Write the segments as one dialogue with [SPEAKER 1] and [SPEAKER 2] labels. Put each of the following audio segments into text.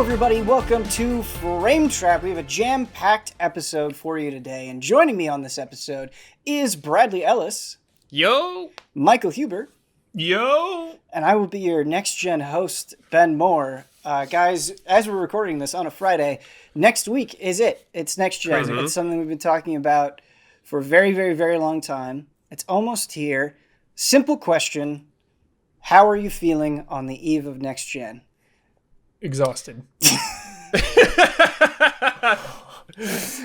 [SPEAKER 1] everybody, welcome to Frame Trap. We have a jam-packed episode for you today, and joining me on this episode is Bradley Ellis.
[SPEAKER 2] Yo!
[SPEAKER 1] Michael Huber.
[SPEAKER 3] Yo!
[SPEAKER 1] And I will be your next-gen host, Ben Moore. Guys, as we're recording this on a Friday, next week is it. It's next-gen. Mm-hmm. It's something we've been talking about for a very, very, very long time. It's almost here. Simple question. How are you feeling on the eve of next-gen?
[SPEAKER 3] Exhausted.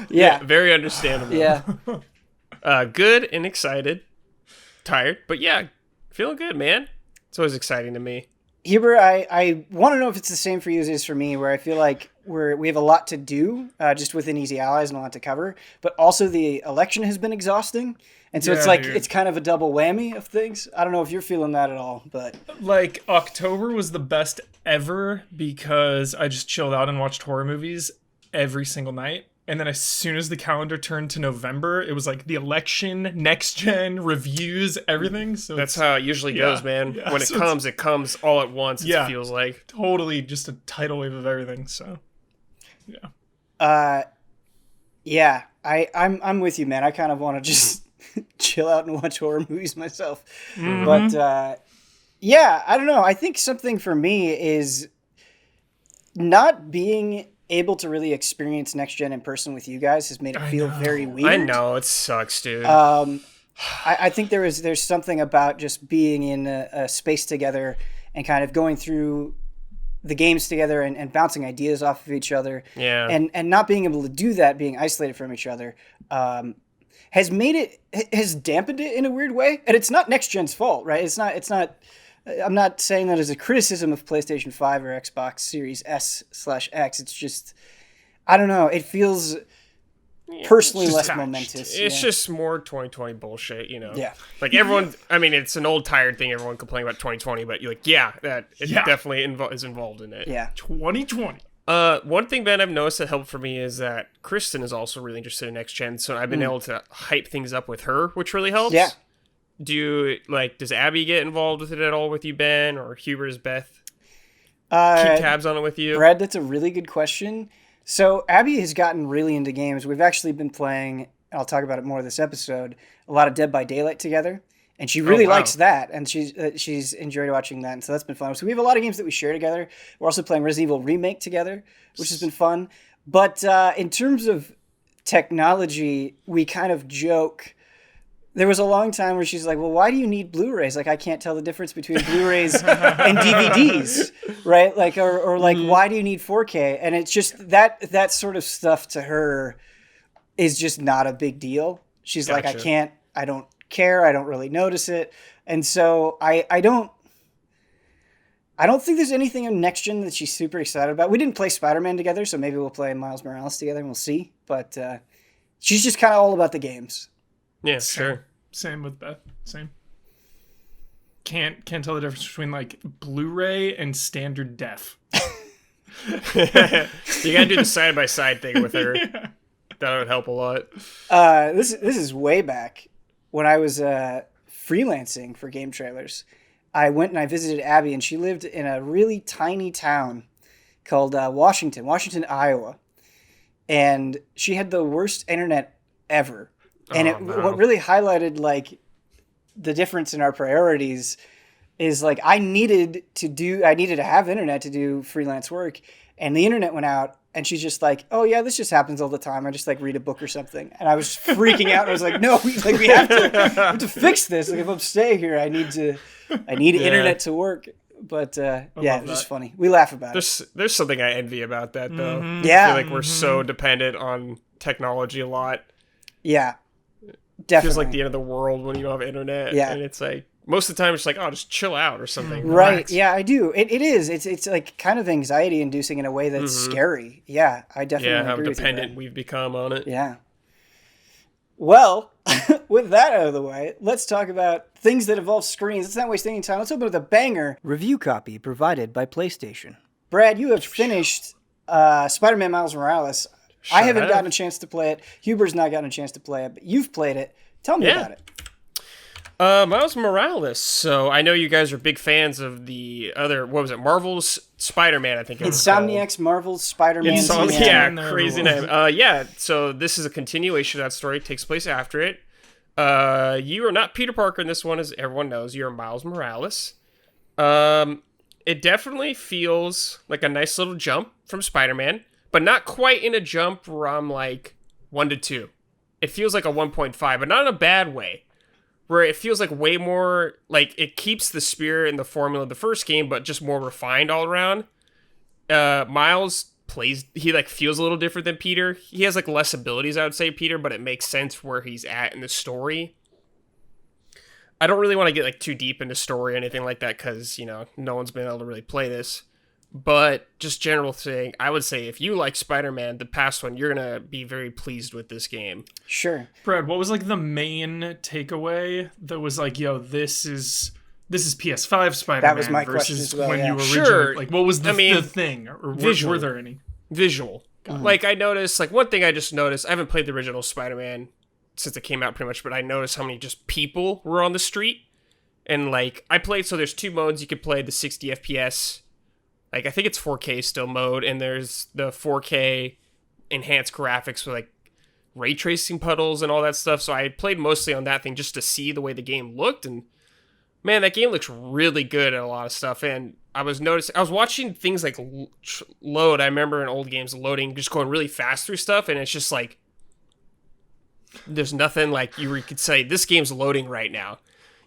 [SPEAKER 2] Yeah, very understandable.
[SPEAKER 1] Yeah.
[SPEAKER 2] Good and excited. Tired, but yeah, feeling good, man. It's always exciting to me.
[SPEAKER 1] Huber, I want to know if it's the same for you as it is for me, where I feel like we have a lot to do just within Easy Allies and a lot to cover, but also the election has been exhausting. And so it's kind of a double whammy of things. I don't know if you're feeling that at all, but...
[SPEAKER 3] Like, October was the best ever because I just chilled out and watched horror movies every single night. And then as soon as the calendar turned to November, it was like the election, next gen, reviews, everything. So
[SPEAKER 2] that's how it usually goes, man. Yeah. When it comes all at once, it feels like.
[SPEAKER 3] Totally just a tidal wave of everything, so...
[SPEAKER 1] Yeah. I'm with you, man. I kind of want to just... chill out and watch horror movies myself. Mm-hmm. But, I don't know. I think something for me is not being able to really experience Next Gen in person with you guys has made it feel very weird.
[SPEAKER 2] I know. It sucks, dude.
[SPEAKER 1] I think there's something about just being in a space together and kind of going through the games together and bouncing ideas off of each other.
[SPEAKER 2] Yeah.
[SPEAKER 1] And not being able to do that, being isolated from each other, has dampened it in a weird way. And it's not Next Gen's fault, right? It's not, I'm not saying that as a criticism of PlayStation 5 or Xbox Series S/X. It's just, I don't know. It feels personally less momentous.
[SPEAKER 2] It's just more 2020 bullshit, you know?
[SPEAKER 1] Yeah.
[SPEAKER 2] Like everyone, I mean, it's an old tired thing. Everyone complaining about 2020, but you're like, definitely is involved in it.
[SPEAKER 1] Yeah.
[SPEAKER 3] 2020.
[SPEAKER 2] One thing, Ben, I've noticed that helped for me is that Kristen is also really interested in Next Gen, so I've been able to hype things up with her, which really helps.
[SPEAKER 1] Yeah.
[SPEAKER 2] Does Abby get involved with it at all with you, Ben, or Huber's Beth? Keep tabs on it with you?
[SPEAKER 1] Brad, that's a really good question. So Abby has gotten really into games. We've actually been playing, I'll talk about it more this episode, a lot of Dead by Daylight together. And she really likes that, and she's enjoyed watching that, and so that's been fun. So we have a lot of games that we share together. We're also playing Resident Evil Remake together, which has been fun. But in terms of technology, we kind of joke. There was a long time where she's like, well, why do you need Blu-rays? Like, I can't tell the difference between Blu-rays and DVDs, right? Like, or like, why do you need 4K? And it's just that sort of stuff to her is just not a big deal. She's like, I don't care. I don't really notice it. And so I don't think there's anything in Next Gen that she's super excited about. We didn't play Spider-Man together, so maybe we'll play Miles Morales together and we'll see. But she's just kind of all about the games.
[SPEAKER 2] Yeah, sure.
[SPEAKER 3] Same with Beth. Same. Can't tell the difference between like Blu-ray and standard def.
[SPEAKER 2] You gotta do the side-by-side thing with her. Yeah. That would help a lot.
[SPEAKER 1] This is way back. When I was freelancing for game trailers, I went and I visited Abby, and she lived in a really tiny town called Washington, Iowa. And she had the worst internet ever. And what really highlighted like the difference in our priorities is like I needed to have internet to do freelance work, and the internet went out. And she's just like, oh, yeah, this just happens all the time. I just, like, read a book or something. And I was freaking out. I was like, no, we have to fix this. Like, if I'm staying here, I need internet to work. But, it's just funny. We laugh about it.
[SPEAKER 2] There's something I envy about that, though.
[SPEAKER 1] Mm-hmm. Yeah.
[SPEAKER 2] I feel like we're so dependent on technology a lot.
[SPEAKER 1] Yeah, definitely. It
[SPEAKER 2] feels like the end of the world when you don't have internet.
[SPEAKER 1] Yeah.
[SPEAKER 2] And it's like, most of the time, it's like, oh, just chill out or something.
[SPEAKER 1] Right.
[SPEAKER 2] Relax.
[SPEAKER 1] Yeah, I do. It is. It's like kind of anxiety inducing in a way that's scary. Yeah, I definitely agree with you.
[SPEAKER 2] How dependent we've become on it.
[SPEAKER 1] Yeah. Well, with that out of the way, let's talk about things that involve screens. Let's not waste any time. Let's open with a banger review copy provided by PlayStation. Brad, you have finished Spider-Man Miles Morales. I haven't gotten a chance to play it. Huber's not gotten a chance to play it, but you've played it. Tell me about it.
[SPEAKER 2] Miles Morales. So I know you guys are big fans of the other, what was it, Marvel's Spider-Man, I think it was
[SPEAKER 1] Insomniac's Marvel's Spider-Man.
[SPEAKER 2] Yeah, crazy name. Yeah, so this is a continuation of that story. It takes place after it. You are not Peter Parker in this one, as everyone knows. You're Miles Morales. It definitely feels like a nice little jump from Spider-Man, but not quite in a jump from like 1 to 2. It feels like a 1.5, but not in a bad way. Where it feels like way more, like it keeps the spirit and the formula of the first game, but just more refined all around. Miles he like feels a little different than Peter. He has like less abilities, I would say, Peter, but it makes sense where he's at in the story. I don't really want to get like too deep into story or anything like that because, no one's been able to really play this. But just general thing, I would say if you like Spider-Man, the past one, you're going to be very pleased with this game.
[SPEAKER 1] Sure.
[SPEAKER 3] Brad, what was like the main takeaway that was like, yo, this is PS5 Spider-Man
[SPEAKER 1] that was my
[SPEAKER 3] versus
[SPEAKER 1] question as well,
[SPEAKER 3] when
[SPEAKER 1] yeah.
[SPEAKER 3] you originally, like, what was the thing? Or were there any?
[SPEAKER 2] Visual. Like, I noticed, like, one thing I just noticed, I haven't played the original Spider-Man since it came out pretty much, but I noticed how many just people were on the street. And, like, I played, so there's 2 modes. You could play the 60 FPS, like, I think it's 4K still mode, and there's the 4K enhanced graphics with, like, ray tracing puddles and all that stuff. So I played mostly on that thing just to see the way the game looked, and man, that game looks really good at a lot of stuff. And I was watching things like load. I remember in old games loading, just going really fast through stuff, and it's just like there's nothing like you could say this game's loading right now.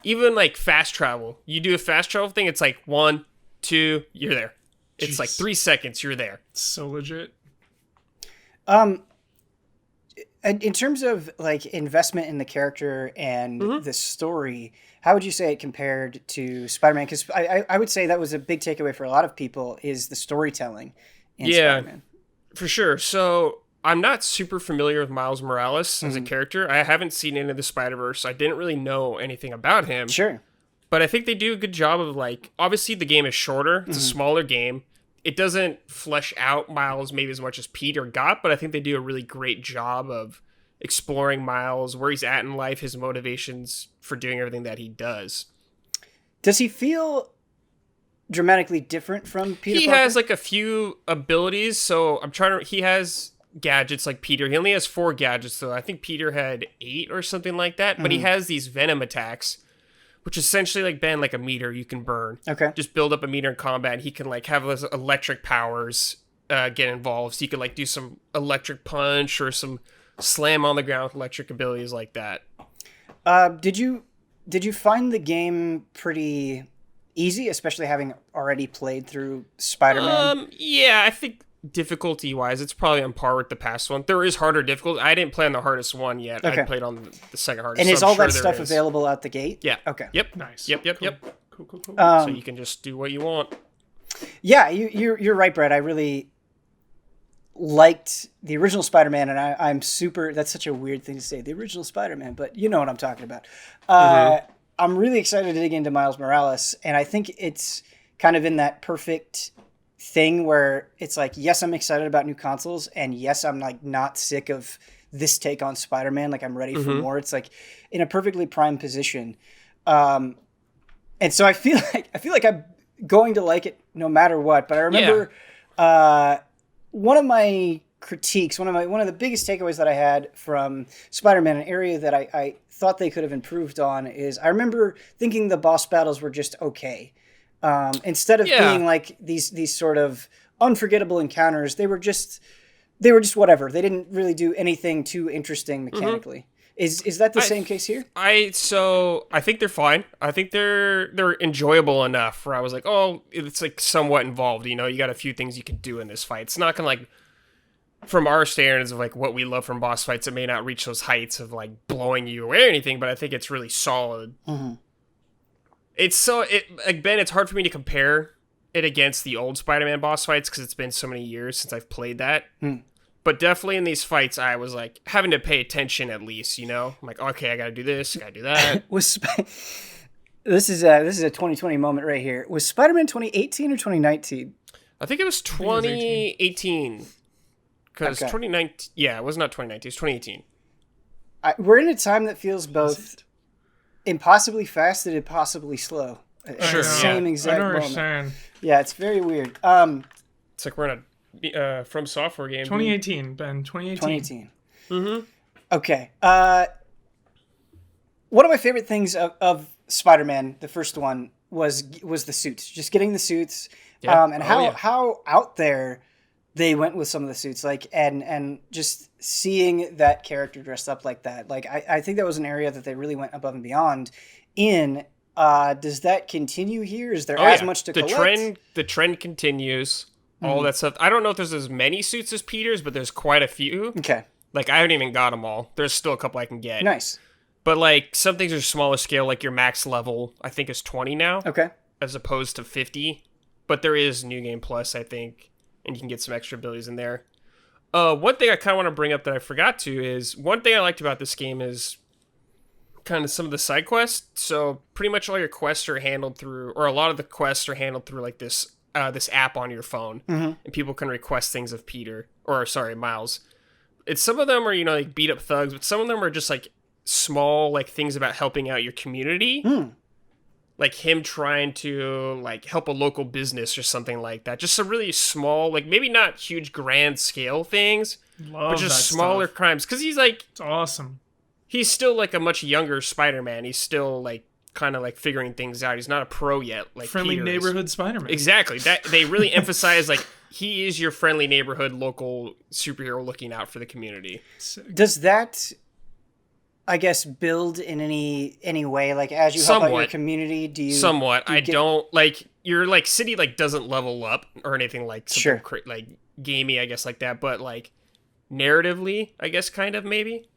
[SPEAKER 2] Even like fast travel, you do a fast travel thing, it's like 1, 2, you're there. It's like 3 seconds, you're there.
[SPEAKER 3] So legit.
[SPEAKER 1] In terms of like investment in the character and the story, how would you say it compared to Spider-Man? Because I would say that was a big takeaway for a lot of people is the storytelling in Spider-Man.
[SPEAKER 2] For sure. So I'm not super familiar with Miles Morales as a character. I haven't seen Into the Spider-Verse. I didn't really know anything about him.
[SPEAKER 1] Sure.
[SPEAKER 2] But I think they do a good job of like, obviously the game is shorter. It's a smaller game. It doesn't flesh out Miles maybe as much as Peter got, but I think they do a really great job of exploring Miles, where he's at in life, his motivations for doing everything that he does.
[SPEAKER 1] Does he feel dramatically different from Peter Parker?
[SPEAKER 2] He has like a few abilities, so he has gadgets like Peter. He only has 4 gadgets, though. I think Peter had 8 or something like that, but he has these venom attacks, which essentially like ban like a meter you can burn.
[SPEAKER 1] Okay.
[SPEAKER 2] Just build up a meter in combat, and he can like have those electric powers get involved. So you could like do some electric punch or some slam on the ground with electric abilities like that.
[SPEAKER 1] Did you find the game pretty easy, especially having already played through Spider-Man?
[SPEAKER 2] Yeah, I think difficulty-wise, it's probably on par with the past one. There is harder difficulty. I didn't play on the hardest one yet.
[SPEAKER 1] Okay.
[SPEAKER 2] I played on the second hardest.
[SPEAKER 1] And is all that stuff available out the gate?
[SPEAKER 2] Yeah.
[SPEAKER 1] Okay.
[SPEAKER 2] Yep.
[SPEAKER 3] Nice.
[SPEAKER 2] Yep.
[SPEAKER 3] Cool.
[SPEAKER 2] So you can just do what you want.
[SPEAKER 1] Yeah, you're right, Brett. I really liked the original Spider-Man, and I'm super. That's such a weird thing to say, the original Spider-Man, but you know what I'm talking about. I'm really excited to dig into Miles Morales, and I think it's kind of in that perfect thing where it's like, yes, I'm excited about new consoles, and yes, I'm like not sick of this take on Spider-Man. Like I'm ready for more. It's like in a perfectly primed position, and so I feel like I'm going to like it no matter what. But I remember one of my critiques, one of the biggest takeaways that I had from Spider-Man, an area that I thought they could have improved on, is I remember thinking the boss battles were just okay. Instead of being like these sort of unforgettable encounters, they were just whatever. They didn't really do anything too interesting mechanically. Is that the same case here?
[SPEAKER 2] I think they're fine. I think they're enjoyable enough where I was like, oh, it's like somewhat involved. You know, you got a few things you can do in this fight. It's not gonna like, from our standards of like what we love from boss fights, it may not reach those heights of like blowing you away or anything, but I think it's really solid. It's Ben, it's hard for me to compare it against the old Spider-Man boss fights because it's been so many years since I've played that. But definitely in these fights, I was like having to pay attention at least, you know? I'm like, okay, I gotta do this, I gotta do that.
[SPEAKER 1] This is a 2020 moment right here. Was Spider-Man 2018 or 2019?
[SPEAKER 2] I think it was 2018. Because 2019, it was not 2019, it's 2018.
[SPEAKER 1] We're in a time that feels both impossibly fast and impossibly slow.
[SPEAKER 2] Sure,
[SPEAKER 1] Same exact
[SPEAKER 3] I don't
[SPEAKER 1] moment.
[SPEAKER 3] understand.
[SPEAKER 1] Yeah, it's very weird.
[SPEAKER 2] It's like we're in a From Software game.
[SPEAKER 3] 2018, Ben. 2018.
[SPEAKER 1] 2018. Okay. One of my favorite things of Spider-Man, the first one, was the suits. Just getting the suits, and how out there they went with some of the suits, like and just seeing that character dressed up like that. Like I think that was an area that they really went above and beyond in. Does that continue here? Is there as much to collect?
[SPEAKER 2] The trend continues. All that stuff. I don't know if there's as many suits as Peter's, but there's quite a few.
[SPEAKER 1] Okay.
[SPEAKER 2] Like, I haven't even got them all. There's still a couple I can get.
[SPEAKER 1] Nice.
[SPEAKER 2] But, like, some things are smaller scale, like your max level, I think, is 20 now.
[SPEAKER 1] Okay.
[SPEAKER 2] As opposed to 50. But there is New Game Plus, I think, and you can get some extra abilities in there. One thing I kind of want to bring up that I forgot to is, one thing I liked about this game is kind of some of the side quests. So, pretty much all your quests are handled through, or a lot of the quests are handled through, like, this app on your phone, and people can request things of Miles. It's some of them are, like beat up thugs, but some of them are just like small, like things about helping out your community, like him trying to like help a local business or something like that. Just some really small, like maybe not huge grand scale things, but just smaller crimes. Because he's like,
[SPEAKER 3] it's awesome.
[SPEAKER 2] He's still like a much younger Spider-Man. He's still like kind of like figuring things out. He's not a pro yet. Like
[SPEAKER 3] friendly
[SPEAKER 2] Peter
[SPEAKER 3] neighborhood
[SPEAKER 2] is.
[SPEAKER 3] Spider-Man.
[SPEAKER 2] Exactly. That they really emphasize like he is your friendly neighborhood local superhero looking out for the community.
[SPEAKER 1] Does that, I guess, build in any way? Like as you help out your community, do you?
[SPEAKER 2] Somewhat. I don't like your like city like doesn't level up or anything like something like gamey, I guess, like that. But like narratively, I guess, kind of maybe.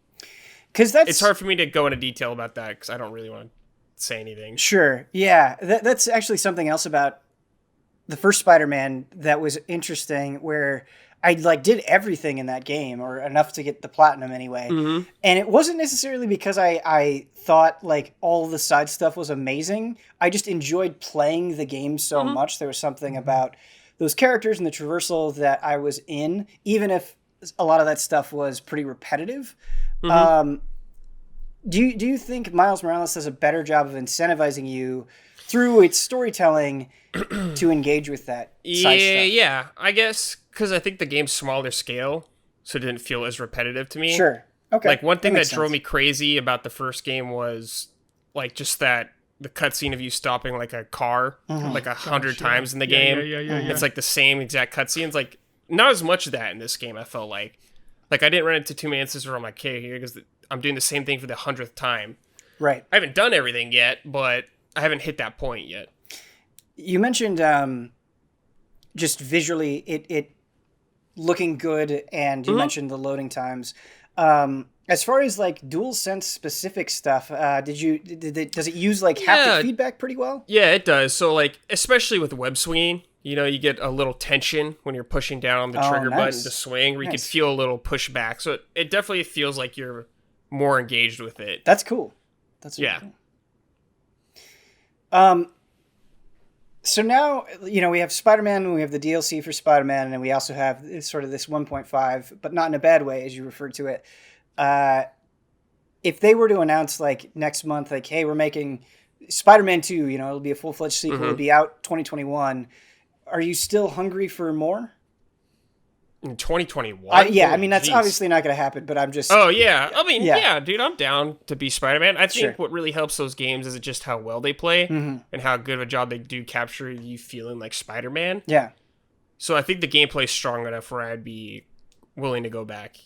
[SPEAKER 2] Because it's hard for me to go into detail about that because I don't really want to say anything.
[SPEAKER 1] Sure. Yeah. That's actually something else about the first Spider-Man that was interesting, where I like did everything in that game, or enough to get the platinum anyway. And it wasn't necessarily because I thought like all the side stuff was amazing. I just enjoyed playing the game so much. There was something about those characters and the traversal that I was in, even if a lot of that stuff was pretty repetitive. Do you think Miles Morales does a better job of incentivizing you through its storytelling to engage with that side stuff?
[SPEAKER 2] Yeah, I guess, because I think the game's smaller scale, so it didn't feel as repetitive to me.
[SPEAKER 1] Sure. Okay.
[SPEAKER 2] Like, one thing that drove me crazy about the first game was, like, just that the cutscene of you stopping, like, a car, like, 100 times in the game.
[SPEAKER 3] Yeah.
[SPEAKER 2] It's, like, the same exact cutscenes. Like, not as much of that in this game, I felt like. Like, I didn't run into too many instances where I'm like, okay, here, because I'm doing the same thing for the 100th time.
[SPEAKER 1] Right.
[SPEAKER 2] I haven't done everything yet, but I haven't hit that point yet.
[SPEAKER 1] You mentioned just visually it looking good, and you mentioned the loading times. As far as like DualSense specific stuff, does it use like haptic feedback pretty well?
[SPEAKER 2] Yeah, it does. So like, especially with web swinging, you get a little tension when you're pushing down the trigger button to swing, where you can feel a little pushback. So it definitely feels like you're more engaged with it.
[SPEAKER 1] That's cool. That's really cool. So now, we have Spider-Man, we have the DLC for Spider-Man, and we also have sort of this 1.5, but not in a bad way, as you referred to it. If they were to announce, like, next month, like, hey, we're making Spider-Man 2, it'll be a full-fledged sequel, it'll be out 2021, are you still hungry for more?
[SPEAKER 2] In 2021?
[SPEAKER 1] Yeah, I mean, that's obviously not going to happen, but I'm just...
[SPEAKER 2] Oh, yeah. I mean, yeah, dude, I'm down to be Spider-Man. I think what really helps those games is just how well they play and how good of a job they do capture you feeling like Spider-Man.
[SPEAKER 1] Yeah.
[SPEAKER 2] So I think the gameplay's strong enough where I'd be willing to go back.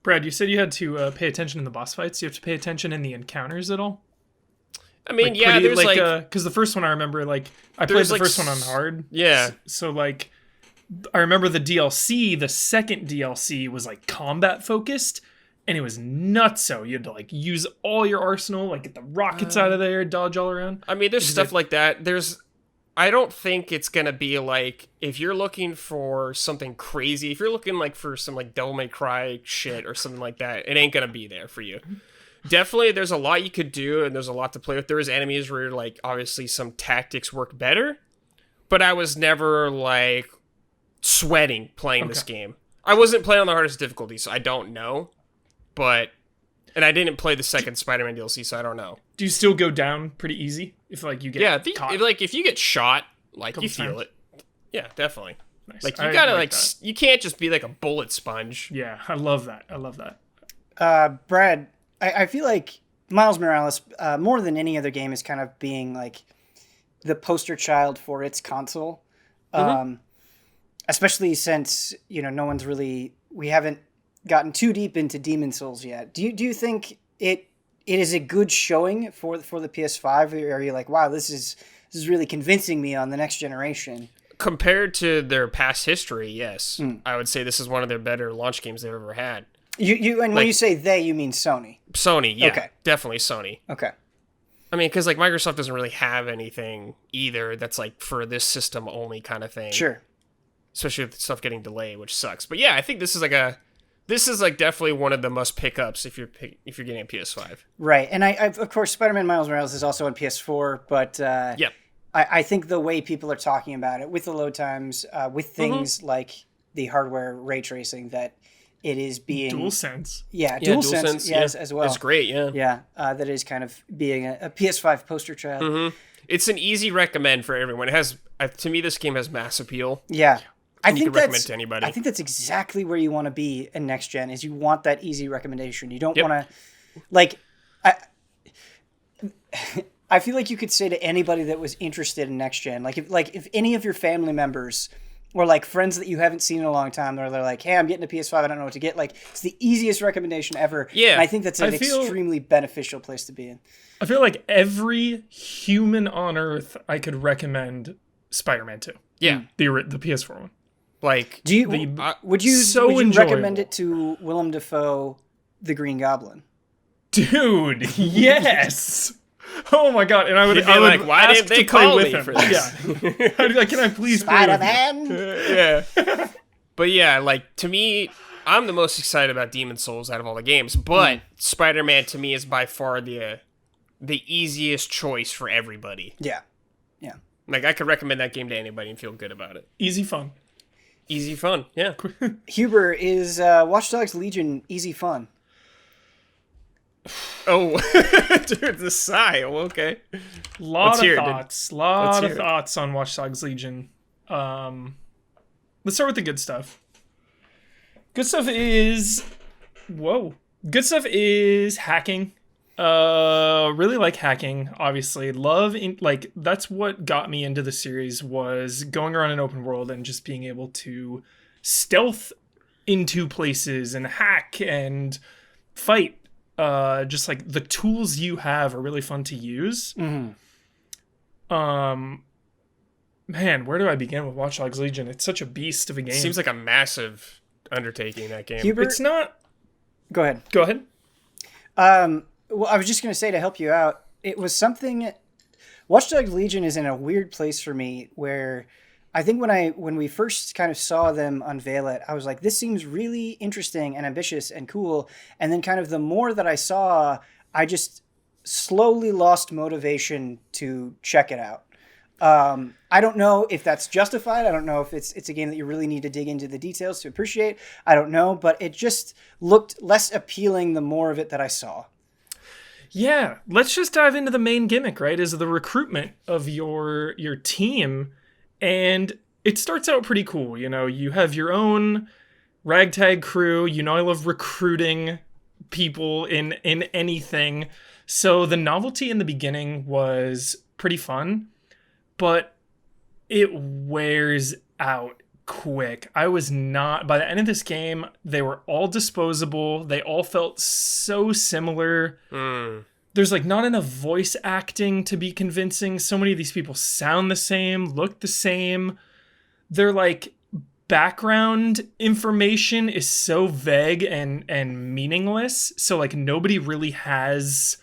[SPEAKER 3] Brad, you said you had to pay attention in the boss fights. Do you have to pay attention in the encounters at all?
[SPEAKER 2] I mean, there's like...
[SPEAKER 3] Because the first one I remember, like, I played the first one on hard.
[SPEAKER 2] Yeah.
[SPEAKER 3] So like... I remember the DLC, the second DLC was like combat focused, and it was nutso. You had to like use all your arsenal, like get the rockets out of there, dodge all around.
[SPEAKER 2] I mean, there's stuff like that. I don't think it's gonna be like, if you're looking for something crazy, if you're looking like for some like Devil May Cry shit or something like that, it ain't gonna be there for you. Definitely, there's a lot you could do, and there's a lot to play with. There's enemies where like obviously some tactics work better, but I was never like sweating playing this game. I wasn't playing on the hardest difficulty, so I don't know. But And I didn't play the second Spider-Man DLC, so I don't know.
[SPEAKER 3] Do you still go down pretty easy if like you get caught?
[SPEAKER 2] Like if you get shot, like you feel
[SPEAKER 3] times.
[SPEAKER 2] it. Yeah, definitely.
[SPEAKER 3] Nice.
[SPEAKER 2] Like you gotta like you can't just be like a bullet sponge.
[SPEAKER 3] Yeah, I love that.
[SPEAKER 1] Brad, I feel like Miles Morales, more than any other game, is kind of being like the poster child for its console. Especially since, we haven't gotten too deep into Demon Souls yet. Do you think it is a good showing for the PS5? Or are you like, wow, this is really convincing me on the next generation?
[SPEAKER 2] Compared to their past history, yes. I would say this is one of their better launch games they've ever had.
[SPEAKER 1] When you say they, you mean Sony?
[SPEAKER 2] Sony, yeah.
[SPEAKER 1] Okay.
[SPEAKER 2] Definitely Sony.
[SPEAKER 1] Okay.
[SPEAKER 2] I mean, because like Microsoft doesn't really have anything either that's like for this system only kind of thing.
[SPEAKER 1] Sure.
[SPEAKER 2] Especially with stuff getting delayed, which sucks. But yeah, I think this is like definitely one of the must pickups if you're getting a PS5.
[SPEAKER 1] Right, and I of course Spider-Man Miles Morales is also on PS4, but
[SPEAKER 2] yeah.
[SPEAKER 1] I think the way people are talking about it with the load times, with things like the hardware ray tracing, that it is being
[SPEAKER 3] DualSense.
[SPEAKER 1] Yeah, DualSense, yes, as well.
[SPEAKER 2] It's great, yeah.
[SPEAKER 1] Yeah, that is kind of being a PS5 poster child.
[SPEAKER 2] It's an easy recommend for everyone. It has, to me, this game has mass appeal.
[SPEAKER 1] Yeah. I
[SPEAKER 2] think recommend to anybody.
[SPEAKER 1] I think that's exactly where you want to be in next gen. Is you want that easy recommendation. You don't want to, like, I feel like you could say to anybody that was interested in next gen, if any of your family members or like friends that you haven't seen in a long time, they're like, hey, I'm getting a PS5, I don't know what to get. Like, it's the easiest recommendation ever.
[SPEAKER 2] Yeah,
[SPEAKER 1] and I think that's an extremely beneficial place to be in.
[SPEAKER 3] I feel like every human on Earth I could recommend Spider-Man 2.
[SPEAKER 2] Yeah,
[SPEAKER 3] the PS4 one.
[SPEAKER 2] Like,
[SPEAKER 1] would you recommend it to Willem Dafoe, the Green Goblin?
[SPEAKER 3] Dude, yes. Oh my god! And I would
[SPEAKER 2] like, why didn't they call me for this?
[SPEAKER 3] Yeah. I'd be like, can I please
[SPEAKER 1] Spider-Man?
[SPEAKER 2] Yeah. But yeah, like to me, I'm the most excited about Demon Souls out of all the games. But Spider-Man to me is by far the easiest choice for everybody.
[SPEAKER 1] Yeah. Yeah.
[SPEAKER 2] Like I could recommend that game to anybody and feel good about it.
[SPEAKER 3] Easy fun.
[SPEAKER 2] Easy fun, yeah.
[SPEAKER 1] Huber, is Watch Dogs Legion easy fun?
[SPEAKER 2] Oh, dude, the sigh. Oh, okay.
[SPEAKER 3] Lot of thoughts on Watch Dogs Legion. Let's start with the good stuff. Good stuff is hacking. Really like hacking, obviously. That's what got me into the series, was going around an open world and just being able to stealth into places and hack and fight. Just like the tools you have are really fun to use. Man, where do I begin with Watch Dogs Legion? It's such a beast of a game.
[SPEAKER 2] Seems like a massive undertaking, that game.
[SPEAKER 1] Hubert,
[SPEAKER 3] it's not.
[SPEAKER 1] Go ahead. Well, I was just going to say, to help you out, it was something... Watch Dogs Legion is in a weird place for me, where I think when we first kind of saw them unveil it, I was like, this seems really interesting and ambitious and cool. And then kind of the more that I saw, I just slowly lost motivation to check it out. I don't know if that's justified. I don't know if it's a game that you really need to dig into the details to appreciate. I don't know, but it just looked less appealing the more of it that I saw.
[SPEAKER 3] Yeah, let's just dive into the main gimmick, right? Is the recruitment of your team, and it starts out pretty cool. You know, you have your own ragtag crew. You know, I love recruiting people in anything. So the novelty in the beginning was pretty fun, but it wears out quick. I was not, by the end of this game, they were all disposable. They all felt so similar. There's like not enough voice acting to be convincing. So many of these people sound the same, look the same. They're like, background information is so vague and meaningless. So like nobody really has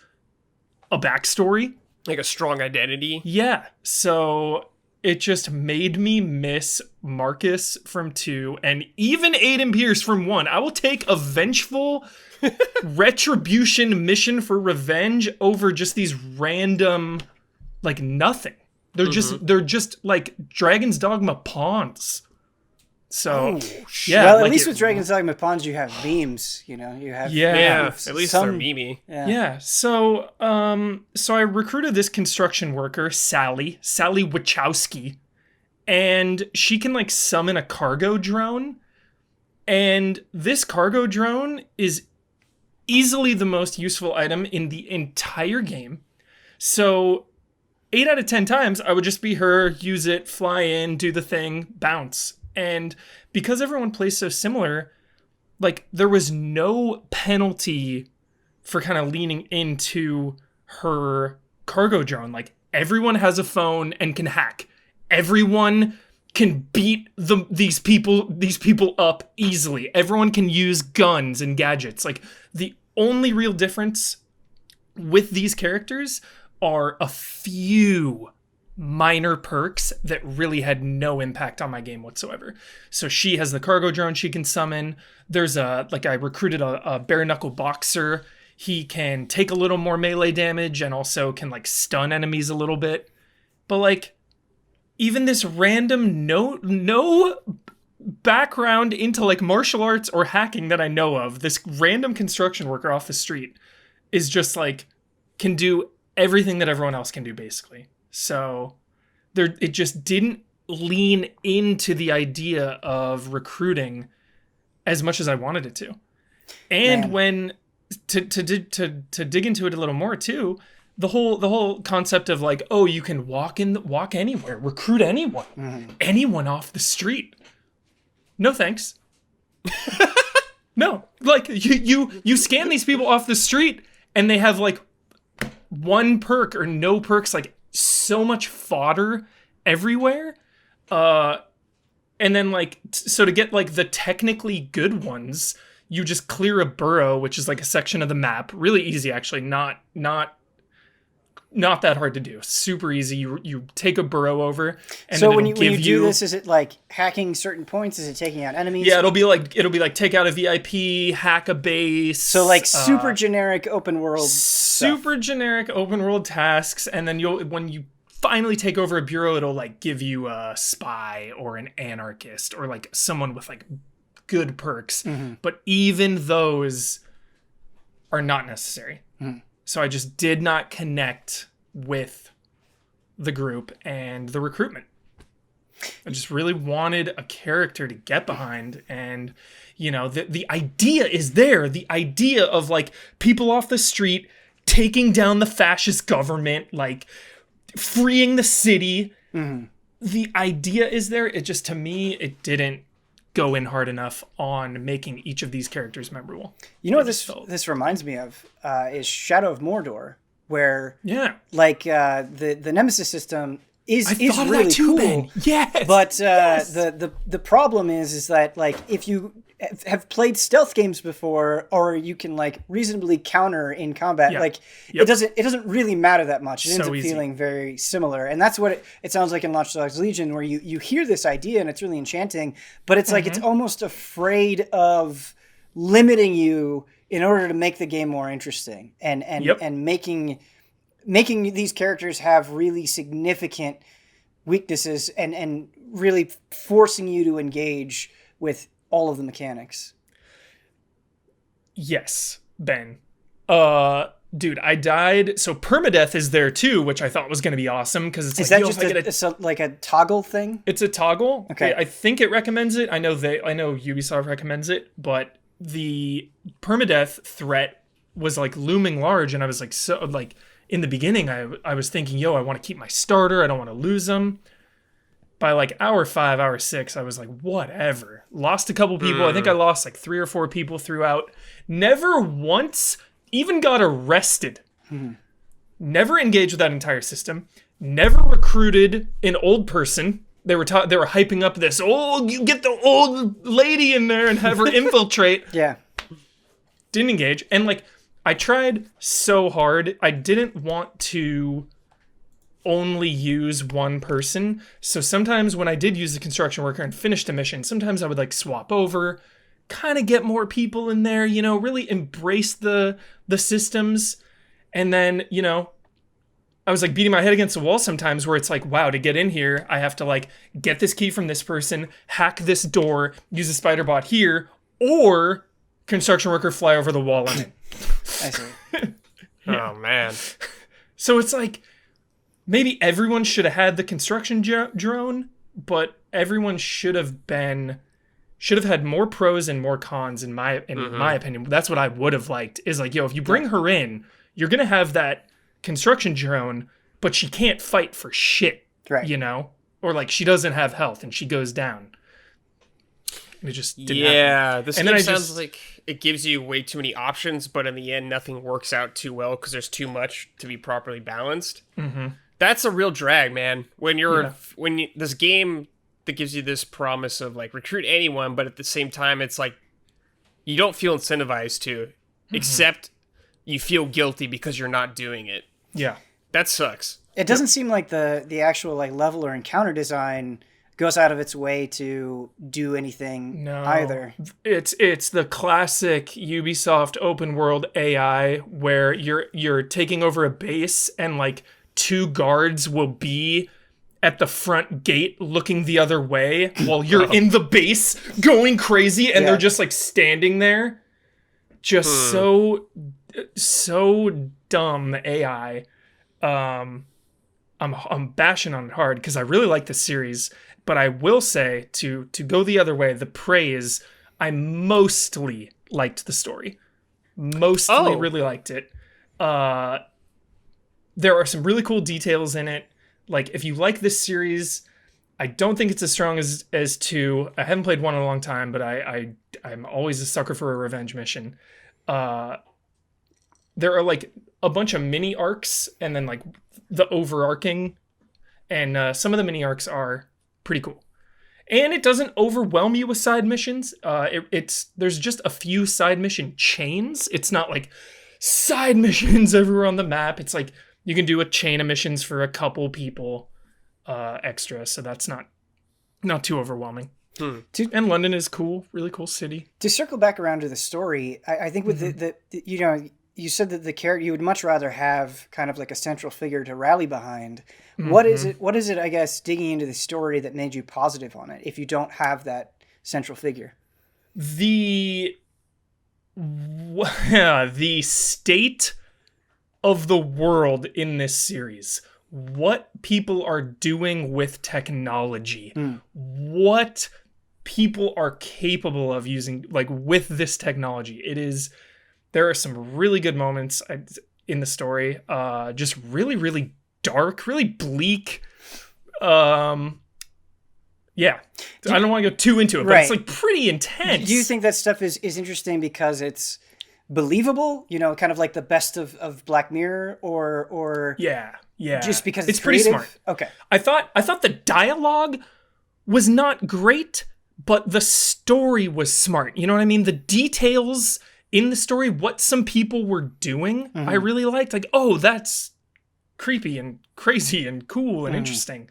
[SPEAKER 3] a backstory.
[SPEAKER 2] Like a strong identity.
[SPEAKER 3] Yeah. So it just made me miss Marcus from 2 and even Aiden Pierce from 1. I will take a vengeful retribution mission for revenge over just these random, like, nothing. They're just like Dragon's Dogma pawns. So,
[SPEAKER 1] yeah. Well, at least with Dragon's Dogma Pawns, you have beams. You know, you have
[SPEAKER 2] at least they're memey.
[SPEAKER 3] Yeah. So, I recruited this construction worker, Sally Wachowski, and she can like summon a cargo drone, and this cargo drone is easily the most useful item in the entire game. So 8 out of 10 times, I would just be her, use it, fly in, do the thing, bounce. And because everyone plays so similar, like, there was no penalty for kind of leaning into her cargo drone. Like, everyone has a phone and can hack. Everyone can beat these people up easily. Everyone can use guns and gadgets. Like, the only real difference with these characters are a few minor perks that really had no impact on my game whatsoever. So she has the cargo drone she can summon. There's I recruited a bare knuckle boxer. He can take a little more melee damage and also can like stun enemies a little bit. But like, even this random no background into like martial arts or hacking that I know of, this random construction worker off the street is just like, can do everything that everyone else can do basically. So it just didn't lean into the idea of recruiting as much as I wanted it to. And when to dig into it a little more too, the whole concept of like, oh, you can walk anywhere, recruit anyone, anyone off the street. No thanks. No, like you scan these people off the street and they have like one perk or no perks, like so much fodder everywhere. And then like, so to get like the technically good ones, you just clear a burrow, which is like a section of the map. Really easy, actually. Not that hard to do. Super easy. You take a burrow over, and
[SPEAKER 1] so
[SPEAKER 3] then
[SPEAKER 1] when you do this, is it like hacking certain points? Is it taking out enemies?
[SPEAKER 3] Yeah, it'll be like take out a VIP, hack a base.
[SPEAKER 1] So like super generic open world.
[SPEAKER 3] Super generic open world tasks, and then when you finally take over a bureau, it'll like give you a spy or an anarchist or like someone with like good perks. Mm-hmm. But even those are not necessary. Mm-hmm. So I just did not connect with the group and the recruitment. I just really wanted a character to get behind. And, you know, the idea is there. The idea of, like, people off the street taking down the fascist government, like, freeing the city. Mm-hmm. The idea is there. It just, to me, it didn't go in hard enough on making each of these characters memorable.
[SPEAKER 1] You know what this reminds me of is Shadow of Mordor, where like the Nemesis system is really cool. Ben.
[SPEAKER 3] Yes.
[SPEAKER 1] But the problem is that like if you have played stealth games before, or you can like reasonably counter in combat, like it doesn't really matter that much. It ends up feeling very similar, and that's what it sounds like in Watch Dogs Legion, where you hear this idea and it's really enchanting, but it's like it's almost afraid of limiting you in order to make the game more interesting, and making these characters have really significant weaknesses and really forcing you to engage with all of the mechanics.
[SPEAKER 3] Yes, Ben. Dude, I died. So permadeath is there too, which I thought was going to be awesome because it's
[SPEAKER 1] it's like a toggle thing.
[SPEAKER 3] It's a toggle.
[SPEAKER 1] Okay,
[SPEAKER 3] I think it recommends it. I know Ubisoft recommends it, but the permadeath threat was like looming large, and I was like, so like in the beginning, I was thinking, I want to keep my starter. I don't want to lose them. By like hour 5, hour 6, I was like, whatever. Lost a couple people. I think I lost like 3 or 4 people throughout. Never once even got arrested. Never engaged with that entire system. Never recruited an old person. They were hyping up this, you get the old lady in there and have her infiltrate.
[SPEAKER 1] Yeah.
[SPEAKER 3] Didn't engage. And like, I tried so hard. I didn't want to only use one person. So sometimes when I did use the construction worker and finished a mission, sometimes I would like swap over, kind of get more people in there, really embrace the systems. And then, I was like beating my head against the wall sometimes where it's like, wow, to get in here, I have to like get this key from this person, hack this door, use a spider bot here, or construction worker fly over the wall on it.
[SPEAKER 1] I see.
[SPEAKER 2] Yeah. Oh, man.
[SPEAKER 3] So it's like, maybe everyone should have had the construction drone, but everyone should have had more pros and more cons in my opinion. That's what I would have liked, is like, yo, if you bring her in, you're going to have that construction drone, but she can't fight for shit,
[SPEAKER 1] right?
[SPEAKER 3] You know, or like she doesn't have health and she goes down. And it just didn't happen.
[SPEAKER 2] This game sounds like it gives you way too many options, but in the end, nothing works out too well because there's too much to be properly balanced.
[SPEAKER 3] Mm-hmm.
[SPEAKER 2] That's a real drag, man. This game that gives you this promise of like recruit anyone, but at the same time, it's like you don't feel incentivized to, except you feel guilty because you're not doing it.
[SPEAKER 3] Yeah.
[SPEAKER 2] That sucks.
[SPEAKER 1] It doesn't seem like the actual like level or encounter design goes out of its way to do anything either.
[SPEAKER 3] It's the classic Ubisoft open world AI where you're taking over a base and like 2 guards will be at the front gate looking the other way while you're in the base going crazy and they're just like standing there. Just so dumb AI. I'm bashing on it hard because I really like this series, but I will say to go the other way, the praise, I mostly liked the story. Really liked it. There are some really cool details in it. Like, if you like this series, I don't think it's as strong as 2. I haven't played 1 in a long time, but I'm always a sucker for a revenge mission. There are like a bunch of mini arcs and then like the overarching, and some of the mini arcs are pretty cool. And it doesn't overwhelm you with side missions. There's just a few side mission chains. It's not like side missions everywhere on the map. It's like you can do a chain of missions for a couple people extra, so that's not too overwhelming. And London is cool, really cool city.
[SPEAKER 1] To circle back around to the story, I think with the you know, you said that the character, you would much rather have kind of like a central figure to rally behind. What is it, I guess, digging into the story that made you positive on it if you don't have that central figure?
[SPEAKER 3] The state of the world in this series. What people are doing with technology. What people are capable of using, like, with this technology. There are some really good moments in the story. Just really, really dark, really bleak. Yeah. I don't want to go too into it, but it's like pretty intense.
[SPEAKER 1] Do you think that stuff is interesting because it's believable? You know, kind of like the best of Black Mirror, or
[SPEAKER 3] yeah.
[SPEAKER 1] Just because
[SPEAKER 3] it's pretty
[SPEAKER 1] creative?
[SPEAKER 3] smart.
[SPEAKER 1] Okay.
[SPEAKER 3] I thought the dialogue was not great, but the story was smart. You know what I mean? The details in the story, what some people were doing, I really liked. Like, oh, that's creepy and crazy and cool and interesting.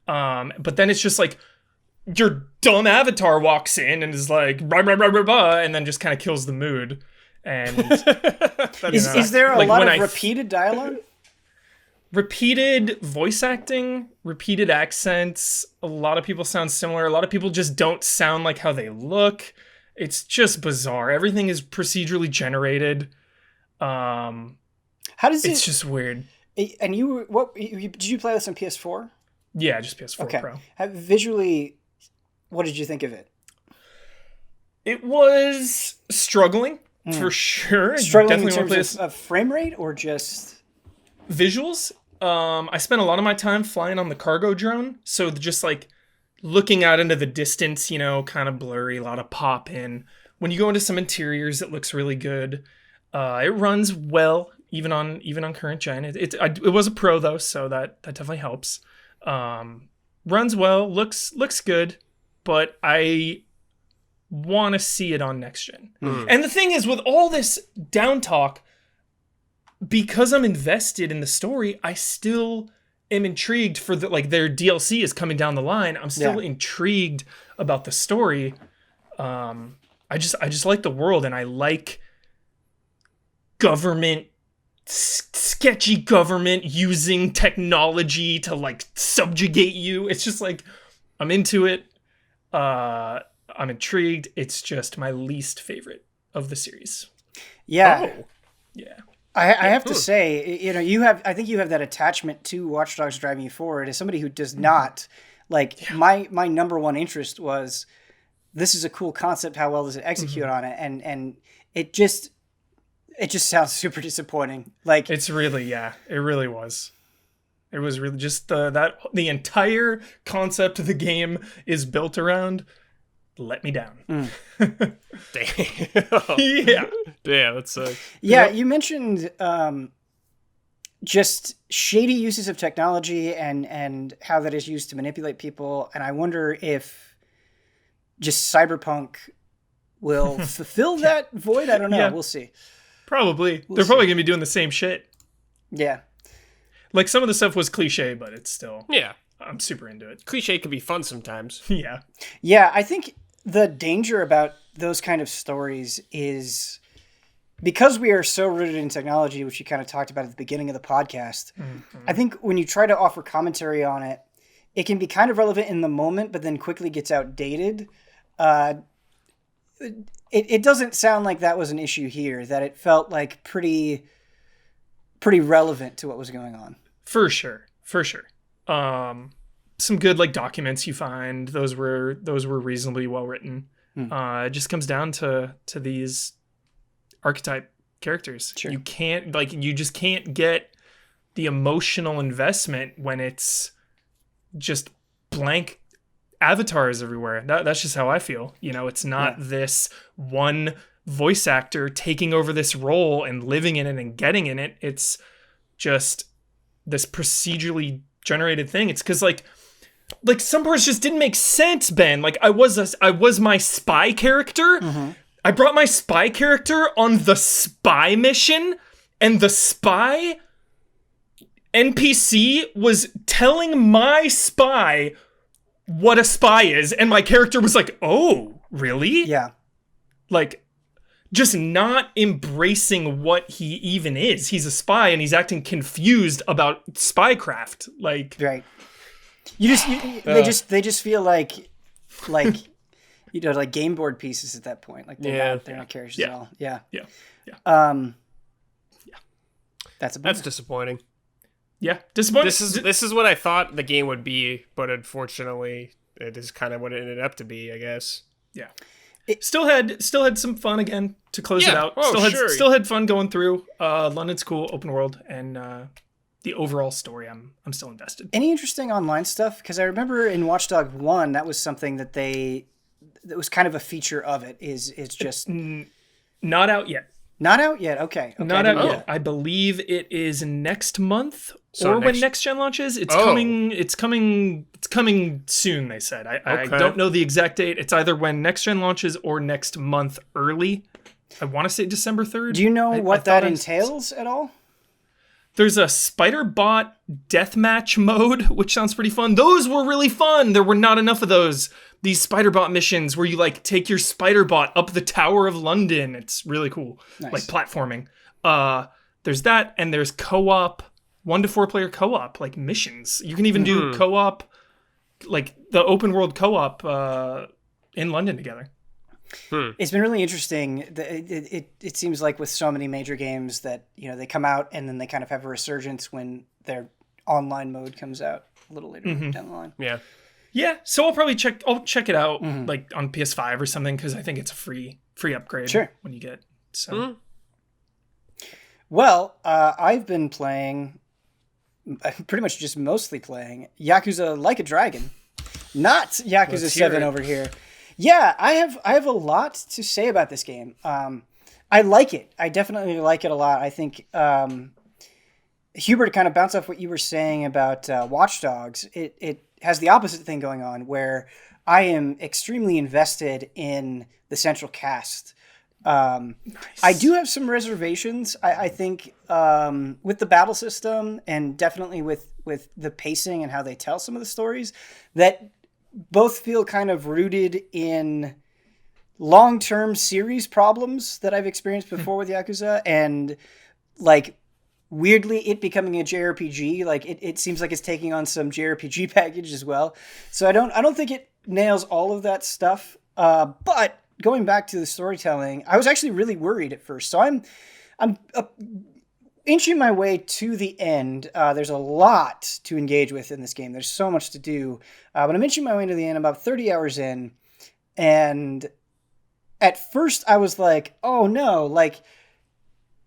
[SPEAKER 3] But then it's just like your dumb avatar walks in and is like, rah, rah, rah, rah, rah, and then just kind of kills the mood. And
[SPEAKER 1] is there a lot of repeated dialogue?
[SPEAKER 3] Repeated voice acting, repeated accents. A lot of people sound similar. A lot of people just don't sound like how they look. It's just bizarre. Everything is procedurally generated. It's just weird.
[SPEAKER 1] And did you play this on PS4?
[SPEAKER 3] Yeah, just PS4 Pro.
[SPEAKER 1] Visually, what did you think of it?
[SPEAKER 3] It was struggling for sure.
[SPEAKER 1] Struggling in terms of frame rate or just
[SPEAKER 3] visuals? I spent a lot of my time flying on the cargo drone, so just like looking out into the distance, you know, kind of blurry, a lot of pop in. When you go into some interiors, it looks really good. It runs well, even on current gen. It was a pro though, so that definitely helps. Runs well, looks good, but I want to see it on next gen. And the thing is, with all this down talk, because I'm invested in the story, I still am intrigued for their DLC is coming down the line. I'm still intrigued about the story. I just like the world, and I like government sketchy government using technology to like subjugate you. It's just like, I'm into it. I'm intrigued. It's just my least favorite of the series.
[SPEAKER 1] Yeah.
[SPEAKER 3] Oh. Yeah.
[SPEAKER 1] I have to say, I think you have that attachment to Watch Dogs driving you forward. As somebody who does not, my number one interest was, this is a cool concept. How well does it execute on it? And it just sounds super disappointing. Like,
[SPEAKER 3] it's really, it really was. It was really just the entire concept of the game is built around, let me down.
[SPEAKER 2] Damn.
[SPEAKER 3] Yeah.
[SPEAKER 2] Damn, that sucks.
[SPEAKER 1] Yeah, you mentioned just shady uses of technology and how that is used to manipulate people. And I wonder if just Cyberpunk will fulfill that void. I don't know.
[SPEAKER 3] Yeah.
[SPEAKER 1] We'll see.
[SPEAKER 3] Probably. They're probably going to be doing the same shit.
[SPEAKER 1] Yeah.
[SPEAKER 3] Like, some of the stuff was cliche, but it's still...
[SPEAKER 2] Yeah.
[SPEAKER 3] I'm super into it.
[SPEAKER 2] Cliche can be fun sometimes.
[SPEAKER 3] Yeah.
[SPEAKER 1] Yeah, I think the danger about those kind of stories is because we are so rooted in technology, which you kind of talked about at the beginning of the podcast. I think when you try to offer commentary on it, it can be kind of relevant in the moment, but then quickly gets outdated. It doesn't sound like that was an issue here, that it felt like pretty relevant to what was going on. For sure.
[SPEAKER 3] Some good like documents you find. Those were reasonably well written. It just comes down to these archetype characters.
[SPEAKER 1] Sure.
[SPEAKER 3] You just can't get the emotional investment when it's just blank avatars everywhere. That's just how I feel. It's not this one voice actor taking over this role and living in it and getting in it. It's just this procedurally generated thing. It's because like some parts just didn't make sense, Ben. Like, I was my spy character. I brought my spy character on the spy mission, and the spy NPC was telling my spy what a spy is, and my character was like, oh, really?
[SPEAKER 1] Yeah.
[SPEAKER 3] Like, just not embracing what he even is. He's a spy, and he's acting confused about spycraft. Like,
[SPEAKER 1] right. They just feel like like game board pieces at that point. Like they're not characters at all. Yeah. That's
[SPEAKER 2] disappointing.
[SPEAKER 3] Yeah, disappointing.
[SPEAKER 2] This is what I thought the game would be, but unfortunately, it is kind of what it ended up to be, I guess.
[SPEAKER 3] Yeah. It still had some fun again to close it out.
[SPEAKER 2] Oh,
[SPEAKER 3] still had fun going through. London's cool, open world, and the overall story, I'm still invested.
[SPEAKER 1] Any interesting online stuff? Because I remember in Watch Dogs 1, that was something that was kind of a feature of it. Is just
[SPEAKER 3] not out yet.
[SPEAKER 1] Not out yet. Okay.
[SPEAKER 3] Not out yet. I believe it is next month when next gen launches. It's coming. It's coming soon. They said. I don't know the exact date. It's either when next gen launches or next month early. I want to say December 3rd.
[SPEAKER 1] Do you know what that entails at all?
[SPEAKER 3] There's a spider bot deathmatch mode, which sounds pretty fun. Those were really fun. There were not enough of those. These spider bot missions where you like take your spider bot up the Tower of London. It's really cool. Nice. Like platforming. There's that, and there's co-op, 1 to 4 player co-op, like missions. You can even do co-op, like the open world co-op in London together.
[SPEAKER 1] It's been really interesting. It seems like with so many major games that they come out and then they kind of have a resurgence when their online mode comes out a little later down the line.
[SPEAKER 3] Yeah. So I'll probably check it out like on PS5 or something because I think it's a free upgrade when you get it. So.
[SPEAKER 1] Well, I've been playing, pretty much just mostly playing Yakuza Like a Dragon, not Yakuza 7 over here. Yeah, I have a lot to say about this game. I like it. I definitely like it a lot. I think Hubert, to kind of bounce off what you were saying about Watch Dogs, it has the opposite thing going on where I am extremely invested in the central cast. Nice. I do have some reservations. I think with the battle system and definitely with the pacing and how they tell some of the stories that both feel kind of rooted in long-term series problems that I've experienced before with Yakuza, and like weirdly it becoming a JRPG. Like it seems like it's taking on some JRPG package as well. So I don't think it nails all of that stuff. But going back to the storytelling, I was actually really worried at first. So I'm inching my way to the end. There's a lot to engage with in this game. There's so much to do. But I'm inching my way to the end. I'm about 30 hours in. And at first I was like, oh no, like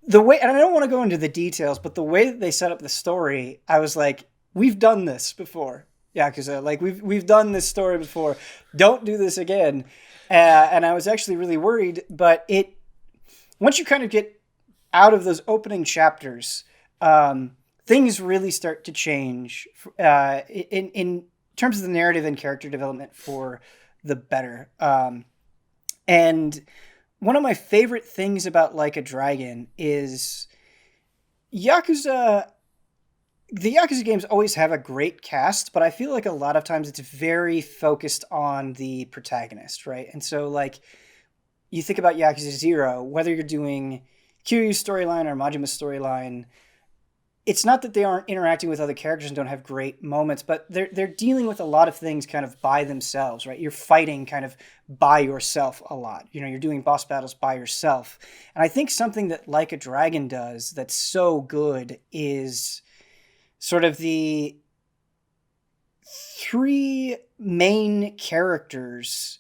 [SPEAKER 1] the way, and I don't want to go into the details, but the way that they set up the story, I was like, we've done this before. Yakuza, like we've done this story before. Don't do this again. And I was actually really worried, but once you kind of get out of those opening chapters, things really start to change in terms of the narrative and character development for the better. And one of my favorite things about Like a Dragon is Yakuza. The Yakuza games always have a great cast, but I feel like a lot of times it's very focused on the protagonist, right? And so, like, you think about Yakuza 0, whether you're doing Kiryu's storyline or Majima's storyline, it's not that they aren't interacting with other characters and don't have great moments, but they're dealing with a lot of things kind of by themselves, right? You're fighting kind of by yourself a lot. You know, you're doing boss battles by yourself. And I think something that Like a Dragon does that's so good is sort of the three main characters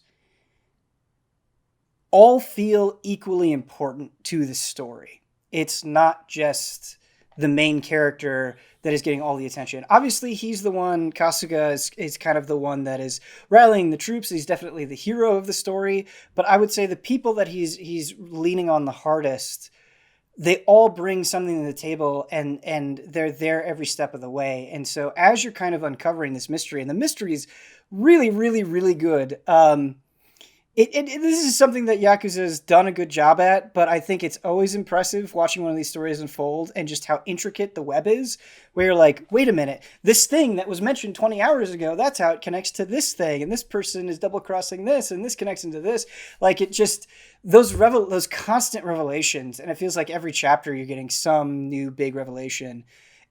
[SPEAKER 1] all feel equally important to the story. It's not just the main character that is getting all the attention. Obviously, he's the one, Kasuga is kind of the one that is rallying the troops. He's definitely the hero of the story. But I would say the people that he's leaning on the hardest, they all bring something to the table and they're there every step of the way. And so as you're kind of uncovering this mystery, and the mystery is really, really, really good. This is something that Yakuza has done a good job at, but I think it's always impressive watching one of these stories unfold and just how intricate the web is, where you're like, wait a minute, this thing that was mentioned 20 hours ago, that's how it connects to this thing, and this person is double-crossing this, and this connects into this. Like, it just, those constant revelations, and it feels like every chapter you're getting some new big revelation,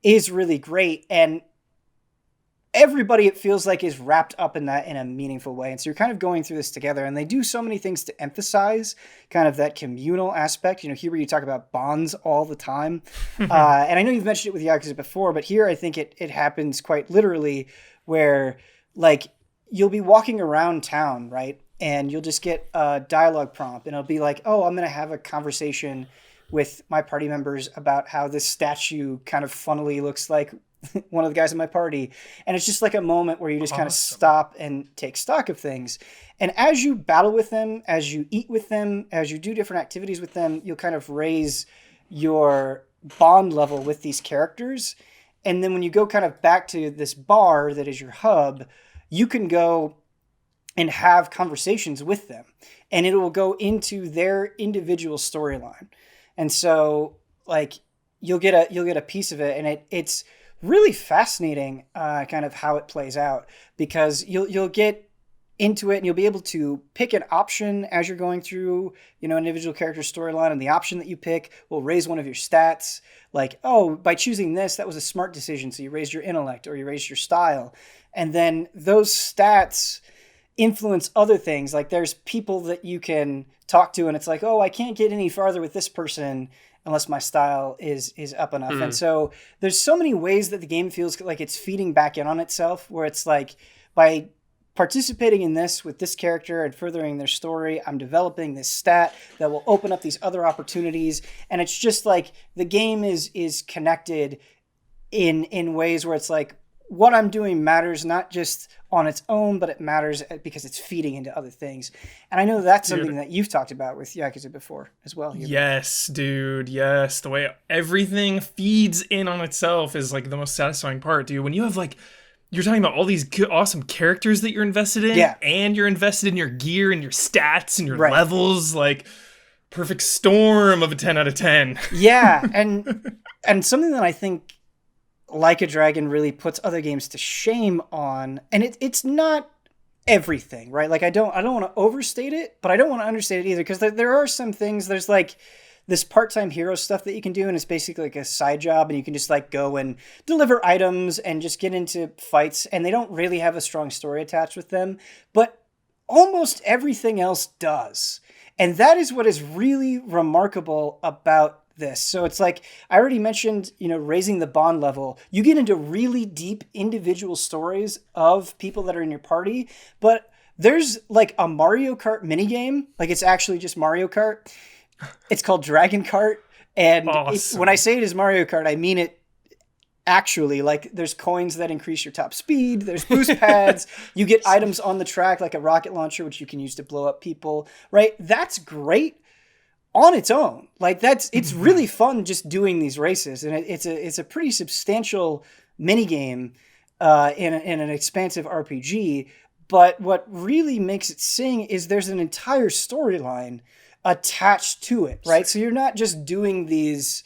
[SPEAKER 1] is really great, and everybody, it feels like, is wrapped up in that in a meaningful way. And so you're kind of going through this together, and they do so many things to emphasize kind of that communal aspect. You know, here you talk about bonds all the time. And I know you've mentioned it with Yakuza before, but here I think it happens quite literally where, like, you'll be walking around town, right? And you'll just get a dialogue prompt, and it'll be like, oh, I'm going to have a conversation with my party members about how this statue kind of funnily looks like one of the guys in my party. And it's just like a moment where you just kind of stop and take stock of things. And as you battle with them, as you eat with them, as you do different activities with them, you'll kind of raise your bond level with these characters. And then when you go kind of back to this bar that is your hub, you can go and have conversations with them, and it will go into their individual storyline. And so, like, you'll get a piece of it, and it's really fascinating, kind of how it plays out, because you'll get into it and you'll be able to pick an option as you're going through, you know, an individual character storyline, and the option that you pick will raise one of your stats. Like, oh, by choosing this, that was a smart decision, so you raised your intellect or you raised your style. And then those stats influence other things. Like, there's people that you can talk to, and it's like, oh, I can't get any farther with this person unless my style is up enough. And so there's so many ways that the game feels like it's feeding back in on itself, where it's like, by participating in this with this character and furthering their story, I'm developing this stat that will open up these other opportunities. And it's just like the game is connected in ways where it's like, what I'm doing matters not just on its own, but it matters because it's feeding into other things. And I know that's something that you've talked about with Yakuza before as well.
[SPEAKER 3] Yes, dude. Yes. The way everything feeds in on itself is like the most satisfying part, dude. When you have, like, you're talking about all these good, awesome characters that you're invested in, and you're invested in your gear and your stats and your levels, like, perfect storm of a 10 out of 10.
[SPEAKER 1] Yeah. And something that I think Like a Dragon really puts other games to shame on, and it's not everything, right? Like, I don't want to overstate it, but I don't want to understate it either, because there are some things, there's this part-time hero stuff that you can do, and it's basically like a side job, and you can just like go and deliver items and just get into fights, and they don't really have a strong story attached with them, but almost everything else does. And that is what is really remarkable about this. So it's like, I already mentioned, raising the bond level. You get into really deep individual stories of people that are in your party, but there's like a Mario Kart minigame. Like, it's actually just Mario Kart. It's called Dragon Kart. And
[SPEAKER 3] awesome.
[SPEAKER 1] When I say it is Mario Kart, I mean it actually. Like, there's coins that increase your top speed. There's boost pads. You get items on the track, like a rocket launcher, which you can use to blow up people, right? That's great on its own. Like, it's really fun just doing these races. And it's a pretty substantial minigame in an expansive RPG. But what really makes it sing is there's an entire storyline attached to it, right? So you're not just doing these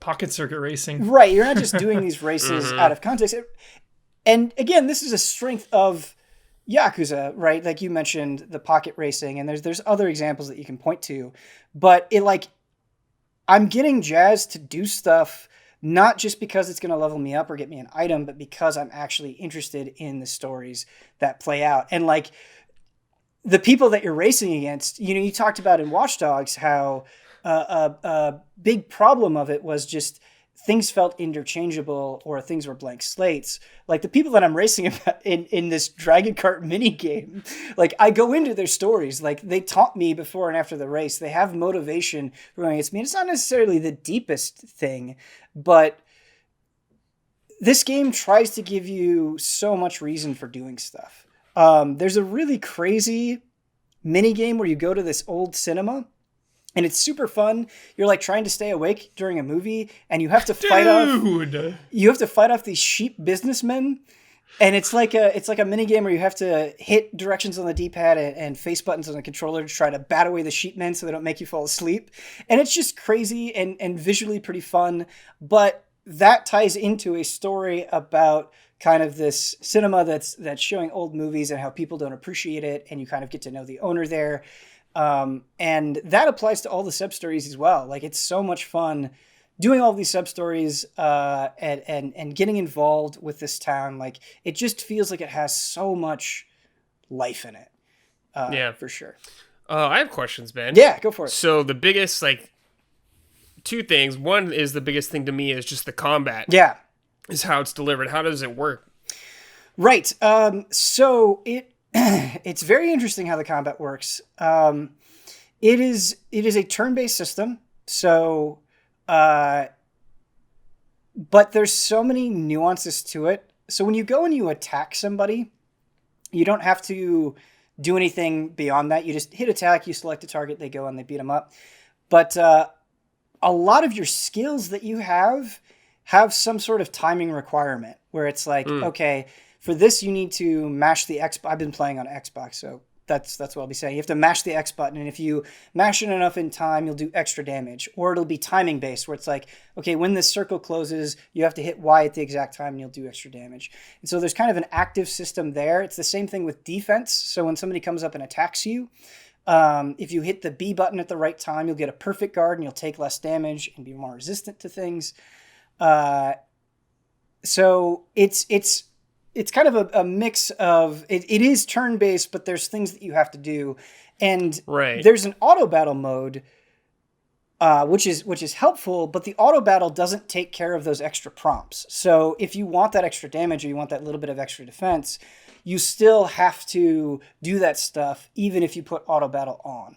[SPEAKER 3] pocket circuit racing.
[SPEAKER 1] Right, you're not just doing these races out of context. And again, this is a strength of Yakuza, right? Like you mentioned, the pocket racing, and there's other examples that you can point to. But I'm getting jazzed to do stuff not just because it's going to level me up or get me an item, but because I'm actually interested in the stories that play out. And like the people that you're racing against, you talked about in Watch Dogs how a big problem of it was just things felt interchangeable or things were blank slates. Like the people that I'm racing about in this Dragon Kart mini game, like I go into their stories, like they taunt me before and after the race. They have motivation for going against me. And it's not necessarily the deepest thing, but this game tries to give you so much reason for doing stuff. There's a really crazy mini game where you go to this old cinema. And it's super fun. You're like trying to stay awake during a movie, and you have to fight off these sheep businessmen. And it's like a mini game where you have to hit directions on the D-pad and face buttons on the controller to try to bat away the sheepmen so they don't make you fall asleep. And it's just crazy and visually pretty fun. But that ties into a story about kind of this cinema that's showing old movies and how people don't appreciate it, and you kind of get to know the owner there. And that applies to all the sub-stories as well. Like, it's so much fun doing all these sub-stories, and getting involved with this town. Like, it just feels like it has so much life in it. Yeah, for sure.
[SPEAKER 2] I have questions, Ben.
[SPEAKER 1] Yeah, go for it.
[SPEAKER 2] So the biggest, two things. One is the biggest thing to me is just the combat.
[SPEAKER 1] Yeah.
[SPEAKER 2] Is how it's delivered. How does it work?
[SPEAKER 1] Right. So it's very interesting how the combat works. It is a turn-based system. So, but there's so many nuances to it. So when you go and you attack somebody, you don't have to do anything beyond that. You just hit attack, you select a target, they go and they beat them up. But a lot of your skills that you have some sort of timing requirement where it's like, okay, for this, you need to mash the X. I've been playing on Xbox, so that's what I'll be saying. You have to mash the X button, and if you mash it enough in time, you'll do extra damage. Or it'll be timing based, where it's like, okay, when this circle closes, you have to hit Y at the exact time, and you'll do extra damage. And so there's kind of an active system there. It's the same thing with defense. So when somebody comes up and attacks you, if you hit the B button at the right time, you'll get a perfect guard, and you'll take less damage and be more resistant to things. So it's kind of a mix of it is turn-based, but there's things that you have to do. And there's an auto battle mode, which is helpful, but the auto battle doesn't take care of those extra prompts. So if you want that extra damage or you want that little bit of extra defense, you still have to do that stuff, even if you put auto battle on.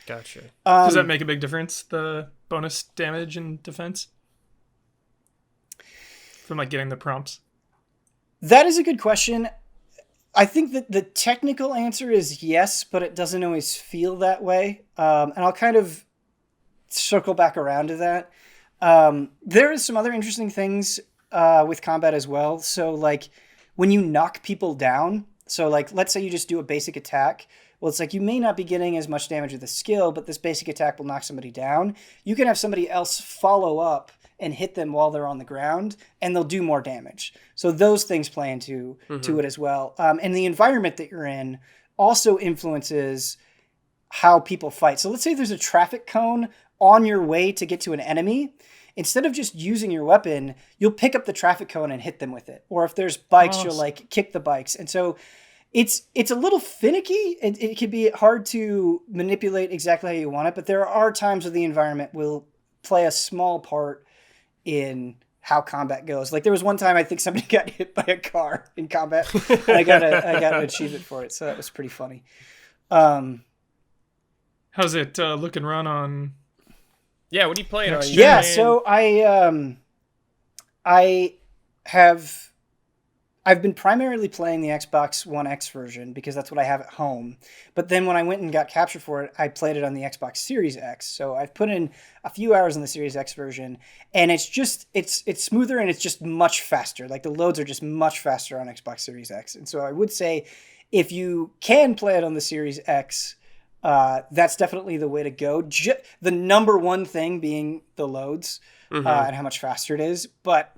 [SPEAKER 2] Gotcha.
[SPEAKER 3] Does that make a big difference, the bonus damage and defense? From getting the prompts?
[SPEAKER 1] That is a good question. I think that the technical answer is yes, but it doesn't always feel that way. And I'll kind of circle back around to that. There is some other interesting things with combat as well. So when you knock people down, so let's say you just do a basic attack. Well, it's you may not be getting as much damage with the skill, but this basic attack will knock somebody down. You can have somebody else follow up and hit them while they're on the ground, and they'll do more damage. So those things play into it as well. And the environment that you're in also influences how people fight. So let's say there's a traffic cone on your way to get to an enemy, instead of just using your weapon, you'll pick up the traffic cone and hit them with it. Or if there's bikes, you'll like kick the bikes. And so it's a little finicky. It can be hard to manipulate exactly how you want it, but there are times where the environment will play a small part in how combat goes. Like there was one time I think somebody got hit by a car in combat, and I got an achievement for it, so that was pretty funny.
[SPEAKER 3] How's it look and run on?
[SPEAKER 2] Yeah, what are you playing on?
[SPEAKER 1] Yeah, so I've been primarily playing the Xbox One X version because that's what I have at home. But then when I went and got captured for it, I played it on the Xbox Series X. So I've put in a few hours on the Series X version, and it's smoother and it's just much faster. Like the loads are just much faster on Xbox Series X. And so I would say if you can play it on the Series X, that's definitely the way to go. The number one thing being the loads and how much faster it is. But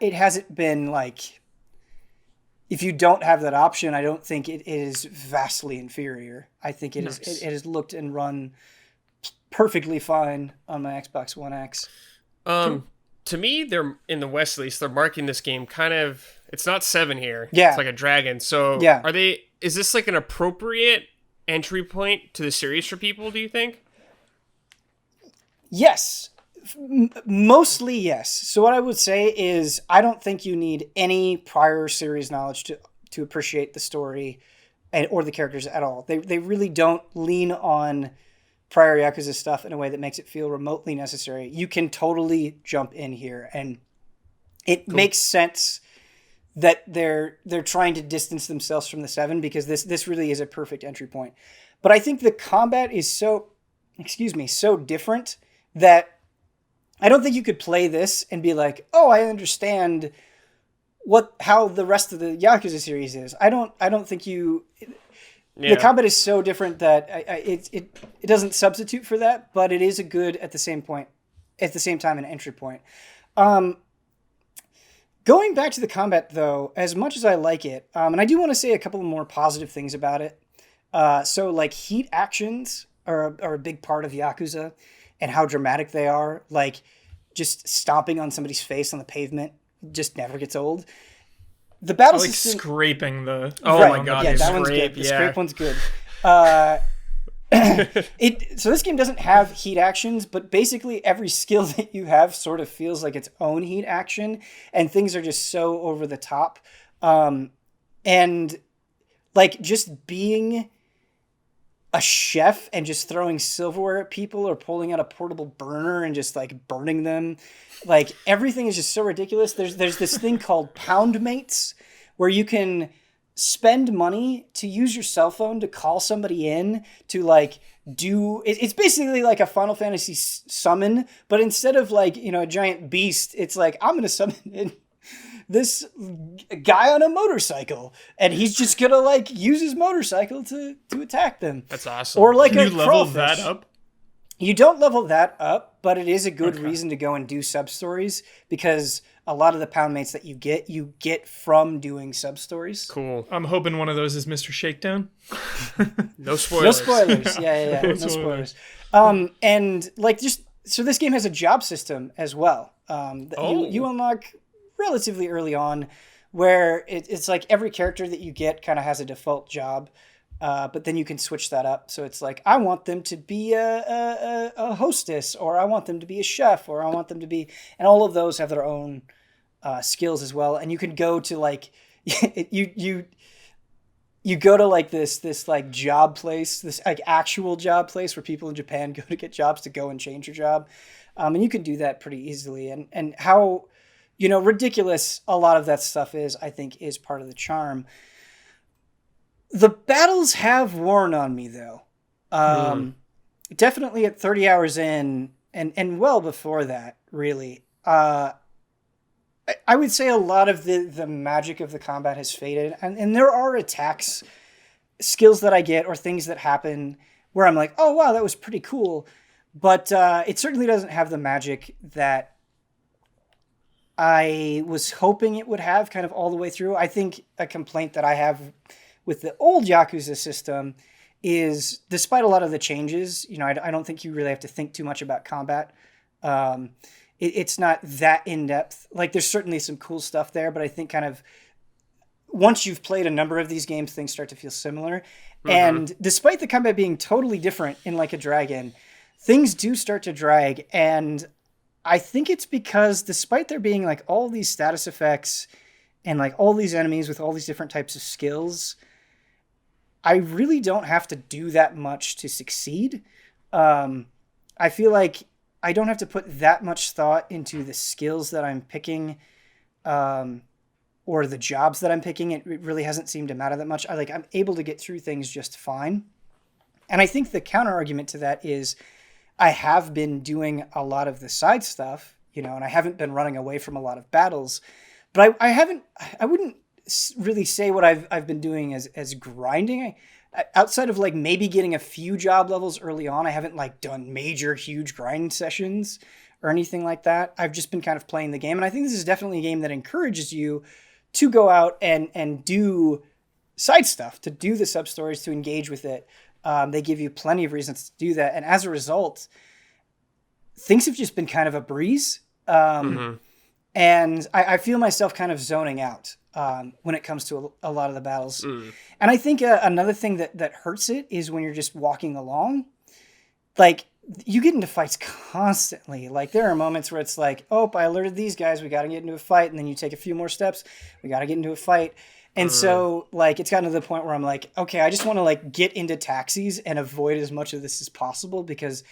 [SPEAKER 1] it hasn't been like, if you don't have that option, I don't think it is vastly inferior. I think it has looked and run perfectly fine on my Xbox One X.
[SPEAKER 2] To me, they're in the West at least. They're marking this game kind of. It's not 7 here.
[SPEAKER 1] Yeah,
[SPEAKER 2] it's like a dragon. So
[SPEAKER 1] yeah.
[SPEAKER 2] Is this like an appropriate entry point to the series for people? Do you think?
[SPEAKER 1] Yes. Mostly yes. So what I would say is I don't think you need any prior series knowledge to appreciate the story or the characters at all. They really don't lean on prior Yakuza stuff in a way that makes it feel remotely necessary. You can totally jump in here, and it makes sense that they're trying to distance themselves from the 7 because this really is a perfect entry point. But I think the combat is so different that I don't think you could play this and be like, "Oh, I understand how the rest of the Yakuza series is." I don't think you. Yeah. The combat is so different that it doesn't substitute for that, but it is a good at the same time an entry point. Going back to the combat though, as much as I like it, and I do want to say a couple of more positive things about it. So like heat actions are a big part of Yakuza. And how dramatic they are, like just stomping on somebody's face on the pavement just never gets old. The battle system,
[SPEAKER 3] scraping the.
[SPEAKER 2] Oh right, my god!
[SPEAKER 1] Yeah, that one's good. The scrape one's good. So this game doesn't have heat actions, but basically every skill that you have sort of feels like its own heat action, and things are just so over the top, and like just being a chef and just throwing silverware at people or pulling out a portable burner and just like burning them. Like everything is just so ridiculous. There's this thing called pound mates where you can spend money to use your cell phone to call somebody in to like it's basically like a Final Fantasy summon, but instead of like, a giant beast, it's like, I'm going to summon in this guy on a motorcycle, and he's just gonna like use his motorcycle to attack them.
[SPEAKER 2] That's awesome.
[SPEAKER 1] Or like
[SPEAKER 3] Can
[SPEAKER 1] a
[SPEAKER 3] you level
[SPEAKER 1] crawfish.
[SPEAKER 3] that up?
[SPEAKER 1] You don't level that up, but it is a good reason to go and do sub stories because a lot of the pound mates that you get from doing sub stories.
[SPEAKER 2] Cool.
[SPEAKER 3] I'm hoping one of those is Mr. Shakedown.
[SPEAKER 2] No spoilers.
[SPEAKER 1] No spoilers. Yeah. No spoilers. And like so this game has a job system as well. You unlock relatively early on where it's like every character that you get kind of has a default job, but then you can switch that up. So it's like, I want them to be a hostess, or I want them to be a chef, or I want them to be, and all of those have their own skills as well. And you can go to like, you go to like this like job place, this like actual job place where people in Japan go to get jobs to go and change your job. And you can do that pretty easily. And how, ridiculous a lot of that stuff is, I think, is part of the charm. The battles have worn on me, though. Definitely at 30 hours in, and well before that, really. I would say a lot of the magic of the combat has faded. And there are attacks, skills that I get, or things that happen where I'm like, oh, wow, that was pretty cool. But it certainly doesn't have the magic that I was hoping it would have kind of all the way through. I think a complaint that I have with the old Yakuza system is, despite a lot of the changes, I don't think you really have to think too much about combat. It's not that in depth. Like, there's certainly some cool stuff there, but I think kind of once you've played a number of these games, things start to feel similar. Mm-hmm. And despite the combat being totally different in Like a Dragon, things do start to drag. And I think it's because despite there being like all these status effects and like all these enemies with all these different types of skills, I really don't have to do that much to succeed. I feel like I don't have to put that much thought into the skills that I'm picking, or the jobs that I'm picking. It really hasn't seemed to matter that much. I'm able to get through things just fine. And I think the counter argument to that is I have been doing a lot of the side stuff, and I haven't been running away from a lot of battles, but I wouldn't really say what I've been doing as grinding. Outside of like maybe getting a few job levels early on, I haven't like done major huge grind sessions or anything like that. I've just been kind of playing the game. And I think this is definitely a game that encourages you to go out and do side stuff, to do the sub stories, to engage with it. They give you plenty of reasons to do that. And as a result, things have just been kind of a breeze. And I feel myself kind of zoning out when it comes to a lot of the battles. And I think another thing that hurts it is when you're just walking along. Like, you get into fights constantly. Like, there are moments where it's like, oh, I alerted these guys, we got to get into a fight. And then you take a few more steps, we got to get into a fight. And so, like, it's gotten to the point where I'm like, okay, I just want to, like, get into taxis and avoid as much of this as possible because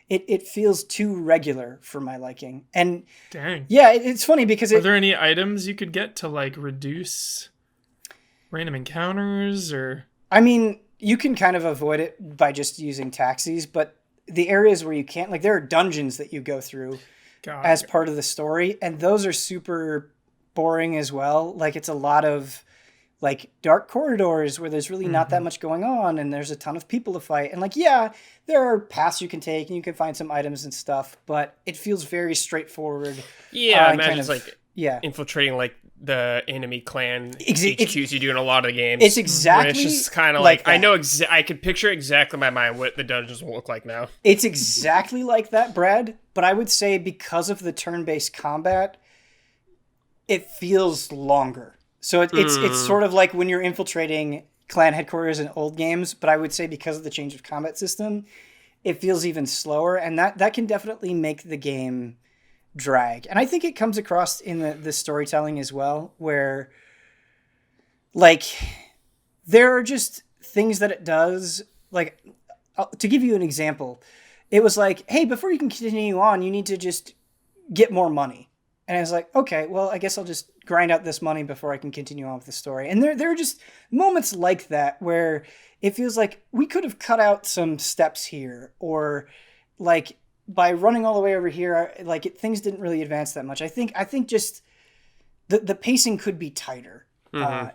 [SPEAKER 1] it feels too regular for my liking. And
[SPEAKER 3] dang.
[SPEAKER 1] Yeah, it's funny because
[SPEAKER 3] are there any items you could get to, like, reduce random encounters or?
[SPEAKER 1] I mean, you can kind of avoid it by just using taxis, but the areas where you can't, like, there are dungeons that you go through as part of the story, and those are super boring as well. Like, it's a lot of like dark corridors where there's really not that much going on, and there's a ton of people to fight. And like, yeah, there are paths you can take and you can find some items and stuff, but it feels very straightforward.
[SPEAKER 2] Yeah, I imagine it's like infiltrating like the enemy clan HQs you do in a lot of the games.
[SPEAKER 1] It's exactly
[SPEAKER 2] it's just kind of like I know I could picture exactly in my mind what the dungeons will look like now.
[SPEAKER 1] It's exactly like that, Brad. But I would say because of the turn-based combat, it feels longer. So it's sort of like when you're infiltrating clan headquarters in old games, but I would say because of the change of combat system, it feels even slower, and that can definitely make the game drag. And I think it comes across in the storytelling as well, where like there are just things that it does. Like, to give you an example, it was like, hey, before you can continue on, you need to just get more money. And I was like, okay, well, I guess I'll just grind out this money before I can continue on with the story. And there are just moments like that where it feels like we could have cut out some steps here, or like by running all the way over here, like things didn't really advance that much. I think just the pacing could be tighter.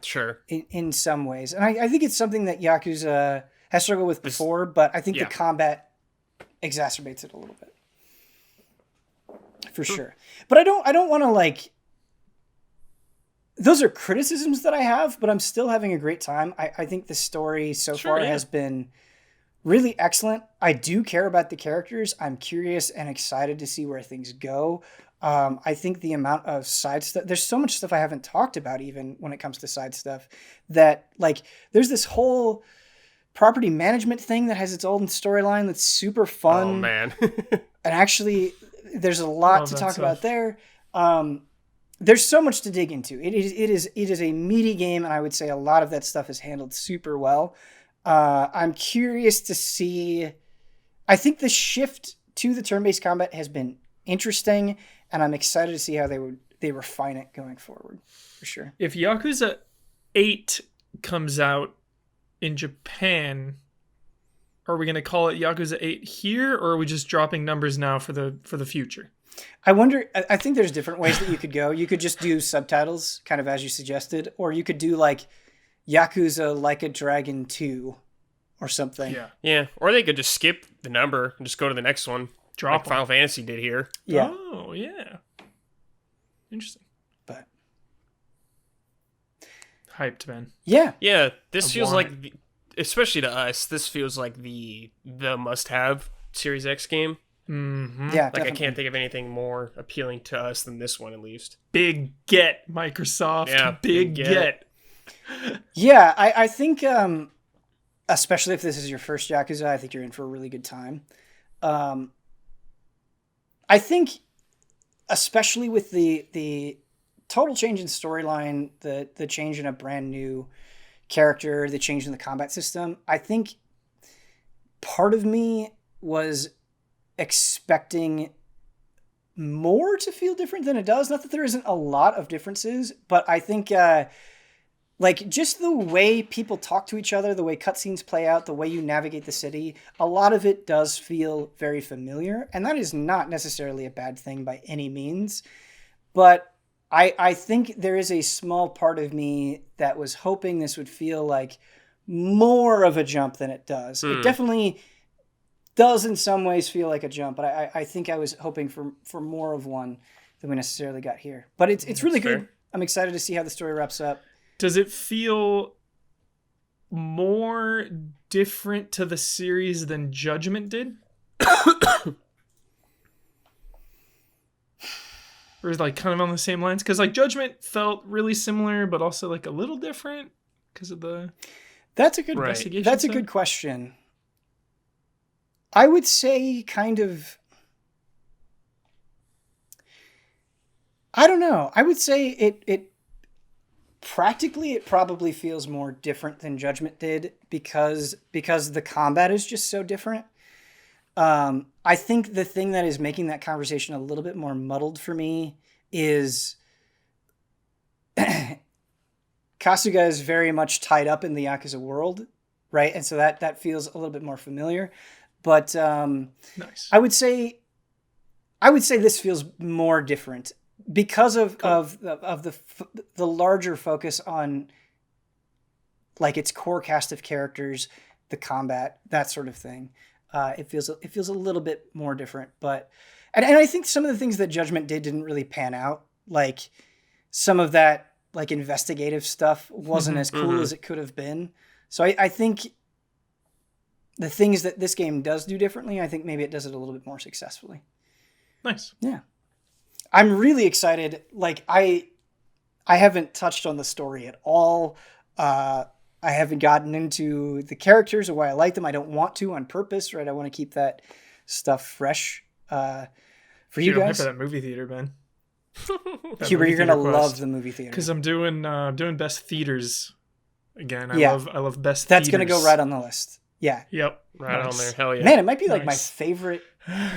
[SPEAKER 2] Sure.
[SPEAKER 1] In some ways. And I think it's something that Yakuza has struggled with before, but I think the combat exacerbates it a little bit. For sure. But I don't want to like, those are criticisms that I have, but I'm still having a great time. I think the story so far has been really excellent. I do care about the characters. I'm curious and excited to see where things go. I think the amount of side stuff, there's so much stuff I haven't talked about even when it comes to side stuff, that like there's this whole property management thing that has its own storyline that's super fun.
[SPEAKER 2] Oh man.
[SPEAKER 1] And actually there's a lot to talk about there. There's so much to dig into. It is a meaty game, and I would say a lot of that stuff is handled super well. I'm curious to see. I think the shift to the turn-based combat has been interesting, and I'm excited to see how they refine it going forward, for sure.
[SPEAKER 3] If Yakuza 8 comes out in Japan, are we going to call it Yakuza 8 here, or are we just dropping numbers now for the future?
[SPEAKER 1] I wonder, I think there's different ways that you could go. You could just do subtitles, kind of as you suggested, or you could do like Yakuza Like a Dragon 2 or something.
[SPEAKER 2] Yeah. Or they could just skip the number and just go to the next one.
[SPEAKER 3] Drop
[SPEAKER 2] like Final Fantasy did here.
[SPEAKER 1] Yeah.
[SPEAKER 3] Oh, yeah. Interesting.
[SPEAKER 1] But
[SPEAKER 3] hyped, man.
[SPEAKER 1] Yeah.
[SPEAKER 2] Yeah, this feels like especially to us, this feels like the must-have Series X game.
[SPEAKER 3] Mm-hmm.
[SPEAKER 1] Yeah,
[SPEAKER 2] Like,
[SPEAKER 1] definitely.
[SPEAKER 2] I can't think of anything more appealing to us than this one, at least.
[SPEAKER 3] Big get, Microsoft.
[SPEAKER 2] Yeah,
[SPEAKER 3] big
[SPEAKER 2] big
[SPEAKER 3] get.
[SPEAKER 1] Yeah, I think, especially if this is your first Yakuza, I think you're in for a really good time. I think, especially with the total change in storyline, the change in a brand new character, the change in the combat system, I think part of me was expecting more to feel different than it does. Not that there isn't a lot of differences, but I think like just the way people talk to each other, the way cutscenes play out, the way you navigate the city, a lot of it does feel very familiar. And that is not necessarily a bad thing by any means. But I think there is a small part of me that was hoping this would feel like more of a jump than it does. It definitely does in some ways feel like a jump, but I think I was hoping for more of one than we necessarily got here. But it's really good.
[SPEAKER 2] Fair.
[SPEAKER 1] I'm excited to see how the story wraps up.
[SPEAKER 3] Does it feel more different to the series than Judgment did? Or is it like kind of on the same lines? Because like Judgment felt really similar, but also like a little different because of the
[SPEAKER 1] That's a good
[SPEAKER 3] investigation.
[SPEAKER 1] That's a
[SPEAKER 3] stuff?
[SPEAKER 1] good question. I would say kind of, I don't know. I would say it practically it probably feels more different than Judgment did because the combat is just so different. I think the thing that is making that conversation a little bit more muddled for me is Kasuga is very much tied up in the Yakuza world, right? And so that feels a little bit more familiar. But
[SPEAKER 3] Nice.
[SPEAKER 1] I would say this feels more different because of the larger focus on like its core cast of characters, the combat, that sort of thing. It feels a little bit more different, but and I think some of the things that Judgment didn't really pan out. Like some of that like investigative stuff wasn't as cool as it could have been. So I think the things that this game does do differently, I think maybe it does it a little bit more successfully.
[SPEAKER 3] Nice.
[SPEAKER 1] Yeah. I'm really excited. Like I haven't touched on the story at all. I haven't gotten into the characters or why I like them. I don't want to on purpose, right? I want to keep that stuff fresh for you
[SPEAKER 3] Dude, I'm
[SPEAKER 1] guys.
[SPEAKER 3] hyped for that movie theater, man.
[SPEAKER 1] Huber, you're gonna love the movie theater
[SPEAKER 3] because I'm doing best theaters again. I
[SPEAKER 1] Yeah.
[SPEAKER 3] love best.
[SPEAKER 1] That's
[SPEAKER 3] theaters.
[SPEAKER 1] gonna go right on the list. Yeah,
[SPEAKER 3] Yep.
[SPEAKER 2] Right on there. Hell yeah.
[SPEAKER 1] man, it might be like my
[SPEAKER 3] Nice.
[SPEAKER 1] favorite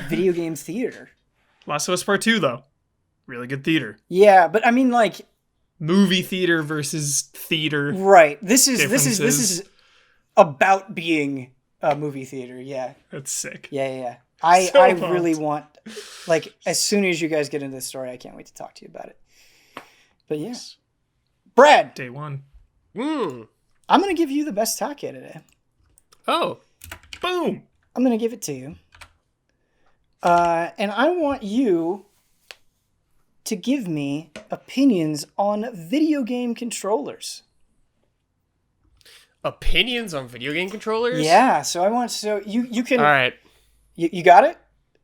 [SPEAKER 1] video game theater.
[SPEAKER 3] Last of Us Part 2 though, really good theater.
[SPEAKER 1] Yeah, but I mean, like,
[SPEAKER 3] Movie theater versus theater.
[SPEAKER 1] right? This is
[SPEAKER 3] Differences.
[SPEAKER 1] about being a movie theater. Yeah,
[SPEAKER 3] That's sick.
[SPEAKER 1] yeah. I
[SPEAKER 3] So
[SPEAKER 1] really
[SPEAKER 3] pumped.
[SPEAKER 1] want, like, as soon as you guys get into the story, I can't wait to talk to you about it. But yeah, Brad,
[SPEAKER 3] Day one.
[SPEAKER 2] Mm.
[SPEAKER 1] I'm gonna give you the best take today.
[SPEAKER 2] Oh.
[SPEAKER 3] Boom.
[SPEAKER 1] I'm gonna give it to you, and I want you to give me opinions on video game controllers.
[SPEAKER 2] Opinions on video game controllers?
[SPEAKER 1] Yeah, so you can
[SPEAKER 2] All right.
[SPEAKER 1] you got it?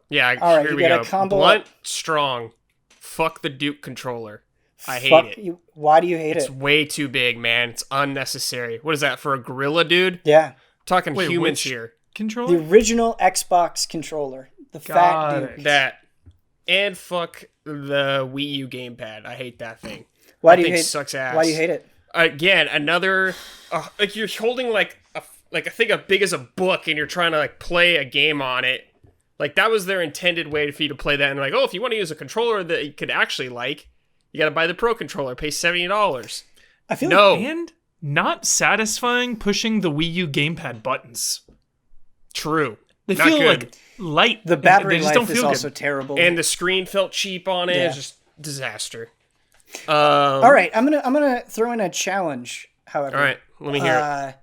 [SPEAKER 2] Yeah,
[SPEAKER 1] All right,
[SPEAKER 2] here
[SPEAKER 1] you
[SPEAKER 2] we
[SPEAKER 1] got a
[SPEAKER 2] go.
[SPEAKER 1] combo
[SPEAKER 2] Blunt,
[SPEAKER 1] up.
[SPEAKER 2] strong. Fuck the Duke controller. I hate
[SPEAKER 1] Fuck
[SPEAKER 2] it.
[SPEAKER 1] you. Why do you hate
[SPEAKER 2] It's
[SPEAKER 1] it?
[SPEAKER 2] way too big, man. It's unnecessary. What is that for a gorilla, dude?
[SPEAKER 1] Yeah,
[SPEAKER 2] Talking
[SPEAKER 3] Wait,
[SPEAKER 2] humans
[SPEAKER 3] which-
[SPEAKER 2] here.
[SPEAKER 3] Controller.
[SPEAKER 1] the original Xbox controller, the
[SPEAKER 3] Got
[SPEAKER 1] fat
[SPEAKER 3] it.
[SPEAKER 1] dude.
[SPEAKER 2] That. And fuck the Wii U gamepad. I hate that thing.
[SPEAKER 1] Why
[SPEAKER 2] That
[SPEAKER 1] do you
[SPEAKER 2] thing
[SPEAKER 1] hate?
[SPEAKER 2] sucks ass.
[SPEAKER 1] Why do you hate it?
[SPEAKER 2] Again, another like you're holding like a thing as big as a book and you're trying to like play a game on it. Like that was their intended way for you to play that. And like, oh, if you want to use a controller that you could actually like, you got to buy the Pro controller, pay $70.
[SPEAKER 1] I feel
[SPEAKER 2] No,
[SPEAKER 3] And not satisfying pushing the Wii U gamepad buttons.
[SPEAKER 2] true.
[SPEAKER 3] They
[SPEAKER 2] Not
[SPEAKER 3] feel
[SPEAKER 2] good.
[SPEAKER 3] like light.
[SPEAKER 1] the
[SPEAKER 3] and
[SPEAKER 1] battery
[SPEAKER 3] they just
[SPEAKER 1] life
[SPEAKER 3] don't
[SPEAKER 1] is
[SPEAKER 3] feel
[SPEAKER 1] also
[SPEAKER 3] good.
[SPEAKER 1] terrible.
[SPEAKER 2] And the screen felt cheap on it.
[SPEAKER 1] Yeah.
[SPEAKER 2] It's just disaster.
[SPEAKER 1] All right, I'm gonna throw in a challenge. However,
[SPEAKER 2] All right, let me hear it.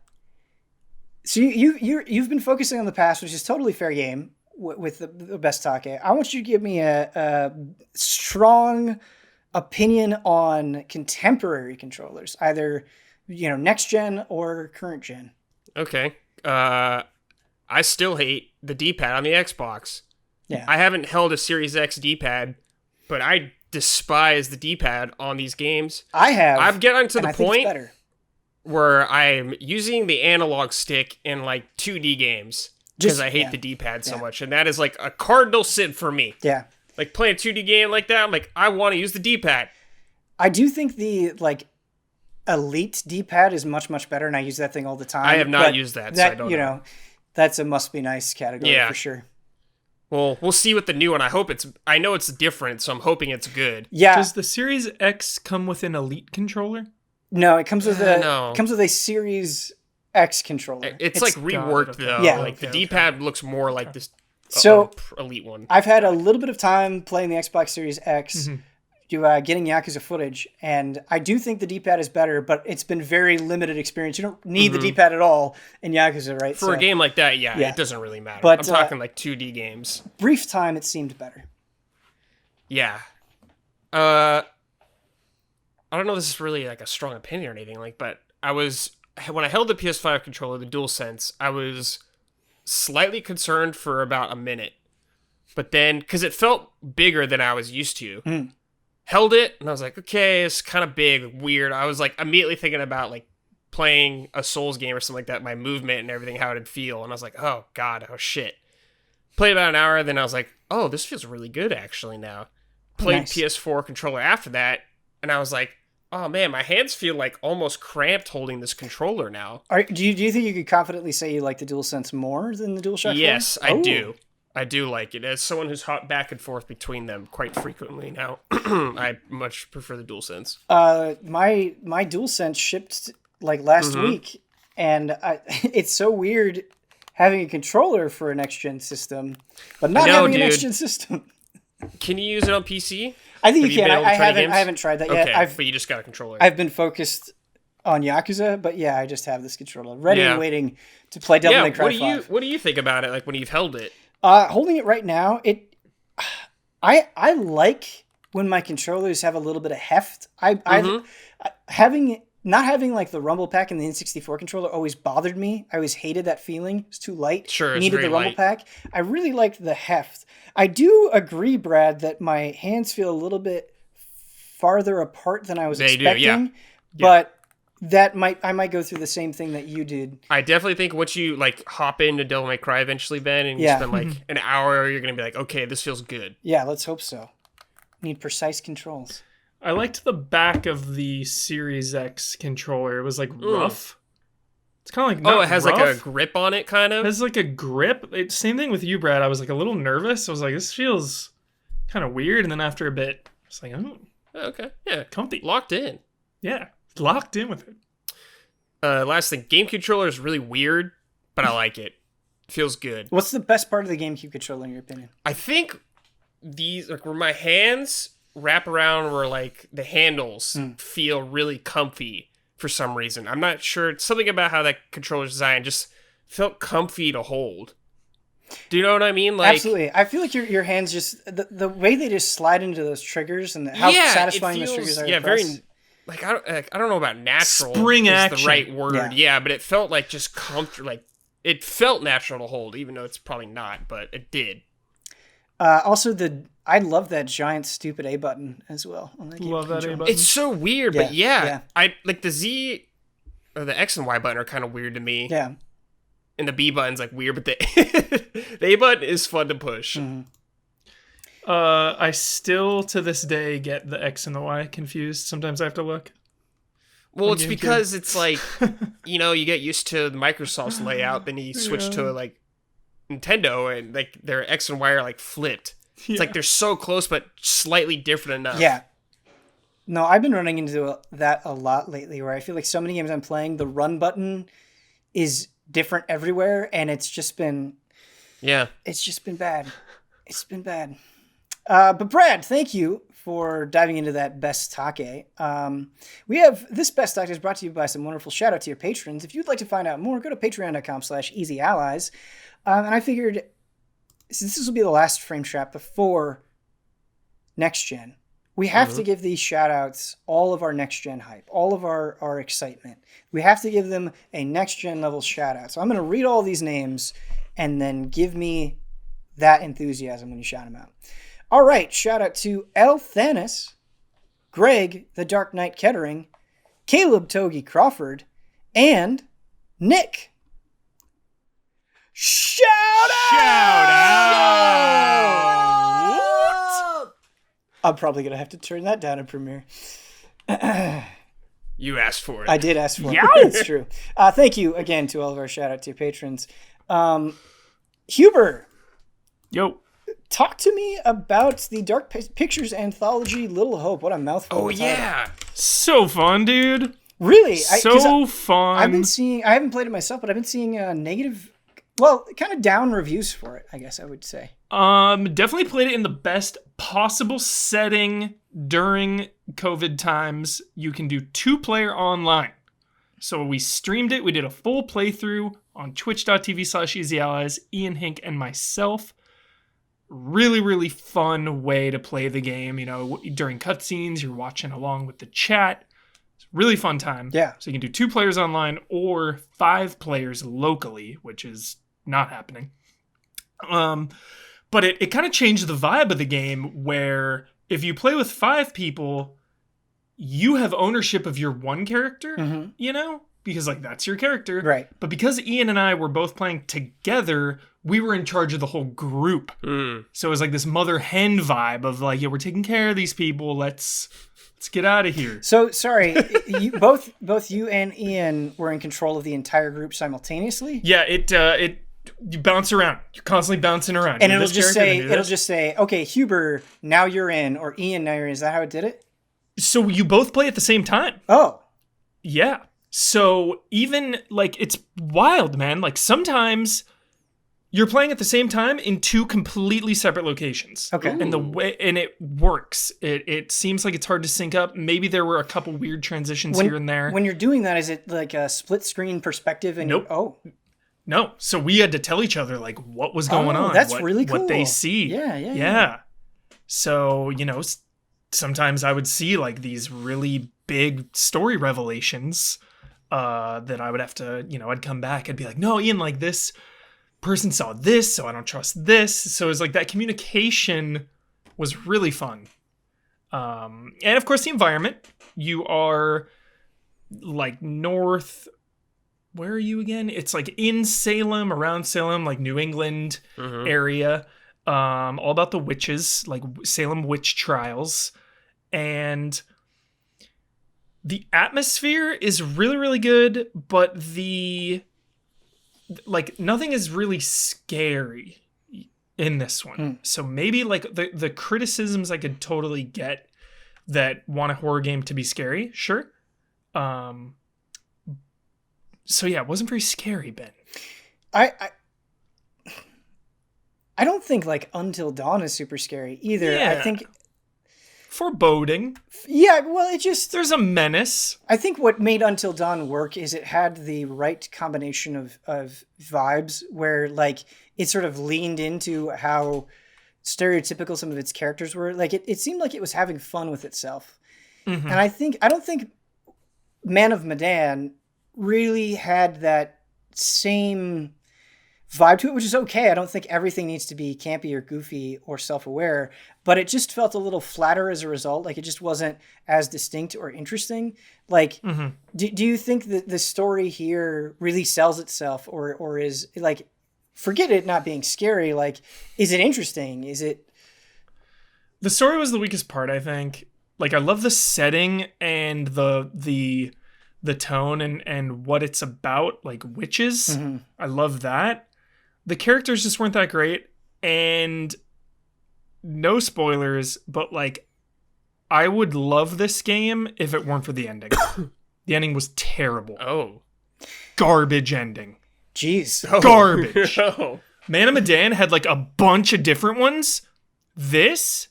[SPEAKER 1] So you've been focusing on the past, which is totally fair game with the best take. I want you to give me a strong opinion on contemporary controllers, either next gen or current gen.
[SPEAKER 2] Okay. I still hate the D-pad on the Xbox.
[SPEAKER 1] Yeah.
[SPEAKER 2] I haven't held a Series X D-pad, but I despise the D-pad on these games.
[SPEAKER 1] I have.
[SPEAKER 2] I've gotten to
[SPEAKER 1] and
[SPEAKER 2] the
[SPEAKER 1] I think it's
[SPEAKER 2] point
[SPEAKER 1] better.
[SPEAKER 2] where I'm using the analog stick in like 2D games because I hate the D-pad so much, and that is like a cardinal sin for me.
[SPEAKER 1] Yeah.
[SPEAKER 2] Like playing a 2D game like that, I'm like, I want to use the D-pad.
[SPEAKER 1] I do think the Elite D-pad is much, much better, and I use that thing all the time.
[SPEAKER 2] I have not used that, so I don't know.
[SPEAKER 1] That's a must be nice category for sure.
[SPEAKER 2] Well, we'll see what the new one. I know it's different, so I'm hoping it's good.
[SPEAKER 1] Yeah.
[SPEAKER 3] Does the Series X come with an Elite controller?
[SPEAKER 1] No, it comes with a Series X controller.
[SPEAKER 2] It's like reworked though.
[SPEAKER 1] Yeah.
[SPEAKER 2] Like the D-pad looks more like this Elite one.
[SPEAKER 1] I've had a little bit of time playing the Xbox Series X, getting Yakuza footage, and I do think the D-pad is better, but it's been very limited experience. You don't need the D-pad at all in Yakuza, right?
[SPEAKER 2] For a game like that, it doesn't really matter.
[SPEAKER 1] But,
[SPEAKER 2] I'm talking like 2D games.
[SPEAKER 1] Brief time, it seemed better.
[SPEAKER 2] Yeah. I don't know if this is really like a strong opinion or anything, but when I held the PS5 controller, the DualSense, I was slightly concerned for about a minute. But then, because it felt bigger than I was used to, held it, and I was like, okay, it's kind of big, weird. I was like immediately thinking about like playing a Souls game or something like that, my movement and everything, how it'd feel. And I was like, oh God, oh shit. Played about an hour, then I was like, oh, this feels really good actually now. Played PS4 controller after that, and I was like, oh man, my hands feel like almost cramped holding this controller now.
[SPEAKER 1] Do you think you could confidently say you like the DualSense more than the DualShock 4?
[SPEAKER 2] Yes, I do. I do like it. As someone who's hopped back and forth between them quite frequently now, I much prefer the DualSense.
[SPEAKER 1] My DualSense shipped like last week, and it's so weird having a controller for a next-gen system, but not having a next-gen system.
[SPEAKER 2] Can you use it on PC?
[SPEAKER 1] I think you can. I haven't tried that yet.
[SPEAKER 2] Okay, but you just got a controller.
[SPEAKER 1] I've been focused on Yakuza, but I just have this controller ready and waiting to play Devil May Cry 5.
[SPEAKER 2] What do you think about it? Like when you've held it?
[SPEAKER 1] Holding it right now, I like when my controllers have a little bit of heft. Not having like the rumble pack and the N64 controller always bothered me. I always hated that feeling. It's too light.
[SPEAKER 2] Sure, it's
[SPEAKER 1] needed
[SPEAKER 2] very
[SPEAKER 1] the rumble
[SPEAKER 2] light.
[SPEAKER 1] pack. I really liked the heft. I do agree, Brad, that my hands feel a little bit farther apart than I was expecting.
[SPEAKER 2] Yeah.
[SPEAKER 1] But I might go through the same thing that you did.
[SPEAKER 2] I definitely think once you like hop into Devil May Cry eventually, Ben, and you spend like an hour, you're gonna be like, okay, this feels good.
[SPEAKER 1] Yeah, let's hope so. Need precise controls.
[SPEAKER 3] I liked the back of the Series X controller. It was like rough. It's kind of like
[SPEAKER 2] it has
[SPEAKER 3] rough.
[SPEAKER 2] like a grip on it, kind of.
[SPEAKER 3] It has like a grip. Same thing with you, Brad. I was like a little nervous. I was like, this feels kind of weird. And then after a bit, it's like, oh,
[SPEAKER 2] okay, yeah,
[SPEAKER 3] comfy,
[SPEAKER 2] locked in.
[SPEAKER 3] Yeah, locked in with it.
[SPEAKER 2] Last thing, game controller is really weird, but I like it. Feels good.
[SPEAKER 1] What's the best part of the GameCube controller in your opinion?
[SPEAKER 2] I think these like where my hands wrap around where like the handles feel really comfy for some reason. I'm not sure. It's something about how that controller's designed just felt comfy to hold. Do you know what I mean? Like,
[SPEAKER 1] absolutely. I feel like your hands just the way they just slide into those triggers and how satisfying those triggers are.
[SPEAKER 2] Yeah, very. Like I don't know about natural.
[SPEAKER 3] Spring
[SPEAKER 2] is
[SPEAKER 3] action.
[SPEAKER 2] The right word. Yeah, but it felt like just comfortable. Like it felt natural to hold, even though it's probably not, but it did.
[SPEAKER 1] Also, I love that giant stupid A button as well.
[SPEAKER 3] Love that A button.
[SPEAKER 2] It's so weird, but I like the Z or the X and Y button are kind of weird to me.
[SPEAKER 1] Yeah,
[SPEAKER 2] and the B button's like weird, but the the A button is fun to push.
[SPEAKER 1] Mm-hmm.
[SPEAKER 3] I still to this day get the X and the Y confused. Sometimes I have to look.
[SPEAKER 2] Well, it's because it's like, you get used to Microsoft's layout, then you switch to like Nintendo, and like their X and Y are like flipped. It's like they're so close, but slightly different enough.
[SPEAKER 1] Yeah. No, I've been running into that a lot lately, where I feel like so many games I'm playing, the run button is different everywhere, and it's just been bad. It's been bad. But Brad, thank you for diving into that BESTAKE. We have this BESTAKE is brought to you by some wonderful shout out to your patrons. If you'd like to find out more, go to patreon.com/easyallies. And I figured, since this will be the last frame trap before next gen, we have to give these shout outs all of our next gen hype, all of our excitement. We have to give them a next gen level shout out. So I'm going to read all these names and then give me that enthusiasm when you shout them out. All right. Shout out to Elthanas, Greg, TheDarkKnight Kettering, Caleb Togi Crawford, and Nick. Shout out! I'm probably going to have to turn that down in Premiere.
[SPEAKER 2] You asked for it.
[SPEAKER 1] I did ask for it. It's true. Thank you again to all of our shout out to patrons. Huber.
[SPEAKER 3] Yo.
[SPEAKER 1] Talk to me about the Dark Pictures anthology Little Hope. What a mouthful.
[SPEAKER 2] Oh, yeah.
[SPEAKER 3] So fun, dude.
[SPEAKER 1] Really?
[SPEAKER 3] So fun.
[SPEAKER 1] I haven't played it myself, but I've been seeing negative, well, kind of down reviews for it, I guess I would say.
[SPEAKER 3] Definitely played it in the best possible setting during COVID times. You can do 2-player online. So we streamed it. We did a full playthrough on twitch.tv/easyallies, Ian Hink and myself. Really, really fun way to play the game. You know, during cutscenes, you're watching along with the chat. It's a really fun time.
[SPEAKER 1] Yeah.
[SPEAKER 3] So you can do 2 players online or 5 players locally, which is not happening. But it kind of changed the vibe of the game where if you play with 5 people, you have ownership of your one character, you know? Because, like, that's your character.
[SPEAKER 1] Right.
[SPEAKER 3] But because Ian and I were both playing together, we were in charge of the whole group. So it was like this mother-hen vibe of, like, yeah, we're taking care of these people. Let's get out of here.
[SPEAKER 1] So, sorry, both you and Ian were in control of the entire group simultaneously?
[SPEAKER 3] Yeah, you bounce around. You're constantly bouncing around.
[SPEAKER 1] And it'll just say, okay, Huber, now you're in, or Ian, now you're in. Is that how it did it?
[SPEAKER 3] So you both play at the same time.
[SPEAKER 1] Oh.
[SPEAKER 3] Yeah. So even, like, it's wild, man. Like, sometimes you're playing at the same time in 2 completely separate locations.
[SPEAKER 1] Okay.
[SPEAKER 3] And it works. It seems like it's hard to sync up. Maybe there were a couple weird transitions here and there.
[SPEAKER 1] When you're doing that, is it like a split screen perspective? And
[SPEAKER 3] Nope. No. So we had to tell each other, like, what was going on.
[SPEAKER 1] That's really cool.
[SPEAKER 3] What they see.
[SPEAKER 1] Yeah.
[SPEAKER 3] So, you know, sometimes I would see, like, these really big story revelations that I would have to, you know, I'd come back. I'd be like, no, Ian, like, this person saw this, so I don't trust this. So it was like that communication was really fun. And of course, the environment. You are, like, north... Where are you again? It's like in Salem, around Salem, like New England area. All about the witches, like Salem witch trials. And the atmosphere is really, really good, but nothing is really scary in this one. So maybe like the criticisms I could totally get that want a horror game to be scary. Sure. So yeah, it wasn't very scary, Ben.
[SPEAKER 1] I don't think like Until Dawn is super scary either.
[SPEAKER 3] Yeah.
[SPEAKER 1] I think
[SPEAKER 3] foreboding.
[SPEAKER 1] Yeah, well,
[SPEAKER 3] there's a menace.
[SPEAKER 1] I think what made Until Dawn work is it had the right combination of vibes where like it sort of leaned into how stereotypical some of its characters were. Like it seemed like it was having fun with itself. And I don't think Man of Medan really had that same vibe to it, which is okay. I don't think everything needs to be campy or goofy or self-aware, but it just felt a little flatter as a result. Like it just wasn't as distinct or interesting. Like, do you think that the story here really sells itself or is like, forget it not being scary. Like, is it interesting? Is it?
[SPEAKER 3] The story was the weakest part, I think. Like, I love the setting and the tone and what it's about, like witches. I love that. The characters just weren't that great, and no spoilers, but like I would love this game if it weren't for the ending. The ending was terrible.
[SPEAKER 2] Oh.
[SPEAKER 3] Garbage ending.
[SPEAKER 1] Jeez.
[SPEAKER 3] Garbage.
[SPEAKER 2] Oh.
[SPEAKER 3] Man of Medan had like a bunch of different ones. This,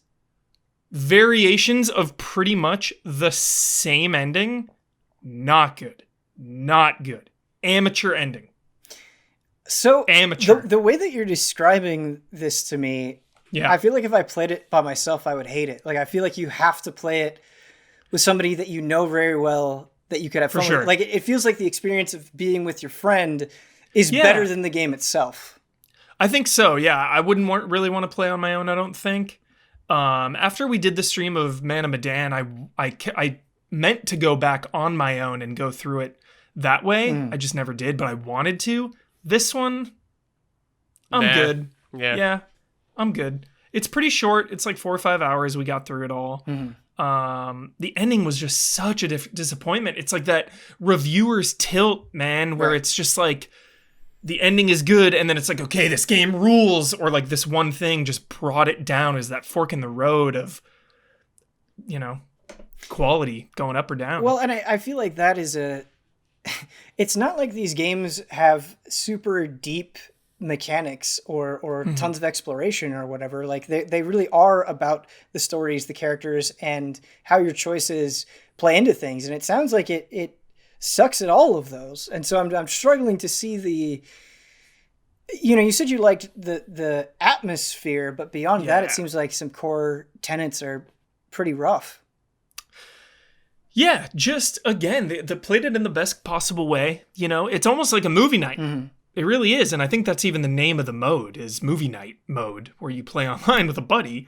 [SPEAKER 3] variations of pretty much the same ending. Not good. Not good. Amateur ending.
[SPEAKER 1] So
[SPEAKER 3] amateur.
[SPEAKER 1] The way that you're describing this to me,
[SPEAKER 3] Yeah.
[SPEAKER 1] I feel like if I played it by myself, I would hate it. Like, I feel like you have to play it with somebody that you know very well, that you could have fun
[SPEAKER 3] sure.
[SPEAKER 1] with. Like, it feels like the experience of being with your friend is better than the game itself.
[SPEAKER 3] I think so, yeah. I wouldn't really want to play on my own, I don't think. After we did the stream of Man of Medan, I meant to go back on my own and go through it that way. I just never did, but I wanted to. This one, I'm good. Yeah, I'm good. It's pretty short. It's like 4 or 5 hours. We got through it all. The ending was just such a disappointment. It's like that reviewer's tilt, man, where it's just like the ending is good and then it's like, okay, this game rules, or like this one thing just brought it down as that fork in the road of, quality going up or down.
[SPEAKER 1] Well, and I feel like that is it's not like these games have super deep mechanics or tons of exploration or whatever. Like they really are about the stories, the characters, and how your choices play into things. And it sounds like it sucks at all of those. And so I'm struggling to see the, you said you liked the atmosphere, but beyond that, it seems like some core tenets are pretty rough.
[SPEAKER 3] Yeah, just again, they played it in the best possible way. It's almost like a movie night. It really is. And I think that's even the name of the mode, is movie night mode, where you play online with a buddy.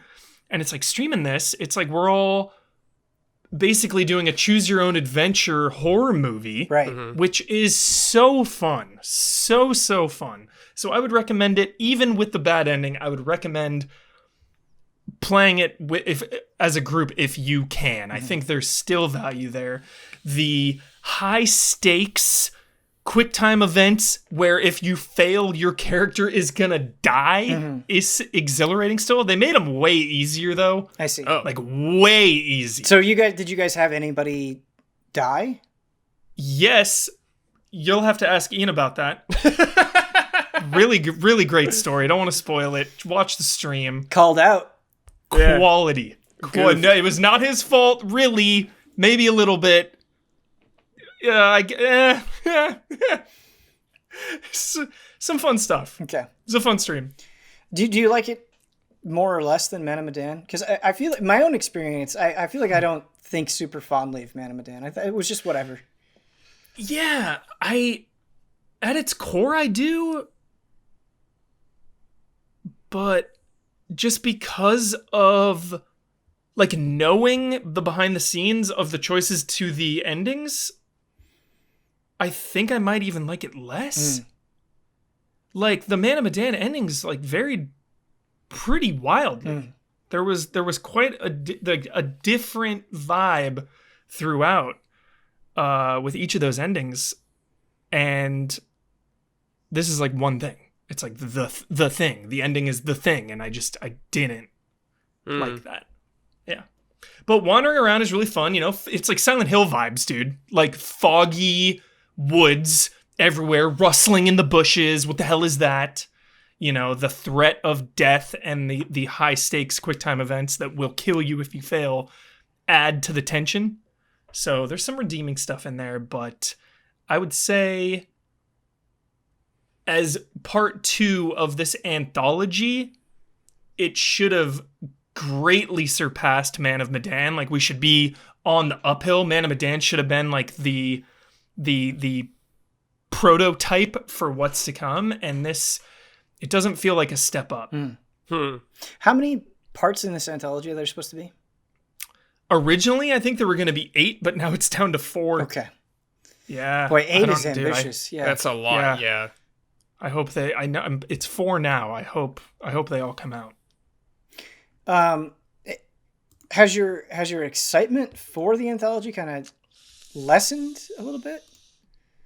[SPEAKER 3] And it's like streaming this. It's like we're all basically doing a choose your own adventure horror movie,
[SPEAKER 1] right?
[SPEAKER 3] Which is so fun. So fun. So I would recommend it, even with the bad ending. I would recommend playing it as a group if you can. I think there's still value there. The high stakes quick time events where if you fail your character is gonna die is exhilarating still. They made them way easier though.
[SPEAKER 1] I see.
[SPEAKER 3] Like way easy.
[SPEAKER 1] So did you guys have anybody die?
[SPEAKER 3] Yes. You'll have to ask Ian about that. Really great story. I don't want to spoil it. Watch the stream.
[SPEAKER 1] Called out.
[SPEAKER 3] Quality. No, it was not his fault, really. Maybe a little bit. Some fun stuff.
[SPEAKER 1] Okay.
[SPEAKER 3] It's a fun stream.
[SPEAKER 1] Do you like it more or less than Man of Medan? Because I feel like my own experience, I feel like I don't think super fondly of Man of Medan. It was just whatever.
[SPEAKER 3] Yeah, at its core I do, but just because of like knowing the behind the scenes of the choices to the endings, I think I might even like it less. Like the Man of Medan endings like varied pretty wildly. There was quite a different vibe throughout with each of those endings, and this is like one thing. It's like the thing. The ending is the thing, and I didn't like that. Yeah. But wandering around is really fun, It's like Silent Hill vibes, dude. Like foggy woods everywhere, rustling in the bushes. What the hell is that? The threat of death and the high stakes quick time events that will kill you if you fail add to the tension. So there's some redeeming stuff in there, but I would say as part 2 of this anthology, it should have greatly surpassed Man of Medan. Like we should be on the uphill. Man of Medan should have been like the prototype for what's to come, and this, it doesn't feel like a step up.
[SPEAKER 1] How many parts in this anthology are there supposed to be?
[SPEAKER 3] Originally, I think there were going to be 8, but now it's down to 4.
[SPEAKER 1] Okay.
[SPEAKER 3] Yeah.
[SPEAKER 1] Boy, 8 is ambitious. Yeah.
[SPEAKER 2] That's a lot. Yeah.
[SPEAKER 3] I hope I know it's 4 now. I hope they all come out.
[SPEAKER 1] Has your excitement for the anthology kind of lessened a little bit?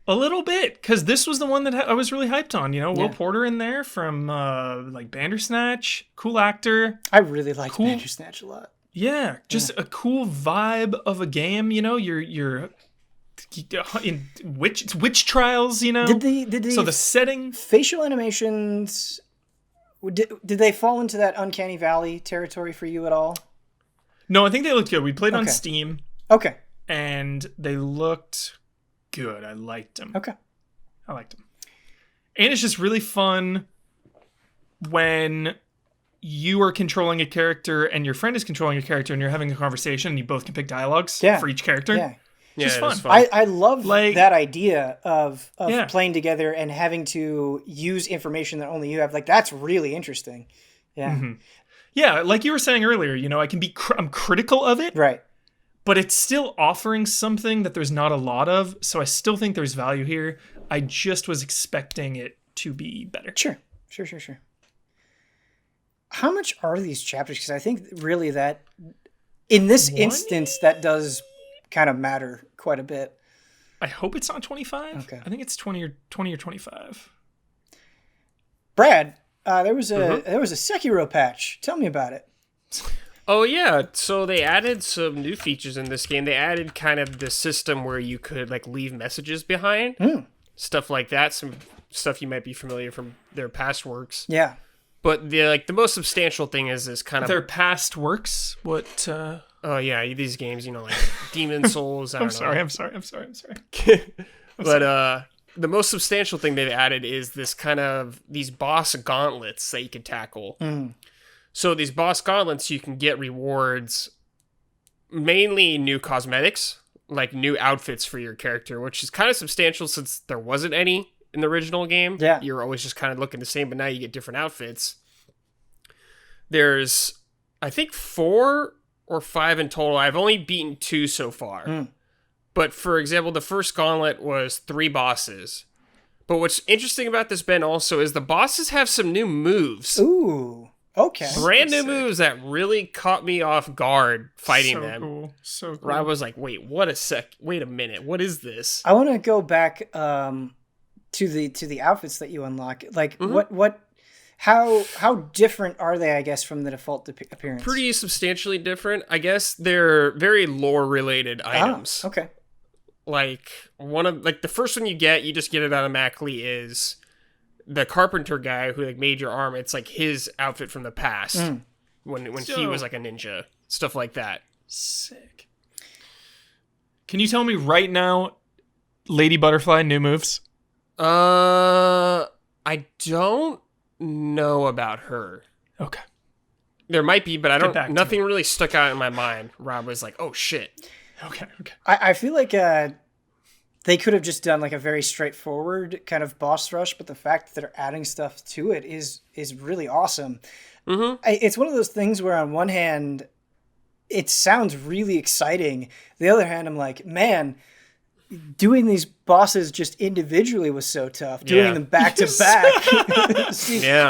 [SPEAKER 3] A little bit, because this was the one that I was really hyped on. Will Porter in there from like Bandersnatch, cool actor.
[SPEAKER 1] I really liked Bandersnatch a lot.
[SPEAKER 3] Yeah, just a cool vibe of a game. You're in witch trials.
[SPEAKER 1] Did the
[SPEAKER 3] so the setting,
[SPEAKER 1] facial animations, did they fall into that Uncanny Valley territory for you at all?
[SPEAKER 3] No, I think they looked good. We played on Steam.
[SPEAKER 1] Okay.
[SPEAKER 3] And they looked good. I liked them.
[SPEAKER 1] Okay.
[SPEAKER 3] I liked them. And it's just really fun when you are controlling a character and your friend is controlling a character and you're having a conversation and you both can pick dialogues for each character.
[SPEAKER 1] Yeah.
[SPEAKER 3] Just fun.
[SPEAKER 1] I love that idea of playing together and having to use information that only you have. Like, that's really interesting. Yeah.
[SPEAKER 3] Mm-hmm. Yeah, like you were saying earlier, I can be I'm critical of it.
[SPEAKER 1] Right.
[SPEAKER 3] But it's still offering something that there's not a lot of, so I still think there's value here. I just was expecting it to be better.
[SPEAKER 1] Sure. How much are these chapters? Because I think really that, in this instance, that does kind of matter quite a bit.
[SPEAKER 3] I hope it's not 25.
[SPEAKER 1] Okay.
[SPEAKER 3] I think it's 20 or 25.
[SPEAKER 1] Brad, there was a Sekiro patch. Tell me about it.
[SPEAKER 2] Oh yeah, so they added some new features in this game. They added kind of the system where you could like leave messages behind, stuff like that. Some stuff you might be familiar from their past works.
[SPEAKER 1] Yeah,
[SPEAKER 2] but the most substantial thing is this kind of
[SPEAKER 3] their past works. What?
[SPEAKER 2] Oh yeah, these games, like Demon Souls.
[SPEAKER 3] I'm sorry.
[SPEAKER 2] But the most substantial thing they've added is this kind of these boss gauntlets that you can tackle. So these boss gauntlets, you can get rewards, mainly new cosmetics, like new outfits for your character, which is kind of substantial since there wasn't any in the original game.
[SPEAKER 1] Yeah.
[SPEAKER 2] You're always just kind of looking the same, but now you get different outfits. There's, I think, 4 or 5 in total. I've only beaten 2 so far. But for example, the first gauntlet was 3 bosses. But what's interesting about this, Ben, also, is the bosses have some new moves.
[SPEAKER 1] Ooh. Okay.
[SPEAKER 2] Brand new moves that really caught me off guard fighting them.
[SPEAKER 3] So cool.
[SPEAKER 2] Where I was like, wait a minute, what is this?
[SPEAKER 1] I want to go back to the outfits that you unlock. Like how different are they, I guess, from the default appearance?
[SPEAKER 2] Pretty substantially different. I guess they're very lore related items.
[SPEAKER 1] Oh, okay.
[SPEAKER 2] Like the first one you just get it automatically is the carpenter guy who made your arm. It's like his outfit from the past when he was like a ninja, stuff like that.
[SPEAKER 3] Sick. Can you tell me right now, Lady Butterfly new moves?
[SPEAKER 2] I don't know about her.
[SPEAKER 3] Okay.
[SPEAKER 2] There might be, but I don't. Nothing really stuck out in my mind. Rob was like, "Oh shit."
[SPEAKER 3] Okay.
[SPEAKER 1] I feel like they could have just done like a very straightforward kind of boss rush, but the fact that they're adding stuff to it is really awesome. It's one of those things where on one hand, it sounds really exciting. The other hand, I'm like, man, doing these bosses just individually was so tough. Doing them back to back,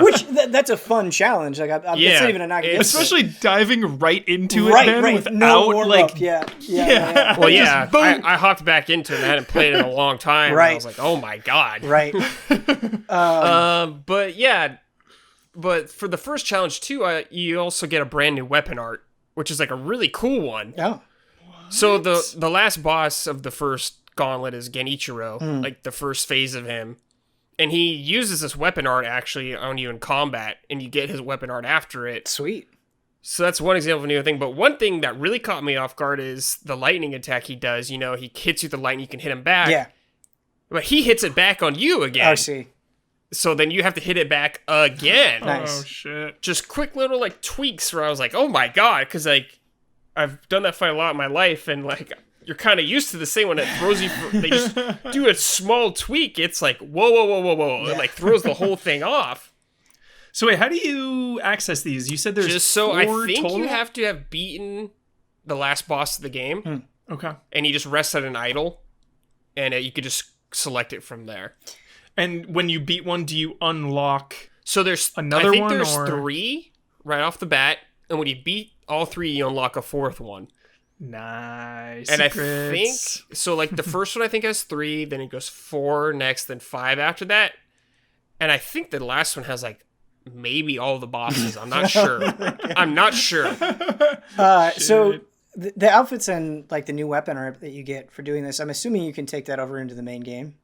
[SPEAKER 1] which that's a fun challenge. Like, it's not even a knock against
[SPEAKER 3] especially diving right into it, without
[SPEAKER 1] no
[SPEAKER 3] like,
[SPEAKER 1] yeah.
[SPEAKER 2] Well, yeah, I hopped back into it. And I hadn't played it in a long time. Right. I was like, oh my god.
[SPEAKER 1] Right.
[SPEAKER 2] But for the first challenge too, you also get a brand new weapon art, which is like a really cool one.
[SPEAKER 1] Oh.
[SPEAKER 2] So the last boss of the first gauntlet is Genichiro, like the first phase of him. And he uses this weapon art actually on you in combat, and you get his weapon art after it.
[SPEAKER 1] Sweet.
[SPEAKER 2] So that's one example of a new thing. But one thing that really caught me off guard is the lightning attack he does. He hits you with the lightning, you can hit him back.
[SPEAKER 1] Yeah.
[SPEAKER 2] But he hits it back on you again.
[SPEAKER 1] I see.
[SPEAKER 2] So then you have to hit it back again.
[SPEAKER 1] Nice.
[SPEAKER 3] Oh, shit.
[SPEAKER 2] Just quick little tweaks where I was like, oh my god, because I've done that fight a lot in my life, and you're kind of used to the same when it throws you. They just do a small tweak. It's like whoa! Yeah. It throws the whole thing off.
[SPEAKER 3] So wait, how do you access these? You said there's
[SPEAKER 2] just so
[SPEAKER 3] 4
[SPEAKER 2] I think
[SPEAKER 3] total?
[SPEAKER 2] you have to have beaten the last boss of the game.
[SPEAKER 3] Okay.
[SPEAKER 2] And you just rest at an idol, and you could just select it from there.
[SPEAKER 3] And when you beat one, do you unlock?
[SPEAKER 2] So there's
[SPEAKER 3] another one.
[SPEAKER 2] There's 3 right off the bat, and when you beat all 3, you unlock a 4th one.
[SPEAKER 3] Nice.
[SPEAKER 2] And
[SPEAKER 3] secrets.
[SPEAKER 2] I think so. The first one I think has 3, then it goes 4 next, then 5 after that, and I think the last one has maybe all the bosses. I'm not sure.
[SPEAKER 1] So the outfits and the new weapon art that you get for doing this, I'm assuming you can take that over into the main game.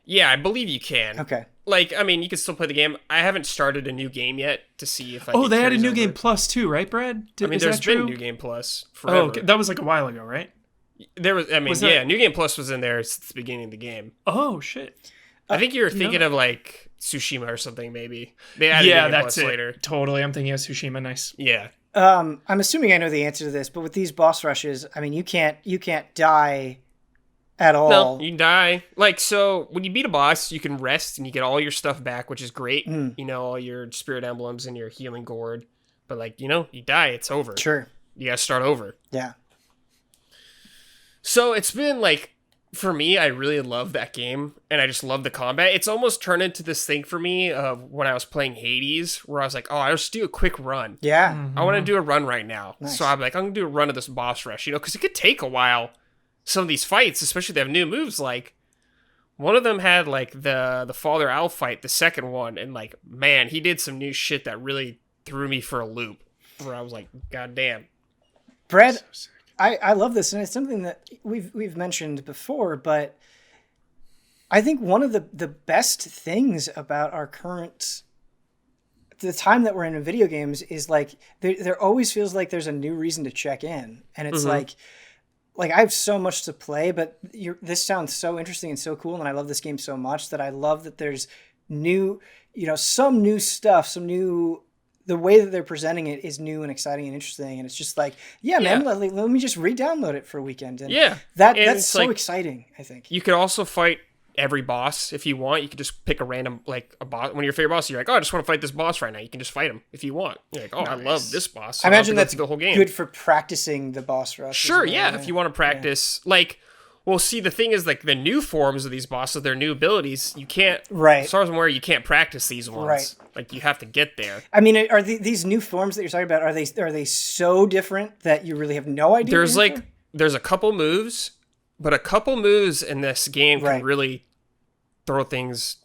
[SPEAKER 2] Yeah, I believe you can.
[SPEAKER 1] Okay.
[SPEAKER 2] You can still play the game. I haven't started a new game yet to see if I.
[SPEAKER 3] Oh, they had a new game plus too, right, Brad?
[SPEAKER 2] There's been New Game Plus forever.
[SPEAKER 3] Oh, okay. That was a while ago, right?
[SPEAKER 2] There was. New Game Plus was in there since the beginning of the game.
[SPEAKER 3] Oh shit.
[SPEAKER 2] I think you're thinking of like Tsushima or something, maybe. They added
[SPEAKER 3] Yeah,
[SPEAKER 2] a
[SPEAKER 3] that's
[SPEAKER 2] boss
[SPEAKER 3] it.
[SPEAKER 2] later.
[SPEAKER 3] Totally. I'm thinking of Tsushima. Nice.
[SPEAKER 2] Yeah.
[SPEAKER 1] I'm assuming I know the answer to this, but with these boss rushes, I mean, you can't die at all.
[SPEAKER 2] No, you die. Like, so when you beat a boss, you can rest and you get all your stuff back, which is great. You know, all your spirit emblems and your healing gourd. But like, you know, you die, it's over.
[SPEAKER 1] Sure.
[SPEAKER 2] You gotta start over.
[SPEAKER 1] Yeah.
[SPEAKER 2] So it's been like, for me, I really love that game, and I just love the combat. It's almost turned into this thing for me of when I was playing Hades, where I was like, oh, I'll just do a quick run.
[SPEAKER 1] Yeah.
[SPEAKER 2] I want to do a run right now.
[SPEAKER 1] Nice.
[SPEAKER 2] So I'm like, I'm going to do a run of this boss rush, you know, because it could take a while. Some of these fights, especially if they have new moves, like, one of them had, like, the Father Owl fight, the second one, and, like, man, he did some new shit that really threw me for a loop, where I was like, God damn.
[SPEAKER 1] Brad, I love this, and it's something that we've mentioned before, but I think one of the best things about our the time that we're in video games is like there always feels like there's a new reason to check in, and it's like I have so much to play, but this sounds so interesting and so cool, and I love this game so much that I love that there's new, you know, some new stuff, the way that they're presenting it is new and exciting and interesting. And it's just like, man, let me just re-download it for a weekend. And that's so like, exciting, I think.
[SPEAKER 2] You could also fight every boss if you want. You could just pick a random, like a boss, one of your favorite bosses. You're like, oh, I just want to fight this boss right now. You can just fight him if you want. You're like, oh, nice. I love this boss. So
[SPEAKER 1] I imagine that's
[SPEAKER 2] the whole game.
[SPEAKER 1] Good for practicing the boss rush.
[SPEAKER 2] Sure, yeah. If you want to practice, like, well, see, the thing is, like, the new forms of these bosses, their new abilities, you can't, as far as I'm aware, you can't practice these ones.
[SPEAKER 1] Right.
[SPEAKER 2] Like, you have to get there.
[SPEAKER 1] I mean, are these new forms that you're talking about, are they so different that you really have no idea?
[SPEAKER 2] There's a couple moves, but a couple moves in this game can really throw things,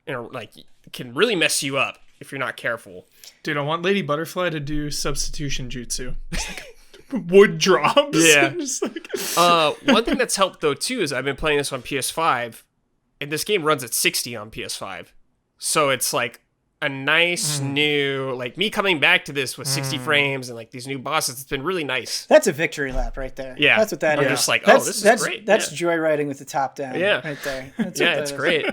[SPEAKER 2] you know, like, can really mess you up if you're not careful.
[SPEAKER 3] Dude, I want Lady Butterfly to do substitution jutsu. Wood drops.
[SPEAKER 2] Yeah. One thing that's helped though too is I've been playing this on PS5, and this game runs at 60 on PS5, so it's like a nice new, like, me coming back to this with 60 frames and like these new bosses. It's been really nice.
[SPEAKER 1] That's a victory lap right there.
[SPEAKER 2] Yeah,
[SPEAKER 1] that's what that is.
[SPEAKER 2] I'm just like, oh, this is great.
[SPEAKER 1] That's joyriding with the top down.
[SPEAKER 2] Yeah,
[SPEAKER 1] right there.
[SPEAKER 2] It's great.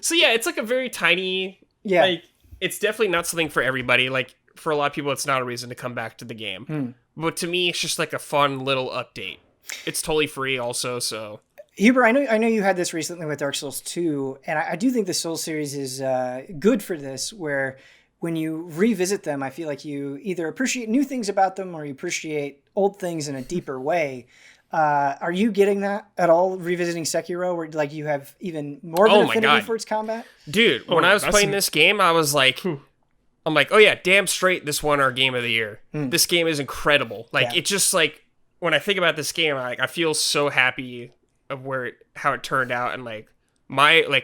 [SPEAKER 2] So yeah, it's like a very tiny. Yeah, like, it's definitely not something for everybody. Like, for a lot of people, it's not a reason to come back to the game. But to me, it's just like a fun little update. It's totally free also, so...
[SPEAKER 1] Huber, I know you had this recently with Dark Souls 2, and I do think the Souls series is good for this, where when you revisit them, I feel like you either appreciate new things about them or you appreciate old things in a deeper way. Are you getting that at all, revisiting Sekiro, where like you have even more of an affinity for its combat?
[SPEAKER 2] Dude, when I was playing this game, I was like... I'm like, oh yeah, damn straight, this won our game of the year. This game is incredible. Like, it's just like, when I think about this game, I feel so happy of how it turned out, and like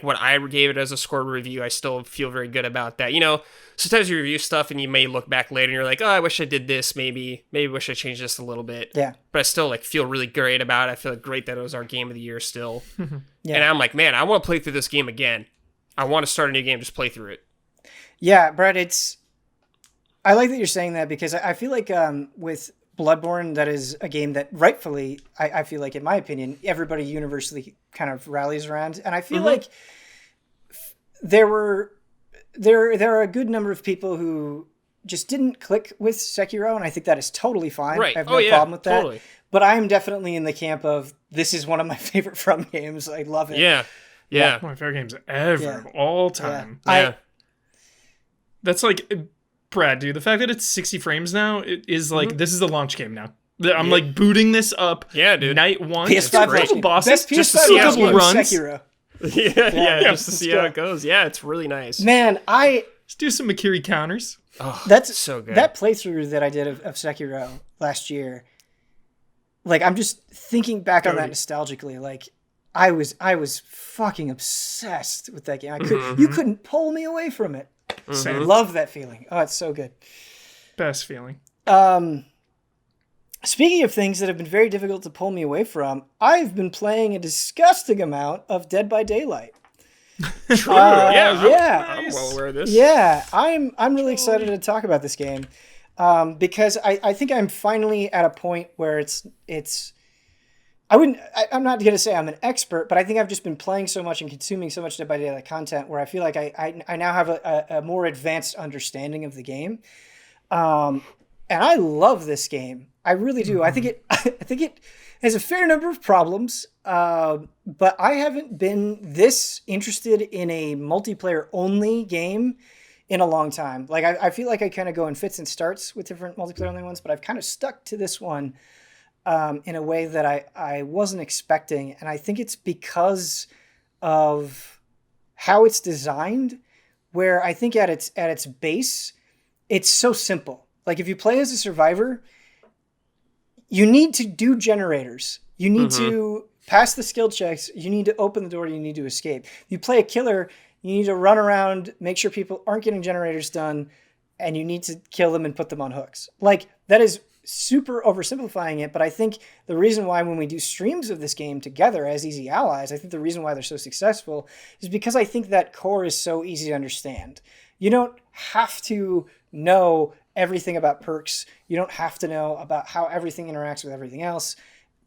[SPEAKER 2] what I gave it as a score review, I still feel very good about that. You know, sometimes you review stuff and you may look back later and you're like, oh, I wish I did this, maybe wish I changed this a little bit. Yeah. But I still like feel really great about it. I feel like great that it was our game of the year still. Yeah. And I'm like, man, I want to play through this game again. I want to start a new game, just play through it. Yeah, Brad, I like that you're saying that, because I feel like with Bloodborne, that is a game that rightfully, I feel like, in my opinion, everybody universally kind of rallies around. And I feel like there are a good number of people who just didn't click with Sekiro, and I think that is totally fine. Right. I have no problem with that. Totally. But I am definitely in the camp of, this is one of my favorite From games. I love it. Yeah. One of
[SPEAKER 3] my favorite games ever, of all time. That's like... Brad, dude, the fact that it's 60 frames now, it is like, this is a launch game now. I'm like booting this up. Yeah, dude. Night one.
[SPEAKER 1] PS5
[SPEAKER 3] couple bosses.
[SPEAKER 1] Best PS5
[SPEAKER 3] just to see how it runs.
[SPEAKER 1] Sekiro.
[SPEAKER 2] Just to see how it goes. Yeah, it's really nice.
[SPEAKER 1] Man,
[SPEAKER 3] let's do some Makiri counters.
[SPEAKER 2] Oh, that's so good.
[SPEAKER 1] That playthrough that I did of Sekiro last year, like, I'm just thinking back on that nostalgically. Like, I was fucking obsessed with that game. You couldn't pull me away from it. Love that feeling. Oh, it's so good.
[SPEAKER 3] Best feeling.
[SPEAKER 1] Speaking of things that have been very difficult to pull me away from, I've been playing a disgusting amount of Dead by Daylight.
[SPEAKER 2] True. I'm well aware of this.
[SPEAKER 1] Yeah, I'm really excited to talk about this game, because I think I'm finally at a point where it's I'm not going to say I'm an expert, but I think I've just been playing so much and consuming so much Dead by Daylight content where I feel like I now have a more advanced understanding of the game. And I love this game. I really do. I think it has a fair number of problems, but I haven't been this interested in a multiplayer only game in a long time. Like I feel like I kind of go in fits and starts with different multiplayer only ones, but I've kind of stuck to this one in a way that I wasn't expecting. And I think it's because of how it's designed, where I think at its base, it's so simple. Like if you play as a survivor, you need to do generators. You need to pass the skill checks. You need to open the door. You need to escape. If you play a killer, you need to run around, make sure people aren't getting generators done, and you need to kill them and put them on hooks. Like that is super oversimplifying it, but I think the reason why when we do streams of this game together as easy allies, I think the reason why they're so successful is because I think that core is so easy to understand. You don't have to know everything about perks. You don't have to know about how everything interacts with everything else.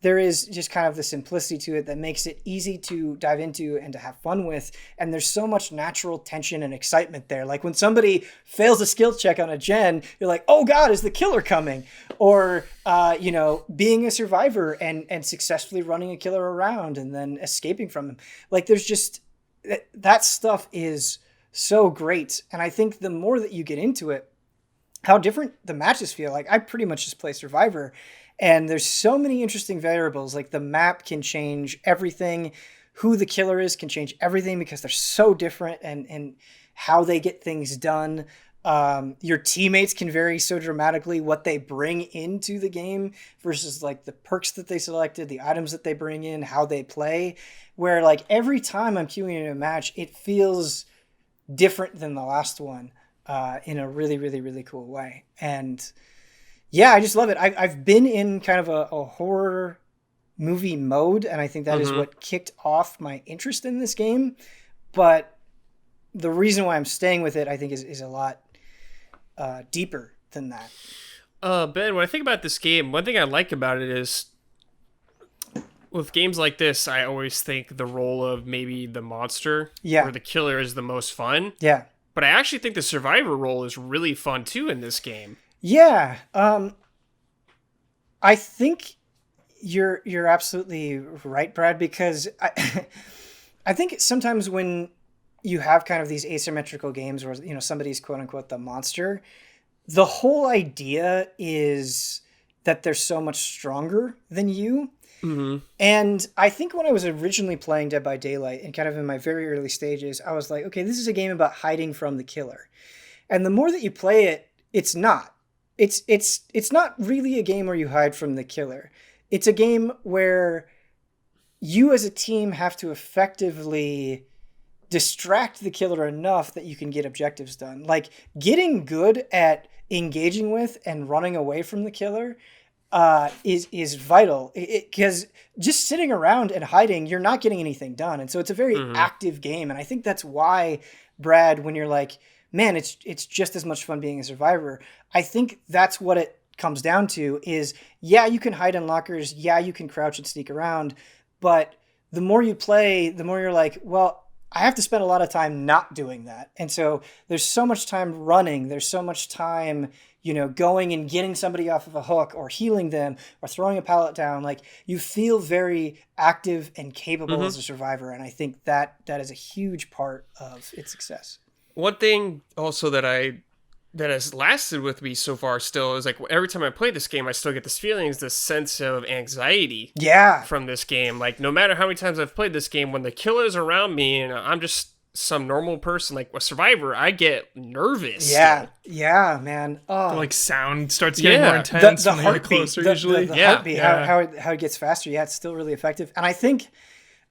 [SPEAKER 1] There is just kind of the simplicity to it that makes it easy to dive into and to have fun with. And there's so much natural tension and excitement there. Like when somebody fails a skill check on a gen, you're like, oh God, is the killer coming? Or, being a survivor and successfully running a killer around and then escaping from him. Like there's just, that stuff is so great. And I think the more that you get into it, how different the matches feel. Like I pretty much just play Survivor, and there's so many interesting variables. Like the map can change everything. Who the killer is can change everything because they're so different and how they get things done. Your teammates can vary so dramatically what they bring into the game versus like the perks that they selected, the items that they bring in, how they play, where like every time I'm queuing in a match, it feels different than the last one in a really, really, really cool way. And yeah, I just love it. I've been in kind of a horror movie mode, and I think that is what kicked off my interest in this game. But the reason why I'm staying with it, I think, is a lot deeper than that.
[SPEAKER 2] Ben, when I think about this game, one thing I like about it is with games like this, I always think the role of maybe the monster or the killer is the most fun.
[SPEAKER 1] Yeah.
[SPEAKER 2] But I actually think the survivor role is really fun too in this game.
[SPEAKER 1] Yeah. I think you're absolutely right, Brad, because I think sometimes when you have kind of these asymmetrical games where, somebody's quote unquote the monster, the whole idea is that they're so much stronger than you. Mm-hmm. And I think when I was originally playing Dead by Daylight and kind of in my very early stages, I was like, okay, this is a game about hiding from the killer. And the more that you play it, it's not. It's not really a game where you hide from the killer. It's a game where you as a team have to effectively distract the killer enough that you can get objectives done. Like getting good at engaging with and running away from the killer is vital, because just sitting around and hiding, you're not getting anything done. And so it's a very active game. And I think that's why, Brad, when you're like, man, it's just as much fun being a survivor, I think that's what it comes down to is, yeah, you can hide in lockers. Yeah, you can crouch and sneak around. But the more you play, the more you're like, well, I have to spend a lot of time not doing that. And so there's so much time running. There's so much time, going and getting somebody off of a hook or healing them or throwing a pallet down. Like you feel very active and capable as a survivor. And I think that is a huge part of its success.
[SPEAKER 2] One thing also that has lasted with me so far still is like every time I play this game, I still get this feeling, this sense of anxiety from this game. Like no matter how many times I've played this game, when the killer's around me and I'm just some normal person, like a survivor, I get nervous.
[SPEAKER 1] Yeah, man. Oh.
[SPEAKER 3] The sound starts getting more intense
[SPEAKER 1] the
[SPEAKER 3] when
[SPEAKER 1] heartbeat,
[SPEAKER 3] they get closer usually.
[SPEAKER 1] The heartbeat, how it gets faster. Yeah, it's still really effective. And I think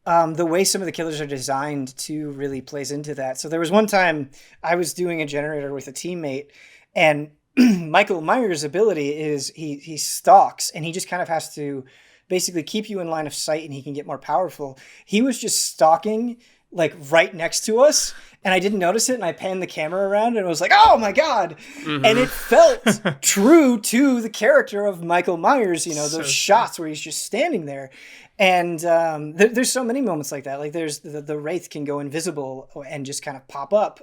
[SPEAKER 1] the way some of the killers are designed too really plays into that. So there was one time I was doing a generator with a teammate, and Michael Myers' ability is he stalks, and he just kind of has to basically keep you in line of sight, and he can get more powerful. He was just stalking right next to us, and I didn't notice it, and I panned the camera around, and it was like, oh my God. And it felt true to the character of Michael Myers, those shots where he's just standing there. And there's so many moments like that. Like there's the Wraith can go invisible and just kind of pop up.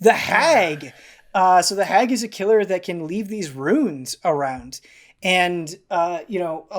[SPEAKER 1] The Hag. So the Hag is a killer that can leave these runes around. And, a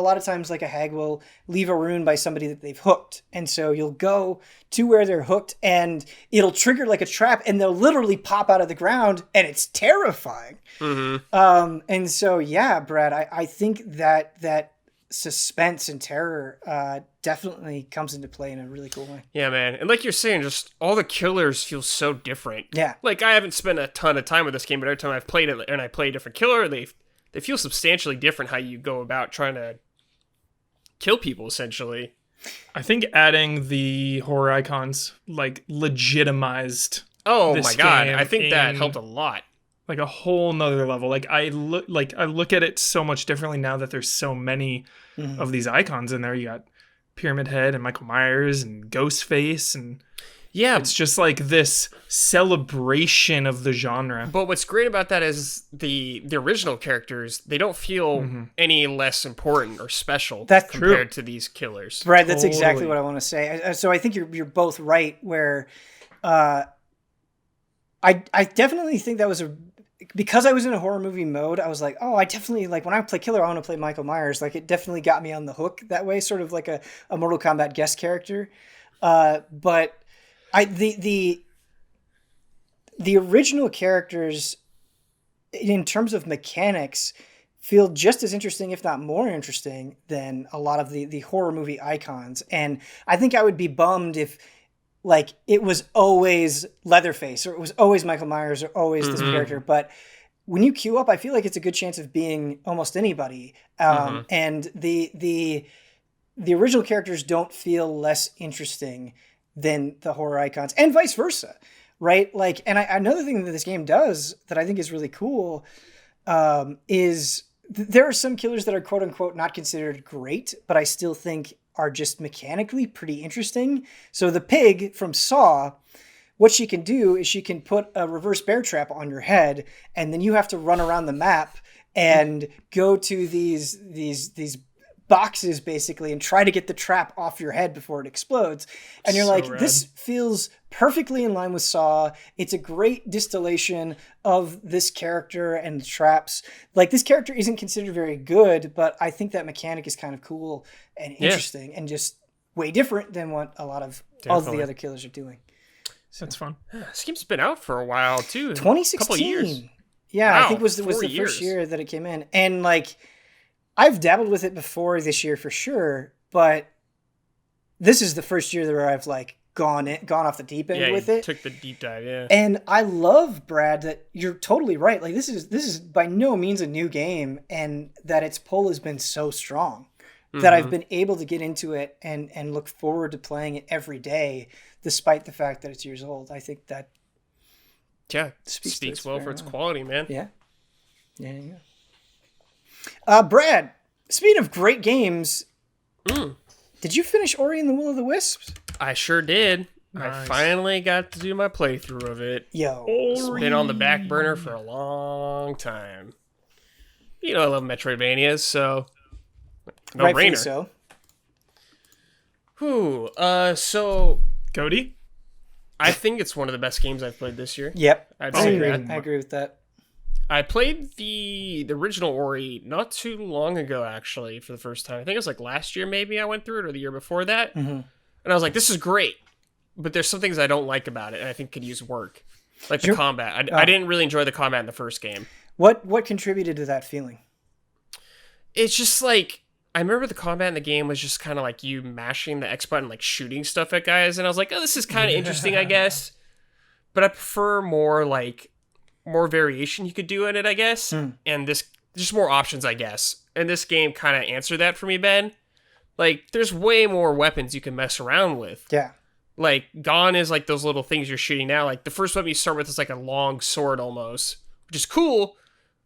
[SPEAKER 1] lot of times like a Hag will leave a rune by somebody that they've hooked. And so you'll go to where they're hooked and it'll trigger like a trap and they'll literally pop out of the ground and it's terrifying. Mm-hmm. And so, yeah, Brad, I think that suspense and terror definitely comes into play in a really cool way.
[SPEAKER 2] Yeah, man. And like you're saying, just all the killers feel so different.
[SPEAKER 1] Yeah.
[SPEAKER 2] Like I haven't spent a ton of time with this game, but every time I've played it and I play a different killer, they feel substantially different how you go about trying to kill people, essentially.
[SPEAKER 3] I think adding the horror icons like legitimized.
[SPEAKER 2] Oh my god, I think that helped a lot.
[SPEAKER 3] Like a whole nother level. Like I look at it so much differently now that there's so many of these icons in there. You got Pyramid Head and Michael Myers and Ghostface, and it's just like this celebration of the genre.
[SPEAKER 2] But what's great about that is the original characters, they don't feel any less important or special compared to these killers.
[SPEAKER 1] Brad, that's exactly what I want to say. So I think you're both right where I definitely think that was because I was in a horror movie mode, I was like, oh, I definitely, like, when I play killer, I want to play Michael Myers. Like, it definitely got me on the hook that way, sort of like a Mortal Kombat guest character. But the original characters, in terms of mechanics, feel just as interesting, if not more interesting, than a lot of the horror movie icons. And I think I would be bummed if, like, it was always Leatherface or it was always Michael Myers or always this character. But when you queue up, I feel like it's a good chance of being almost anybody. And the original characters don't feel less interesting than the horror icons, and vice versa, right? Like, and another thing that this game does that I think is really cool is there are some killers that are quote unquote not considered great, but I still think are just mechanically pretty interesting. So the pig from Saw, what she can do is she can put a reverse bear trap on your head, and then you have to run around the map and go to these boxes basically and try to get the trap off your head before it explodes. And you're so like, rad. This feels perfectly in line with Saw. It's a great distillation of this character and the traps. Like, this character isn't considered very good, but I think that mechanic is kind of cool and interesting and just way different than what a lot of all the other killers are doing.
[SPEAKER 3] So that's fun.
[SPEAKER 2] This game's been out for a while too.
[SPEAKER 1] 2016.
[SPEAKER 2] Couple years.
[SPEAKER 1] Yeah, wow, I think was the first year that it came in. And like, I've dabbled with it before this year for sure, but this is the first year where I've like gone off the deep end with it.
[SPEAKER 2] Took the deep dive, yeah.
[SPEAKER 1] And I love, Brad, that you're totally right. Like, this is by no means a new game, and that its pull has been so strong that I've been able to get into it and look forward to playing it every day, despite the fact that it's years old. I think that
[SPEAKER 2] speaks well for its quality, man.
[SPEAKER 1] Yeah. Yeah. Brad, speaking of great games, did you finish Ori and the Will of the Wisps?
[SPEAKER 2] I sure did. Nice. I finally got to do my playthrough of it. It's been on the back burner for a long time. You know I love Metroidvanias, so no brainer.
[SPEAKER 1] So.
[SPEAKER 2] So
[SPEAKER 3] Cody?
[SPEAKER 2] I think it's one of the best games I've played this year.
[SPEAKER 1] Yep.
[SPEAKER 2] I
[SPEAKER 1] agree with that.
[SPEAKER 2] I played the original Ori not too long ago, actually, for the first time. I think it was like last year, maybe I went through it, or the year before that. And I was like, this is great, but there's some things I don't like about it, and I think could use work. Like the combat. I didn't really enjoy the combat in the first game.
[SPEAKER 1] What contributed to that feeling?
[SPEAKER 2] It's just like, I remember the combat in the game was just kind of like you mashing the X button, like shooting stuff at guys, and I was like, oh, this is kind of interesting, I guess. But I prefer more variation you could do in it, I guess. And this, just more options, I guess. And this game kind of answered that for me, Ben. Like, there's way more weapons you can mess around with.
[SPEAKER 1] Yeah.
[SPEAKER 2] Like, gone is like those little things you're shooting now. Like, the first weapon you start with is like a long sword almost, which is cool.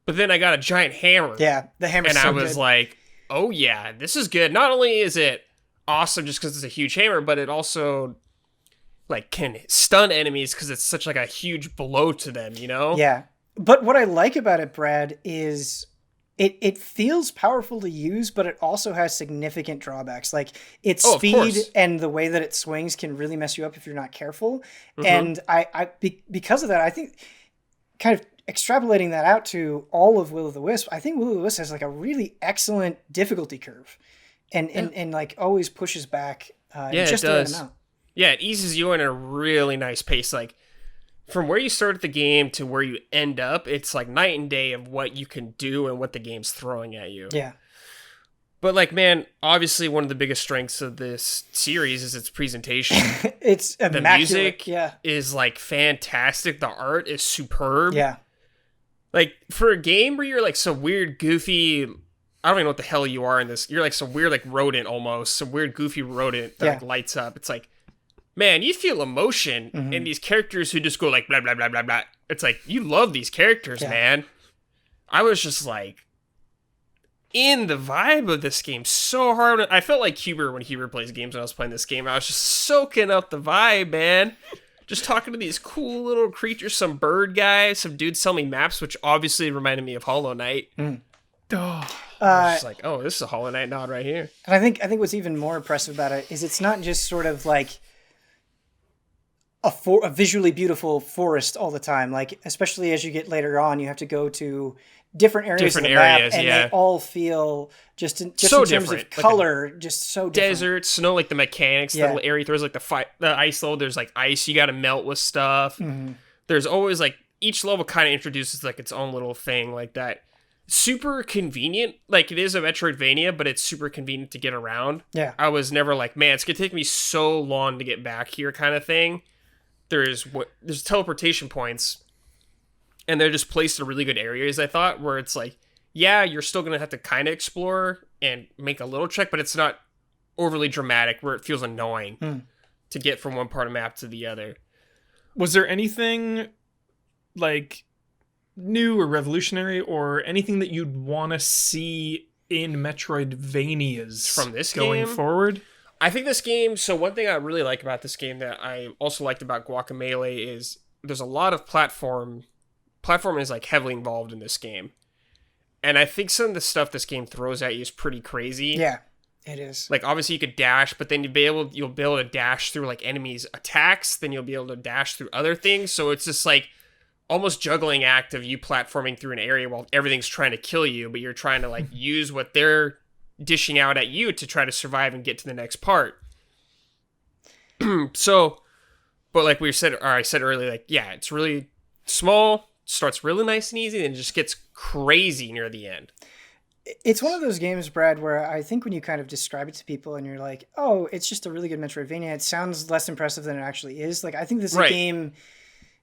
[SPEAKER 2] But then I got a giant hammer.
[SPEAKER 1] Yeah, the hammer's
[SPEAKER 2] and
[SPEAKER 1] so
[SPEAKER 2] I was
[SPEAKER 1] good.
[SPEAKER 2] like, oh yeah, this is good. Not only is it awesome just because it's a huge hammer, but it also like can stun enemies because it's such like a huge blow to them, you know?
[SPEAKER 1] Yeah. But what I like about it, Brad, is it feels powerful to use, but it also has significant drawbacks. Like its
[SPEAKER 2] Oh, of
[SPEAKER 1] speed
[SPEAKER 2] course.
[SPEAKER 1] and the way that it swings can really mess you up if you're not careful. And because of that, I think kind of extrapolating that out to all of Will of the Wisp, I think Will of the Wisp has like a really excellent difficulty curve, and like always pushes back just
[SPEAKER 2] it
[SPEAKER 1] the right
[SPEAKER 2] does.
[SPEAKER 1] amount.
[SPEAKER 2] Yeah, it eases you in a really nice pace. Like from where you start the game to where you end up, it's like night and day of what you can do and what the game's throwing at you.
[SPEAKER 1] Yeah.
[SPEAKER 2] But like, man, obviously one of the biggest strengths of this series is its presentation.
[SPEAKER 1] It's
[SPEAKER 2] The
[SPEAKER 1] immaculate.
[SPEAKER 2] music is like fantastic. The art is superb.
[SPEAKER 1] Yeah.
[SPEAKER 2] Like for a game where you're like some weird, goofy, I don't even know what the hell you are in this. You're like some weird, like rodent almost, some weird, goofy rodent that like lights up. It's like, man, you feel emotion in these characters who just go like blah blah blah blah blah. It's like you love these characters, man. I was just like in the vibe of this game so hard. I felt like Huber when Huber plays games when I was playing this game. I was just soaking up the vibe, man. Just talking to these cool little creatures, some bird guys, some dudes selling me maps, which obviously reminded me of Hollow Knight. I was just like, oh, this is a Hollow Knight nod right here.
[SPEAKER 1] And I think what's even more impressive about it is it's not just sort of like a visually beautiful forest all the time. Like, especially as you get later on, you have to go to different areas of the map, and they all feel just in terms
[SPEAKER 2] different.
[SPEAKER 1] of color, just so different.
[SPEAKER 2] Desert, snow, like the mechanics, the little area throws like the ice level. There's like ice you got to melt with stuff. There's always like each level kind of introduces like its own little thing like that. Super convenient. Like it is a Metroidvania, but it's super convenient to get around.
[SPEAKER 1] Yeah.
[SPEAKER 2] I was never like, man, it's gonna take me so long to get back here kind of thing. There's teleportation points, and they're just placed in really good areas, I thought, where it's like, yeah, you're still going to have to kind of explore and make a little trek, but it's not overly dramatic where it feels annoying to get from one part of the map to the other.
[SPEAKER 3] Was there anything like new or revolutionary or anything that you'd want to see in Metroidvanias
[SPEAKER 2] from this
[SPEAKER 3] going
[SPEAKER 2] game
[SPEAKER 3] forward?
[SPEAKER 2] I think this game, so one thing I really like about this game that I also liked about Guacamelee is there's a lot of platforming is like heavily involved in this game. And I think some of the stuff this game throws at you is pretty crazy.
[SPEAKER 1] Yeah, it is.
[SPEAKER 2] Like obviously you could dash, but then you'll be able to dash through like enemies' attacks, then you'll be able to dash through other things. So it's just like almost juggling act of you platforming through an area while everything's trying to kill you, but you're trying to like use what they're dishing out at you to try to survive and get to the next part. So, but like I said earlier, like, yeah, it's really small, starts really nice and easy, and just gets crazy near the end.
[SPEAKER 1] It's one of those games, Brad, where I think when you kind of describe it to people and you're like, oh, it's just a really good Metroidvania, it sounds less impressive than it actually is. Like, I think this is a game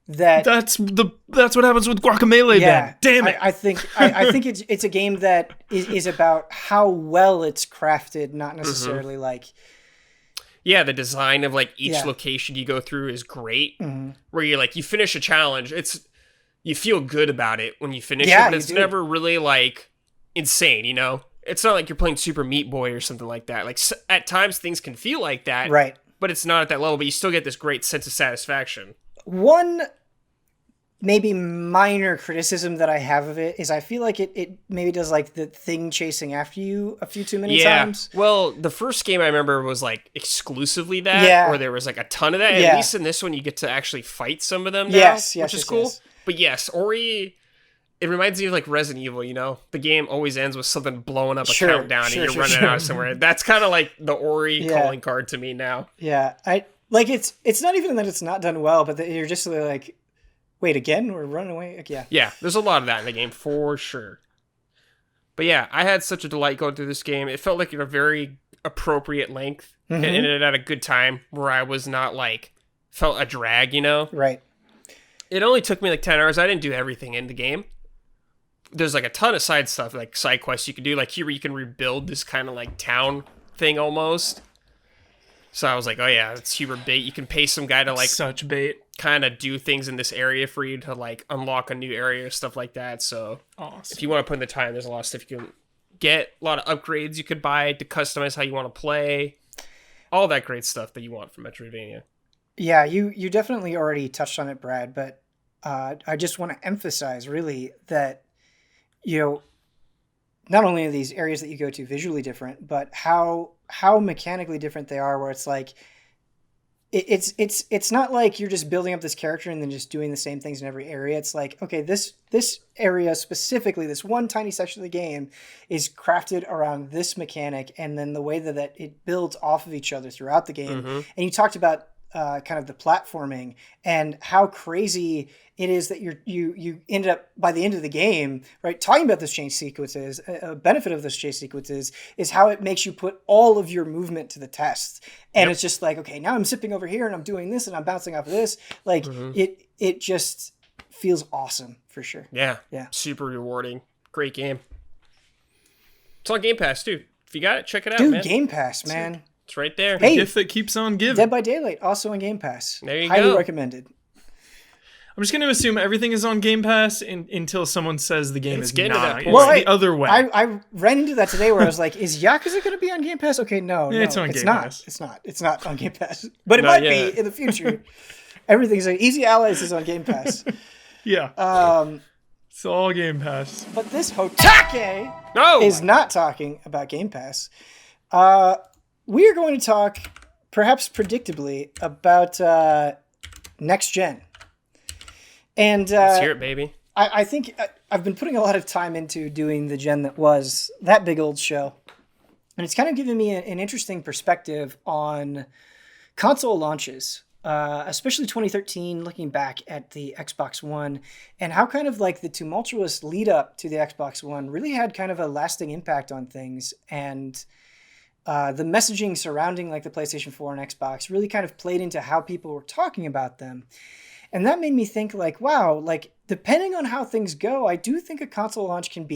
[SPEAKER 1] that's
[SPEAKER 3] what happens with Guacamelee.
[SPEAKER 1] Yeah,
[SPEAKER 3] then. Damn it!
[SPEAKER 1] I think it's a game that is about how well it's crafted, not necessarily like.
[SPEAKER 2] Yeah, the design of like each location you go through is great. Where you like you finish a challenge, you feel good about it when you finish it, but it's never really like insane. You know, it's not like you're playing Super Meat Boy or something like that. Like at times things can feel like that,
[SPEAKER 1] right?
[SPEAKER 2] But it's not at that level. But you still get this great sense of satisfaction.
[SPEAKER 1] One maybe minor criticism that I have of it is I feel like it maybe does like the thing chasing after you a few too many times.
[SPEAKER 2] Well, the first game I remember was like exclusively that, or there was like a ton of that. At least in this one, you get to actually fight some of them now, which is cool. Yes. But yes, Ori, it reminds me of like Resident Evil, you know? The game always ends with something blowing up a countdown and you're running out of somewhere. That's kind of like the Ori calling card to me now.
[SPEAKER 1] Yeah, it's not even that it's not done well, but that you're just like, wait, again? We're running away?
[SPEAKER 2] Yeah, there's a lot of that in the game, for sure. But yeah, I had such a delight going through this game. It felt like a very appropriate length. And ended at a good time where I was not like, felt a drag, you know?
[SPEAKER 1] Right.
[SPEAKER 2] It only took me like 10 hours. I didn't do everything in the game. There's like a ton of side stuff, like side quests you can do. Like here you can rebuild this kind of like town thing almost. So I was like, oh yeah, it's super bait. You can pay some guy to like
[SPEAKER 3] such bait,
[SPEAKER 2] kind of do things in this area for you to like unlock a new area or stuff like that. So
[SPEAKER 3] awesome. If
[SPEAKER 2] you want to put in the time, there's a lot of stuff you can get, a lot of upgrades you could buy to customize how you want to play, all that great stuff that you want from Metroidvania.
[SPEAKER 1] Yeah, you definitely already touched on it, Brad, but I just want to emphasize really that, you know, not only are these areas that you go to visually different, but how mechanically different they are, where it's like it's not like you're just building up this character and then just doing the same things in every area. It's like, okay, this area specifically, this one tiny section of the game is crafted around this mechanic, and then the way that it builds off of each other throughout the game. And you talked about kind of the platforming and how crazy it is that you ended up by the end of the game, right? Talking about those chase sequences, a benefit of those chase sequences is how it makes you put all of your movement to the test. And it's just like, okay, now I'm zipping over here and I'm doing this and I'm bouncing off of this. Like it just feels awesome for sure.
[SPEAKER 2] Yeah. Super rewarding. Great game. It's on Game Pass too. If you got it, check it out, man.
[SPEAKER 1] Game Pass, man.
[SPEAKER 2] It's right there.
[SPEAKER 3] The gift that keeps on giving.
[SPEAKER 1] Dead by Daylight, also on Game Pass.
[SPEAKER 2] There you
[SPEAKER 1] Highly
[SPEAKER 2] go.
[SPEAKER 1] recommended.
[SPEAKER 3] I'm just going to assume everything is on Game Pass until someone says the game is
[SPEAKER 2] getting to
[SPEAKER 3] not.
[SPEAKER 2] that
[SPEAKER 3] It's
[SPEAKER 2] point.
[SPEAKER 3] the other way.
[SPEAKER 1] I ran into that today where I was like, is Yakuza going to be on Game Pass? Okay, no,
[SPEAKER 3] It's on Game Pass.
[SPEAKER 1] It's not. It's not on Game Pass. But it
[SPEAKER 2] Not
[SPEAKER 1] might
[SPEAKER 2] yet.
[SPEAKER 1] be in the future. Everything's like Easy Allies is on Game Pass.
[SPEAKER 3] Yeah. It's all Game Pass.
[SPEAKER 1] But this HOTTAKE is not talking about Game Pass. We are going to talk, perhaps predictably, about next gen. And
[SPEAKER 2] Let's hear it, baby.
[SPEAKER 1] I think I've been putting a lot of time into doing the gen that was that big old show. And it's kind of given me an interesting perspective on console launches, especially 2013, looking back at the Xbox One and how kind of like the tumultuous lead up to the Xbox One really had kind of a lasting impact on things. And the messaging surrounding like the PlayStation 4 and Xbox really kind of played into how people were talking about them. And that made me think like, wow, like depending on how things go, I do think a console launch can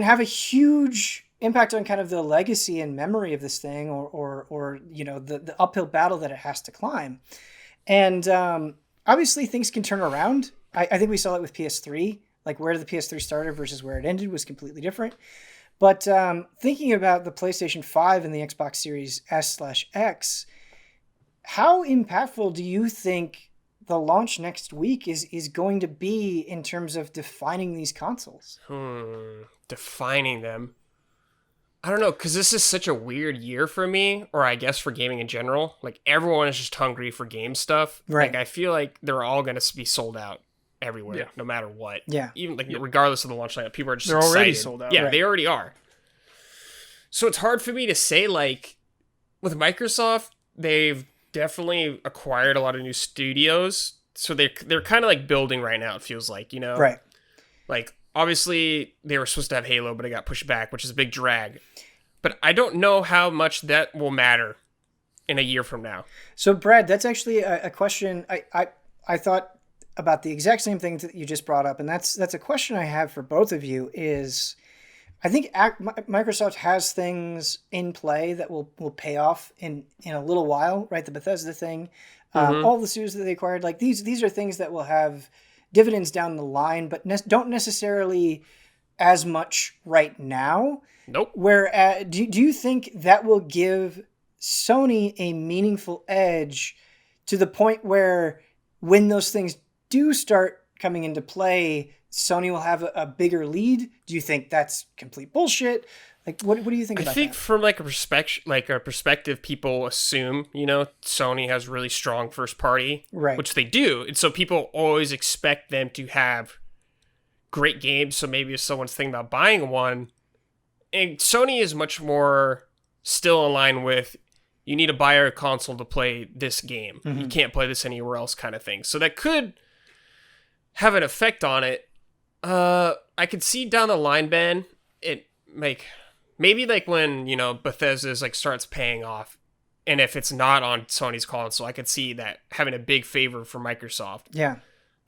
[SPEAKER 1] have a huge impact on kind of the legacy and memory of this thing or you know, the uphill battle that it has to climb. And obviously things can turn around. I think we saw it with PS3, like where the PS3 started versus where it ended was completely different. But thinking about the PlayStation 5 and the Xbox Series S/X, how impactful do you think the launch next week is going to be in terms of defining these consoles?
[SPEAKER 2] Defining them. I don't know, because this is such a weird year for me, or I guess for gaming in general. Like, everyone is just hungry for game stuff.
[SPEAKER 1] Right.
[SPEAKER 2] Like, I feel like they're all going to be sold out everywhere, no matter what.
[SPEAKER 1] Yeah.
[SPEAKER 2] Even, like, regardless of the launch lineup, people are just
[SPEAKER 3] They're already
[SPEAKER 2] excited.
[SPEAKER 3] sold out.
[SPEAKER 2] Yeah,
[SPEAKER 1] Right.
[SPEAKER 2] they already are. So it's hard for me to say, like, with Microsoft, they've definitely acquired a lot of new studios. So they're kind of, like, building right now, it feels like, you know?
[SPEAKER 1] Right.
[SPEAKER 2] Like, obviously, they were supposed to have Halo, but it got pushed back, which is a big drag. But I don't know how much that will matter in a year from now.
[SPEAKER 1] So, Brad, that's actually a question I thought about the exact same thing that you just brought up, and that's a question I have for both of you. Is I think Microsoft has things in play that will pay off in a little while, right? The Bethesda thing, all the studios that they acquired, like these are things that will have dividends down the line, but don't necessarily as much right now.
[SPEAKER 2] Nope.
[SPEAKER 1] Where do you think that will give Sony a meaningful edge to the point where when those things do start coming into play, Sony will have a bigger lead? Do you think that's complete bullshit? Like, what do you think about that?
[SPEAKER 2] I think from like a perspective, people assume, you know, Sony has really strong first party,
[SPEAKER 1] Right.
[SPEAKER 2] which they do. And so people always expect them to have great games. So maybe if someone's thinking about buying one, and Sony is much more still in line with, you need to buy a console to play this game. You can't play this anywhere else kind of thing. So that could have an effect on it. I could see down the line, Ben, it like maybe like when, you know, Bethesda's like starts paying off, and if it's not on Sony's console, I could see that having a big favor for Microsoft.
[SPEAKER 1] Yeah.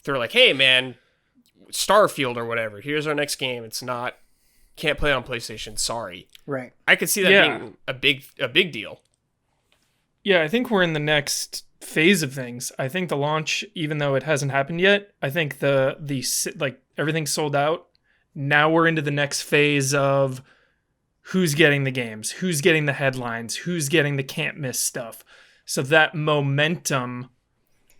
[SPEAKER 2] They're like, hey man, Starfield or whatever, here's our next game. It's not, can't play it on PlayStation. Sorry.
[SPEAKER 1] Right.
[SPEAKER 2] I could see that being a big deal.
[SPEAKER 3] Yeah, I think we're in the next phase of things. I think the launch, even though it hasn't happened yet, I think the like everything's sold out. Now we're into the next phase of who's getting the games, who's getting the headlines, who's getting the can't miss stuff. So that momentum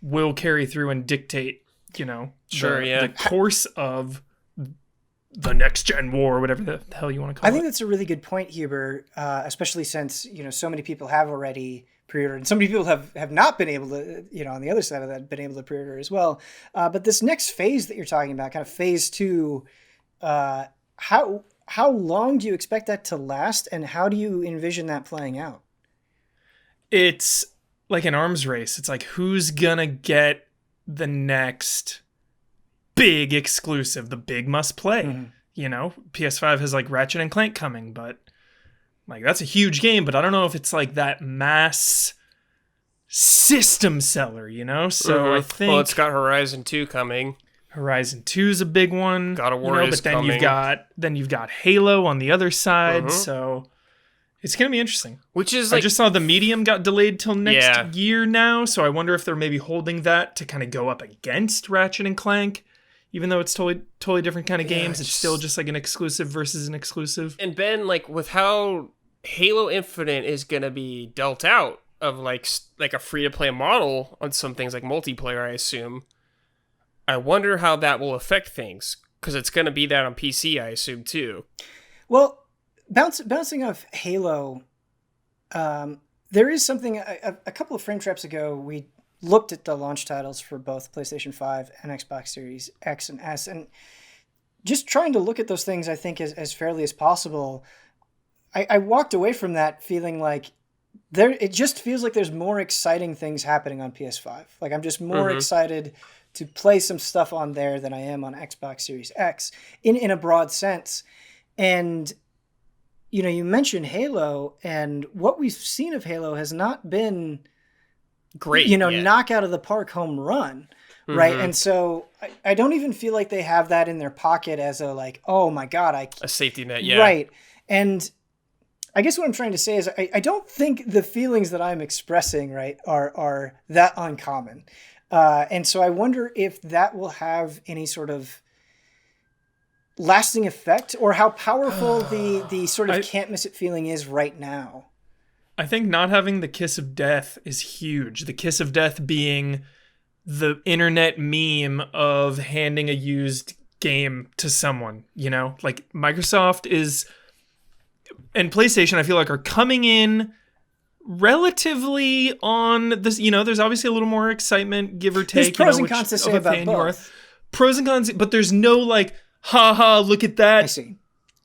[SPEAKER 3] will carry through and dictate, you know, the course of the next gen war, or whatever the hell you want to call it.
[SPEAKER 1] I think that's a really good point, Huber, especially since, so many people have already pre-ordered, and so many people have not been able to, on the other side of that, been able to pre-order as well. But this next phase that you're talking about, kind of phase 2, how long do you expect that to last, and how do you envision that playing out?
[SPEAKER 3] It's like an arms race. It's like, who's gonna get the next big exclusive, the big must play? PS5 has like Ratchet and Clank coming, but like that's a huge game, but I don't know if it's like that mass system seller, So I think,
[SPEAKER 2] well, it's got Horizon 2 coming.
[SPEAKER 3] Horizon 2 is a big one.
[SPEAKER 2] God of War is
[SPEAKER 3] but then
[SPEAKER 2] coming.
[SPEAKER 3] you've got Halo on the other side, so it's going to be interesting.
[SPEAKER 2] Which is
[SPEAKER 3] I just saw the Medium got delayed till next year now, so I wonder if they're maybe holding that to kind of go up against Ratchet and Clank. Even though it's totally different kind of games, it's still just like an exclusive versus an exclusive.
[SPEAKER 2] And Ben, like with how Halo Infinite is going to be dealt out of like a free-to-play model on some things like multiplayer, I assume. I wonder how that will affect things, because it's going to be that on PC, I assume, too.
[SPEAKER 1] Well, bouncing off Halo, there is something, a couple of frame traps ago, we looked at the launch titles for both PlayStation 5 and Xbox Series X and S, and just trying to look at those things, I think, as fairly as possible. I walked away from that feeling like it just feels like there's more exciting things happening on PS5. Like I'm just more excited to play some stuff on there than I am on Xbox Series X in a broad sense. And, you mentioned Halo, and what we've seen of Halo has not been
[SPEAKER 2] great,
[SPEAKER 1] knock out of the park home run. Right. And so I don't even feel like they have that in their pocket as a like, oh my God,
[SPEAKER 2] a safety net. Yeah.
[SPEAKER 1] Right. And I guess what I'm trying to say is I don't think the feelings that I'm expressing, right, are that uncommon. And so I wonder if that will have any sort of lasting effect, or how powerful the sort of can't miss it feeling is right now.
[SPEAKER 3] I think not having the kiss of death is huge. The kiss of death being the internet meme of handing a used game to someone, like Microsoft is, and PlayStation, I feel like, are coming in relatively on this, there's obviously a little more excitement, give or take.
[SPEAKER 1] There's pros and cons to say about both.
[SPEAKER 3] Pros and cons, but there's no like, haha, look at that.
[SPEAKER 1] I see.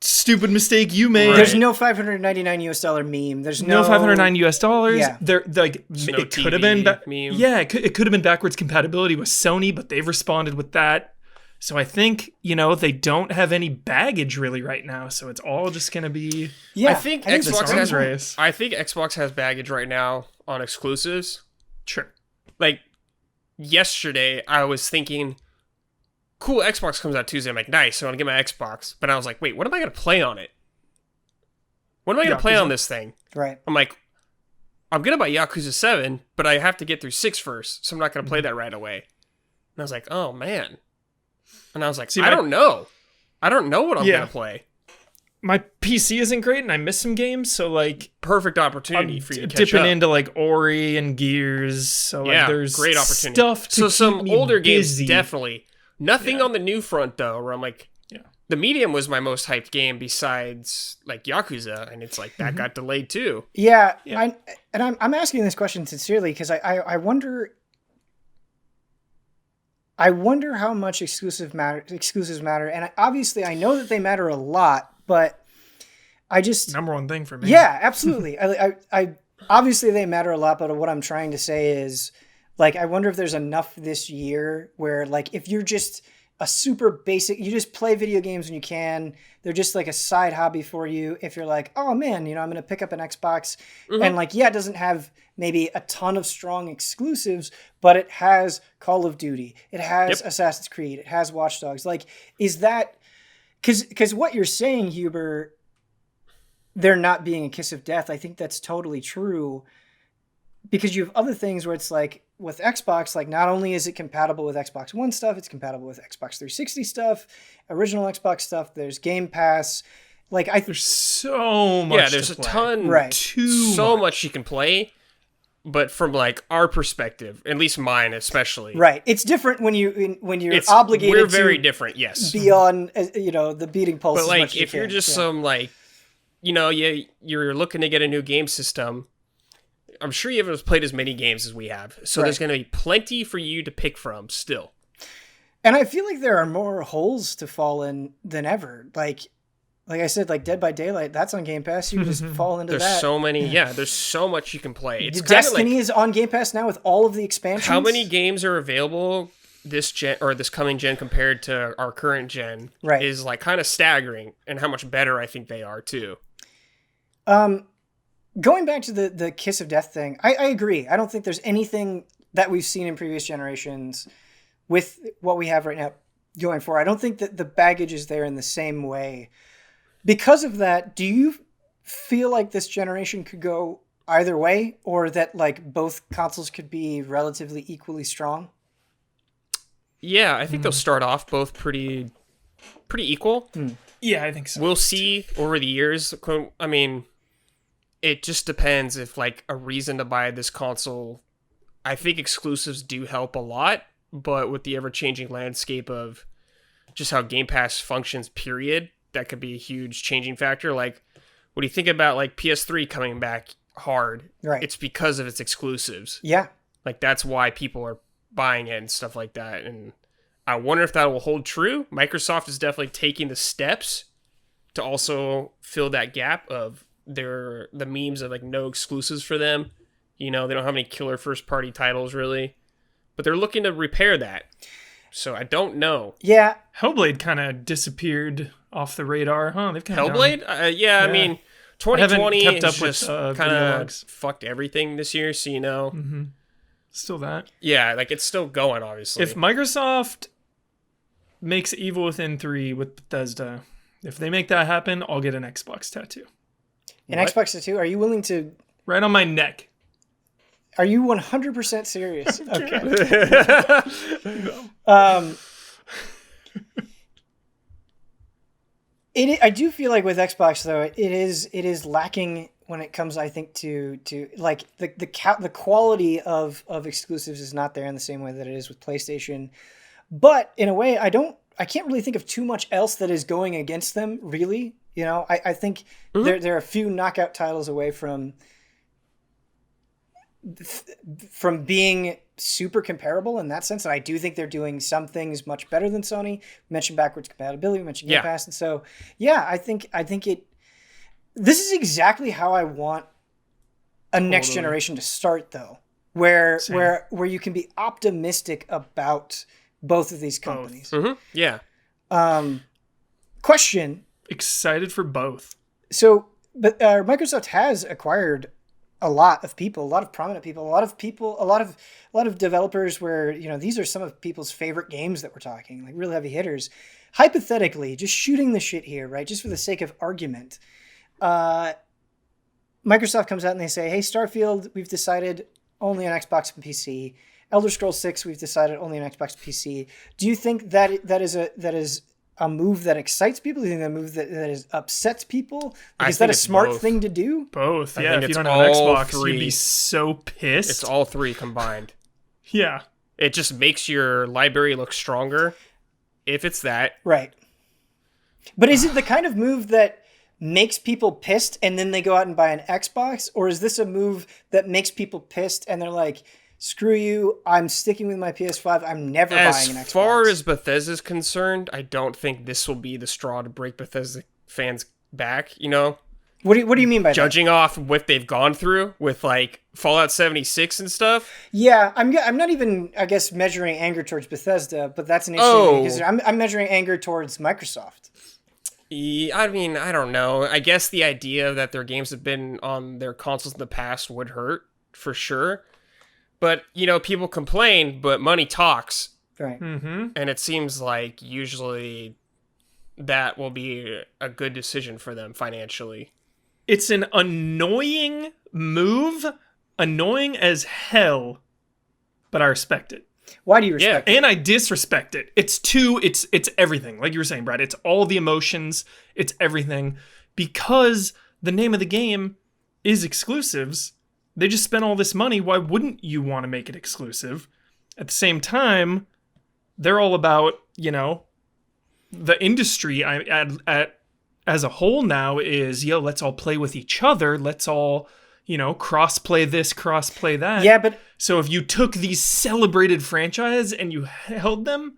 [SPEAKER 3] Stupid mistake you made.
[SPEAKER 1] There's no $599 meme. There's no
[SPEAKER 3] $509.
[SPEAKER 1] Yeah.
[SPEAKER 3] There, like, it could have been
[SPEAKER 2] meme.
[SPEAKER 3] Yeah, it could have been backwards compatibility with Sony, but they've responded with that. So I think, they don't have any baggage really right now. So it's all just going to be.
[SPEAKER 2] Yeah, I think Xbox has baggage right now on exclusives.
[SPEAKER 3] Sure.
[SPEAKER 2] Like yesterday, I was thinking, cool, Xbox comes out Tuesday. I'm like, nice, I want to get my Xbox. But I was like, wait, what am I going to play on it? What am I going to play on this thing?
[SPEAKER 1] Right.
[SPEAKER 2] I'm like, I'm going to buy Yakuza 7, but I have to get through 6 first, so I'm not going to play that right away. And I was like, oh, man. And I was like, I don't know. I don't know what I'm going to play.
[SPEAKER 3] My PC isn't great, and I miss some games, so, like...
[SPEAKER 2] Perfect opportunity for you to catch
[SPEAKER 3] dipping
[SPEAKER 2] up.
[SPEAKER 3] into, like, Ori and Gears, so, like, there's
[SPEAKER 2] great opportunity.
[SPEAKER 3] Stuff to keep
[SPEAKER 2] some
[SPEAKER 3] me
[SPEAKER 2] older
[SPEAKER 3] busy.
[SPEAKER 2] Games, definitely. Nothing on the new front, though, where I'm like... The Medium was my most hyped game besides, like, Yakuza, and it's like, that got delayed, too.
[SPEAKER 1] Yeah. I'm asking this question sincerely, because I wonder... I wonder how much exclusives matter, and obviously I know that they matter a lot, but I just...
[SPEAKER 3] Number one thing for me.
[SPEAKER 1] Yeah, absolutely. I obviously they matter a lot, but what I'm trying to say is, like, I wonder if there's enough this year where, like, if you're just a super basic, you just play video games when you can, they're just like a side hobby for you. If you're like, oh man, I'm going to pick up an Xbox, and like, it doesn't have maybe a ton of strong exclusives, but it has Call of Duty, it has Assassin's Creed, it has Watch Dogs. Like, is that, because what you're saying, Huber, there not being a kiss of death, I think that's totally true, because you have other things where it's like, with Xbox, like, not only is it compatible with Xbox One stuff, it's compatible with Xbox 360 stuff, original Xbox stuff, there's Game Pass. Like,
[SPEAKER 3] there's so much.
[SPEAKER 2] Yeah, there's a ton.
[SPEAKER 1] Right.
[SPEAKER 2] So much you can play. but from like our perspective, at least mine especially.
[SPEAKER 1] Right. It's different when you're obligated.
[SPEAKER 2] We're very
[SPEAKER 1] to
[SPEAKER 2] different. Yes.
[SPEAKER 1] be on the beating pulse.
[SPEAKER 2] But
[SPEAKER 1] as
[SPEAKER 2] like
[SPEAKER 1] much as
[SPEAKER 2] if
[SPEAKER 1] you
[SPEAKER 2] you're
[SPEAKER 1] can.
[SPEAKER 2] just some like, you're looking to get a new game system. I'm sure you haven't played as many games as we have, so there's going to be plenty for you to pick from still.
[SPEAKER 1] And I feel like there are more holes to fall in than ever. Like I said, like Dead by Daylight, that's on Game Pass. You can just fall into
[SPEAKER 2] There's
[SPEAKER 1] that.
[SPEAKER 2] so many. Yeah, there's so much you can play. It's
[SPEAKER 1] Destiny is on Game Pass now with all of the expansions.
[SPEAKER 2] How many games are available this gen or this coming gen compared to our current gen?
[SPEAKER 1] Right.
[SPEAKER 2] Is like kind of staggering, and how much better I think they are too.
[SPEAKER 1] Going back to the Kiss of Death thing, I agree. I don't think there's anything that we've seen in previous generations with what we have right now going forward. I don't think that the baggage is there in the same way. Because of that, do you feel like this generation could go either way, or that like both consoles could be relatively equally strong?
[SPEAKER 2] Yeah, I think they'll start off both pretty equal.
[SPEAKER 3] Yeah, I think so.
[SPEAKER 2] We'll see over the years. I mean, it just depends if like a reason to buy this console. I think exclusives do help a lot, but with the ever-changing landscape of just how Game Pass functions, period, that could be a huge changing factor. Like, what do you think about like PS3 coming back hard?
[SPEAKER 1] Right.
[SPEAKER 2] It's because of its exclusives.
[SPEAKER 1] Yeah.
[SPEAKER 2] Like, that's why people are buying it and stuff like that. And I wonder if that will hold true. Microsoft is definitely taking the steps to also fill that gap of the memes of like no exclusives for them. They don't have any killer first party titles really, but they're looking to repair that. So I don't know.
[SPEAKER 1] Yeah.
[SPEAKER 3] Hellblade kind of disappeared off the radar, huh? They've kind of
[SPEAKER 2] Hellblade? Yeah, I mean, 2020
[SPEAKER 3] kept up
[SPEAKER 2] just
[SPEAKER 3] with
[SPEAKER 2] kind
[SPEAKER 3] video
[SPEAKER 2] of
[SPEAKER 3] logs.
[SPEAKER 2] fucked everything this year. So
[SPEAKER 3] Still that.
[SPEAKER 2] Yeah, like it's still going. Obviously,
[SPEAKER 3] If Microsoft makes Evil Within 3 with Bethesda, if they make that happen, I'll get an Xbox tattoo.
[SPEAKER 1] An Xbox tattoo? Are you willing to...
[SPEAKER 3] Right on my neck.
[SPEAKER 1] Are you 100% serious? Okay. I do feel like with Xbox though, it is lacking when it comes, I think, to like the quality of exclusives is not there in the same way that it is with PlayStation. But in a way, I can't really think of too much else that is going against them, really. I think there are a few knockout titles away from being super comparable in that sense. And I do think they're doing some things much better than Sony. We mentioned backwards compatibility, we mentioned Game Pass. And so, yeah, I think this is exactly how I want a next generation to start though, where you can be optimistic about both of these companies.
[SPEAKER 2] Yeah.
[SPEAKER 1] Question.
[SPEAKER 3] Excited for both.
[SPEAKER 1] So, but Microsoft has acquired a lot of people, a lot of prominent people, a lot of developers where, these are some of people's favorite games that we're talking, like real heavy hitters. Hypothetically, just shooting the shit here, right? Just for the sake of argument. Microsoft comes out and they say, hey, Starfield, we've decided only on Xbox and PC. Elder Scrolls 6, we've decided only on Xbox and PC. Do you think that is a move that excites people? Do you think that a move that upsets people? Is that a smart thing to do?
[SPEAKER 3] Both.
[SPEAKER 2] I
[SPEAKER 3] Yeah,
[SPEAKER 2] think
[SPEAKER 3] if you
[SPEAKER 2] it's
[SPEAKER 3] don't have an
[SPEAKER 2] all
[SPEAKER 3] Xbox,
[SPEAKER 2] three.
[SPEAKER 3] you'd be so pissed.
[SPEAKER 2] It's all three combined.
[SPEAKER 3] Yeah.
[SPEAKER 2] It just makes your library look stronger, if it's that.
[SPEAKER 1] Right. But is it the kind of move that makes people pissed and then they go out and buy an Xbox? Or is this a move that makes people pissed and they're like, screw you, I'm sticking with my PS5, I'm never buying an Xbox?
[SPEAKER 2] As far as Bethesda's concerned, I don't think this will be the straw to break Bethesda fans' back,
[SPEAKER 1] What do you mean by
[SPEAKER 2] Judging off what they've gone through with, like, Fallout 76 and stuff?
[SPEAKER 1] Yeah, I'm not even, I guess, measuring anger towards Bethesda, but that's an issue because I'm measuring anger towards Microsoft.
[SPEAKER 2] I mean, I don't know. I guess the idea that their games have been on their consoles in the past would hurt, for sure. But, people complain, but money talks.
[SPEAKER 1] Right.
[SPEAKER 3] Mm-hmm.
[SPEAKER 2] And it seems like usually that will be a good decision for them financially.
[SPEAKER 3] It's an annoying move, annoying as hell, but I respect it.
[SPEAKER 1] Why do you respect it?
[SPEAKER 3] And I disrespect it. It's everything. Like you were saying, Brad, it's all the emotions, it's everything. Because the name of the game is exclusives, They just spent all this money. Why wouldn't you want to make it exclusive? At the same time, they're all about, the industry as a whole now is, let's all play with each other. Let's all, cross-play this, cross-play that.
[SPEAKER 1] Yeah, but...
[SPEAKER 3] So if you took these celebrated franchises and you held them,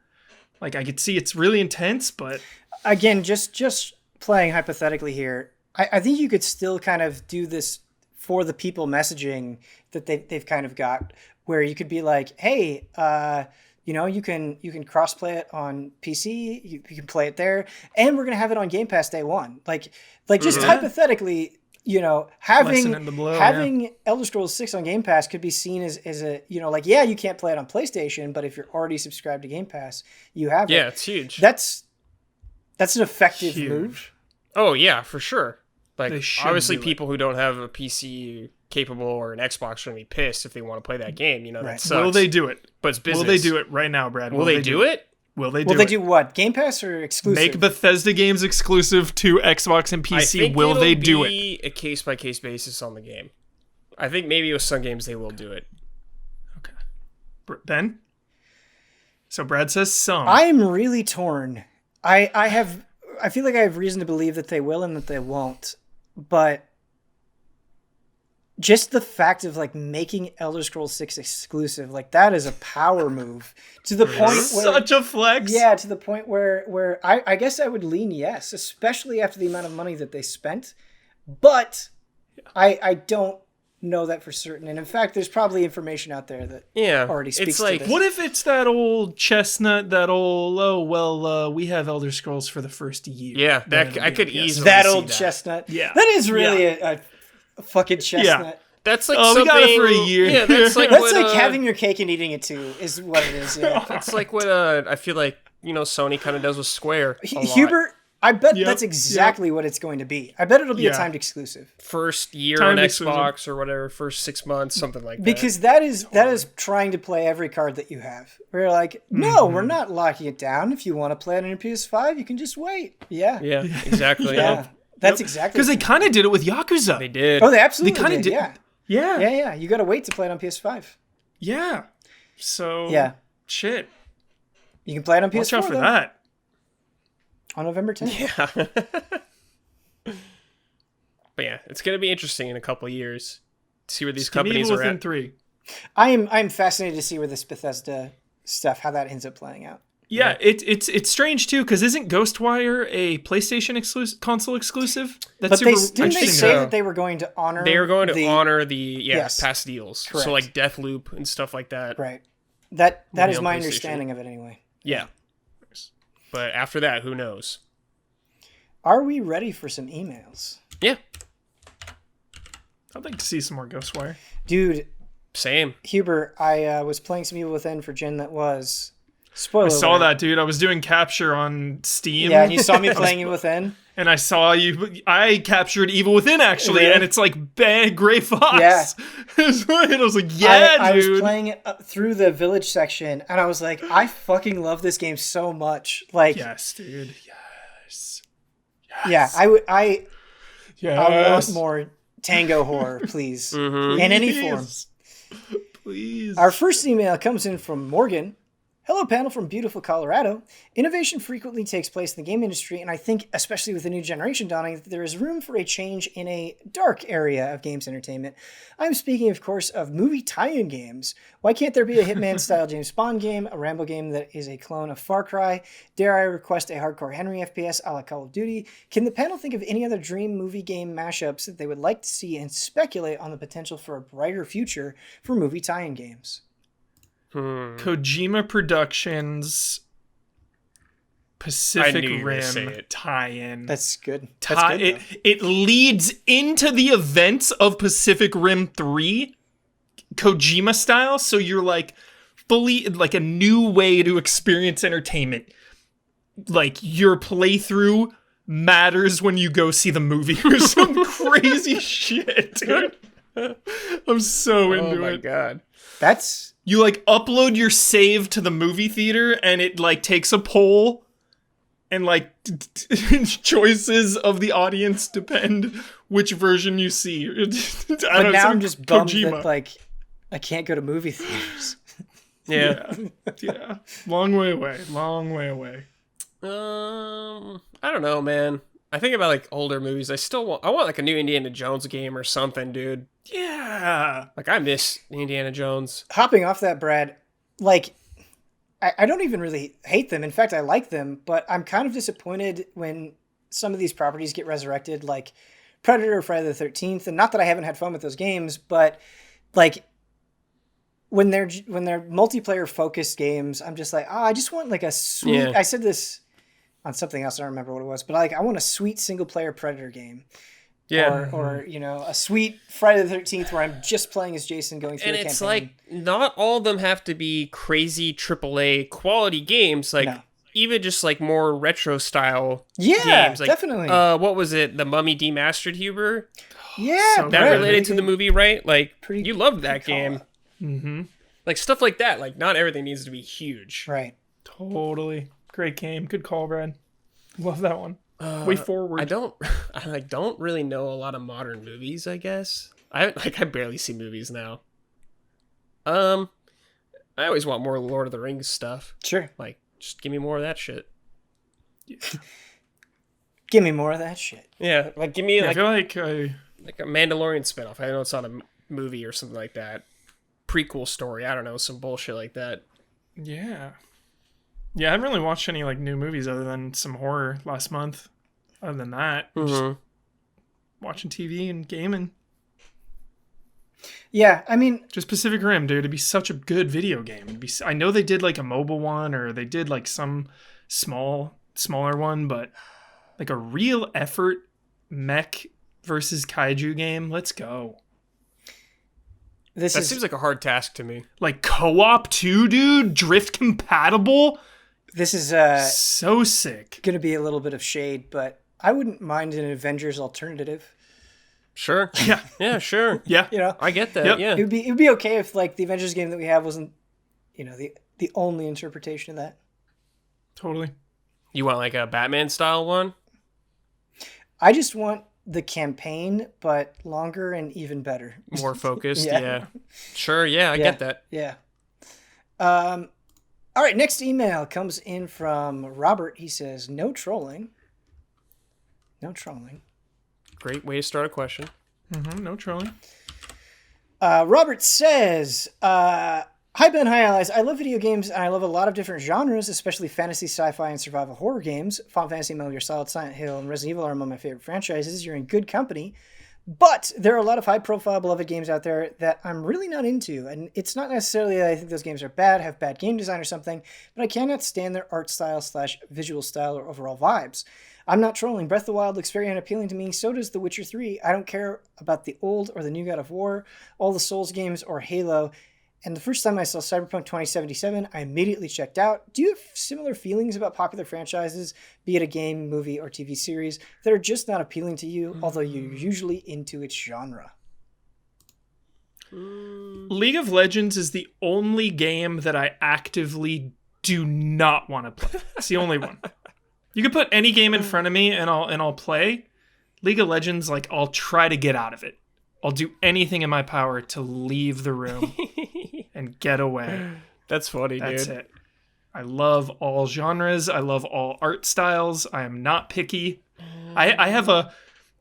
[SPEAKER 3] like, I could see it's really intense, but...
[SPEAKER 1] Again, just playing hypothetically here, I think you could still kind of do this for the people messaging that they've kind of got, where you could be like, hey, you can cross-play it on PC, you can play it there, and we're going to have it on Game Pass day one. Like just hypothetically, having Elder Scrolls 6 on Game Pass could be seen as a, you can't play it on PlayStation, but if you're already subscribed to Game Pass, you have it.
[SPEAKER 2] Yeah, it's huge.
[SPEAKER 1] That's an effective move.
[SPEAKER 2] Oh, yeah, for sure. Like, obviously people
[SPEAKER 3] it.
[SPEAKER 2] who don't have a PC capable or an Xbox are going to be pissed if they want to play that game,
[SPEAKER 1] Right.
[SPEAKER 2] That sucks.
[SPEAKER 3] Will they do it?
[SPEAKER 2] But it's business.
[SPEAKER 3] Will they do it right now, Brad?
[SPEAKER 2] Will they do it?
[SPEAKER 3] Will they do it?
[SPEAKER 1] Will they do what? Game Pass or exclusive?
[SPEAKER 3] Make Bethesda games exclusive to Xbox and PC.
[SPEAKER 2] I think
[SPEAKER 3] will they do
[SPEAKER 2] be a case-by-case basis on the game. I think maybe with some games they will do it.
[SPEAKER 3] Okay. Ben? So Brad says some.
[SPEAKER 1] I'm really torn. I feel like I have reason to believe that they will and that they won't. But just the fact of like making Elder Scrolls 6 exclusive, like that is a power move to the point where
[SPEAKER 3] such a flex.
[SPEAKER 1] Yeah, to the point where I guess I would lean yes, especially after the amount of money that they spent. But I don't know that for certain. And in fact, there's probably information out there that already speaks to this.
[SPEAKER 3] What if it's that old chestnut, we have Elder Scrolls for the first year.
[SPEAKER 2] Yeah, that I could easily
[SPEAKER 1] that
[SPEAKER 2] see
[SPEAKER 1] old
[SPEAKER 2] that.
[SPEAKER 1] chestnut.
[SPEAKER 3] Yeah.
[SPEAKER 1] That is really a fucking chestnut.
[SPEAKER 2] Yeah. That's like
[SPEAKER 3] we got it for a year.
[SPEAKER 2] Yeah, that's like
[SPEAKER 1] that's like having your cake and eating it too, is what it is. Yeah.
[SPEAKER 2] That's like what I feel like Sony kind of does with Square.
[SPEAKER 1] Hubert, I bet that's exactly what it's going to be. I bet it'll be a timed exclusive.
[SPEAKER 2] First year on Xbox or whatever, first 6 months, something like that.
[SPEAKER 1] Because that is trying to play every card that you have. We're like, no, we're not locking it down. If you want to play it on your PS5, you can just wait. Yeah.
[SPEAKER 2] Yeah, exactly.
[SPEAKER 1] Yeah. That's exactly
[SPEAKER 3] because they kind of did it with Yakuza.
[SPEAKER 2] They did.
[SPEAKER 1] Oh, they absolutely
[SPEAKER 3] kind of did.
[SPEAKER 1] Yeah.
[SPEAKER 3] Yeah.
[SPEAKER 1] Yeah. You got to wait to play it on PS5.
[SPEAKER 3] Yeah. So shit.
[SPEAKER 1] You can play it on PS4.
[SPEAKER 3] Watch out for that.
[SPEAKER 1] On November 10th.
[SPEAKER 2] Yeah. But yeah, it's going to be interesting in a couple of years to see where these companies are
[SPEAKER 3] within
[SPEAKER 2] at.
[SPEAKER 3] 3.
[SPEAKER 1] I'm fascinated to see where this Bethesda stuff, how that ends up playing out.
[SPEAKER 3] Yeah, it's strange too, because isn't Ghostwire a PlayStation console exclusive?
[SPEAKER 1] But didn't they say that they were going to honor?
[SPEAKER 2] They were going to honor the past deals.
[SPEAKER 1] Correct.
[SPEAKER 2] So like Deathloop and stuff like that.
[SPEAKER 1] Right. That is my understanding of it anyway.
[SPEAKER 2] Yeah. But after that, who knows?
[SPEAKER 1] Are we ready for some emails?
[SPEAKER 2] Yeah.
[SPEAKER 3] I'd like to see some more Ghostwire.
[SPEAKER 1] Dude.
[SPEAKER 2] Same.
[SPEAKER 1] Huber, I was playing some Evil Within for Gen that was... Spoiler alert.
[SPEAKER 3] I saw that, dude. I was doing capture on Steam.
[SPEAKER 1] Yeah, and you saw me playing Evil Within?
[SPEAKER 3] And I saw you... I captured Evil Within, actually,
[SPEAKER 1] really?
[SPEAKER 3] and it's like bad Gray Fox.
[SPEAKER 1] Yeah.
[SPEAKER 3] And I was like, dude.
[SPEAKER 1] I was playing it through the village section, and I was like, I fucking love this game so much. Like,
[SPEAKER 3] yes, dude. Yes.
[SPEAKER 1] Yeah, I want more Tango horror, please. In any form.
[SPEAKER 3] Please.
[SPEAKER 1] Our first email comes in from Morgan. Hello, panel from beautiful Colorado. Innovation frequently takes place in the game industry, and I think, especially with the new generation dawning, that there is room for a change in a dark area of games entertainment. I'm speaking, of course, of movie tie-in games. Why can't there be a Hitman-style James Bond game, a Rambo game that is a clone of Far Cry? Dare I request a hardcore Henry FPS a la Call of Duty? Can the panel think of any other dream movie game mashups that they would like to see and speculate on the potential for a brighter future for movie tie-in games?
[SPEAKER 3] Kojima Productions Pacific Rim tie-in.
[SPEAKER 1] That's good.
[SPEAKER 3] It leads into the events of Pacific Rim 3 Kojima style, so you're like fully like a new way to experience entertainment. Like your playthrough matters when you go see the movie or some crazy shit, dude. I'm so into it.
[SPEAKER 2] Oh my god.
[SPEAKER 3] You like upload your save to the movie theater and it like takes a poll and like choices of the audience depend which version you see.
[SPEAKER 1] But now I'm just bummed that like I can't go to movie theaters.
[SPEAKER 2] Yeah.
[SPEAKER 3] Yeah. Long way away. Long way away.
[SPEAKER 2] I don't know, man. I think about like older movies. I want like a new Indiana Jones game or something, dude.
[SPEAKER 3] Yeah.
[SPEAKER 2] Like I miss Indiana Jones.
[SPEAKER 1] Hopping off that, Brad, like I don't even really hate them. In fact, I like them, but I'm kind of disappointed when some of these properties get resurrected, like Predator or Friday the 13th. And not that I haven't had fun with those games, but like when they're multiplayer focused games, I'm just like, I just want like a sweet.
[SPEAKER 2] Yeah.
[SPEAKER 1] I said this on something else. I don't remember what it was, but like I want a sweet single player Predator game.
[SPEAKER 2] Yeah.
[SPEAKER 1] Or a sweet Friday the 13th where I'm just playing as Jason going through
[SPEAKER 2] And
[SPEAKER 1] the campaign.
[SPEAKER 2] it's like, not all of them have to be crazy AAA quality games. Like, even just like more retro style games. Like,
[SPEAKER 1] definitely.
[SPEAKER 2] What was it? The Mummy Demastered Huber?
[SPEAKER 1] Yeah.
[SPEAKER 3] So
[SPEAKER 2] That
[SPEAKER 3] good.
[SPEAKER 2] related to the movie, right? Like,
[SPEAKER 1] Pretty-
[SPEAKER 2] you loved that
[SPEAKER 1] pretty
[SPEAKER 2] game.
[SPEAKER 3] Mm-hmm.
[SPEAKER 2] Like, stuff like that. Like, not everything needs to be huge.
[SPEAKER 1] Right.
[SPEAKER 3] Totally. Great game. Good call, Brad. Love that one. Way forward.
[SPEAKER 2] I don't really know a lot of modern movies, I guess. I barely see movies now. I always want more Lord of the Rings stuff.
[SPEAKER 1] Sure.
[SPEAKER 2] Like, just give me more of that shit.
[SPEAKER 1] Give me more of that shit.
[SPEAKER 2] Yeah, like give me
[SPEAKER 3] I
[SPEAKER 2] like
[SPEAKER 3] feel like
[SPEAKER 2] a Mandalorian spinoff. I know it's not a movie or something like that. Prequel story. I don't know, some bullshit like that.
[SPEAKER 3] yeah. Yeah, I haven't really watched any like new movies other than some horror last month. Other than that, just watching TV and gaming.
[SPEAKER 1] Yeah, I mean,
[SPEAKER 3] Just Pacific Rim, dude. It'd be such a good video game. I know they did like a mobile one or they did like some smaller one, but like a real effort mech versus kaiju game. Let's go.
[SPEAKER 2] That seems like a hard task to me.
[SPEAKER 3] Like co-op too, dude. Drift compatible.
[SPEAKER 1] this is
[SPEAKER 3] So sick.
[SPEAKER 1] going to be a little bit of shade, but I wouldn't mind an Avengers alternative.
[SPEAKER 2] Sure.
[SPEAKER 3] Yeah.
[SPEAKER 2] Yeah, sure.
[SPEAKER 3] Yeah.
[SPEAKER 1] You know,
[SPEAKER 2] I get that.
[SPEAKER 3] Yep.
[SPEAKER 2] Yeah.
[SPEAKER 1] it would be okay if like the Avengers game that we have wasn't, the only interpretation of that.
[SPEAKER 3] Totally.
[SPEAKER 2] You want like a Batman style one?
[SPEAKER 1] I just want the campaign, but longer and even better.
[SPEAKER 2] More focused?
[SPEAKER 1] Yeah.
[SPEAKER 2] Yeah. Sure, yeah, I get that.
[SPEAKER 1] Yeah. All right, next email comes in from Robert. He says, no trolling. No trolling.
[SPEAKER 2] Great way to start a question.
[SPEAKER 3] No trolling.
[SPEAKER 1] Robert says, hi Ben, hi Allies. I love video games and I love a lot of different genres, especially fantasy, sci-fi, and survival horror games. Final Fantasy, Metal Gear Solid, Silent Hill, and Resident Evil are among my favorite franchises. You're in good company. But there are a lot of high-profile, beloved games out there that I'm really not into. And it's not necessarily that I think those games are bad, have bad game design or something, but I cannot stand their art style / visual style or overall vibes. I'm not trolling. Breath of the Wild looks very unappealing to me. So does The Witcher 3. I don't care about the old or the new God of War, all the Souls games, or Halo. And the first time I saw Cyberpunk 2077, I immediately checked out. Do you have similar feelings about popular franchises, be it a game, movie, or TV series, that are just not appealing to you, although you're usually into its genre?
[SPEAKER 3] League of Legends is the only game that I actively do not want to play. It's the only one. You can put any game in front of me and I'll play. League of Legends, like I'll try to get out of it. I'll do anything in my power to leave the room and get away.
[SPEAKER 2] That's funny,
[SPEAKER 3] That's
[SPEAKER 2] dude.
[SPEAKER 3] it. I love all genres. I love all art styles. I am not picky. I have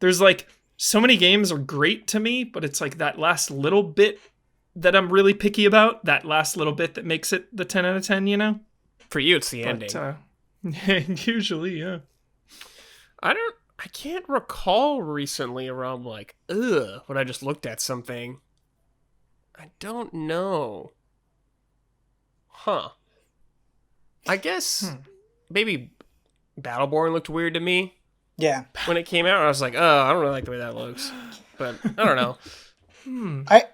[SPEAKER 3] there's like so many games are great to me, but it's like that last little bit that I'm really picky about. That last little bit that makes it the 10 out of 10, you know?
[SPEAKER 2] For you, it's the ending.
[SPEAKER 3] Usually, yeah.
[SPEAKER 2] I can't recall recently around like, ugh, when I just looked at something. I don't know. Huh. I guess maybe Battleborn looked weird to me
[SPEAKER 1] Yeah.
[SPEAKER 2] when it came out. I was like, oh, I don't really like the way that looks. But I don't know.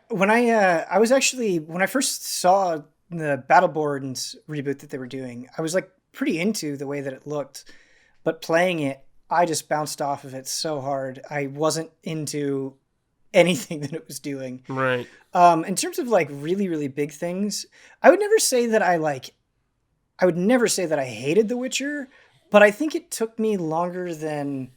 [SPEAKER 1] When I first saw the Battleborns reboot that they were doing, I was like pretty into the way that it looked, but playing it, I just bounced off of it so hard. I wasn't into anything that it was doing.
[SPEAKER 2] Right.
[SPEAKER 1] In terms of like really, really big things, I would never say that I would never say that I hated The Witcher, but I think it took me longer than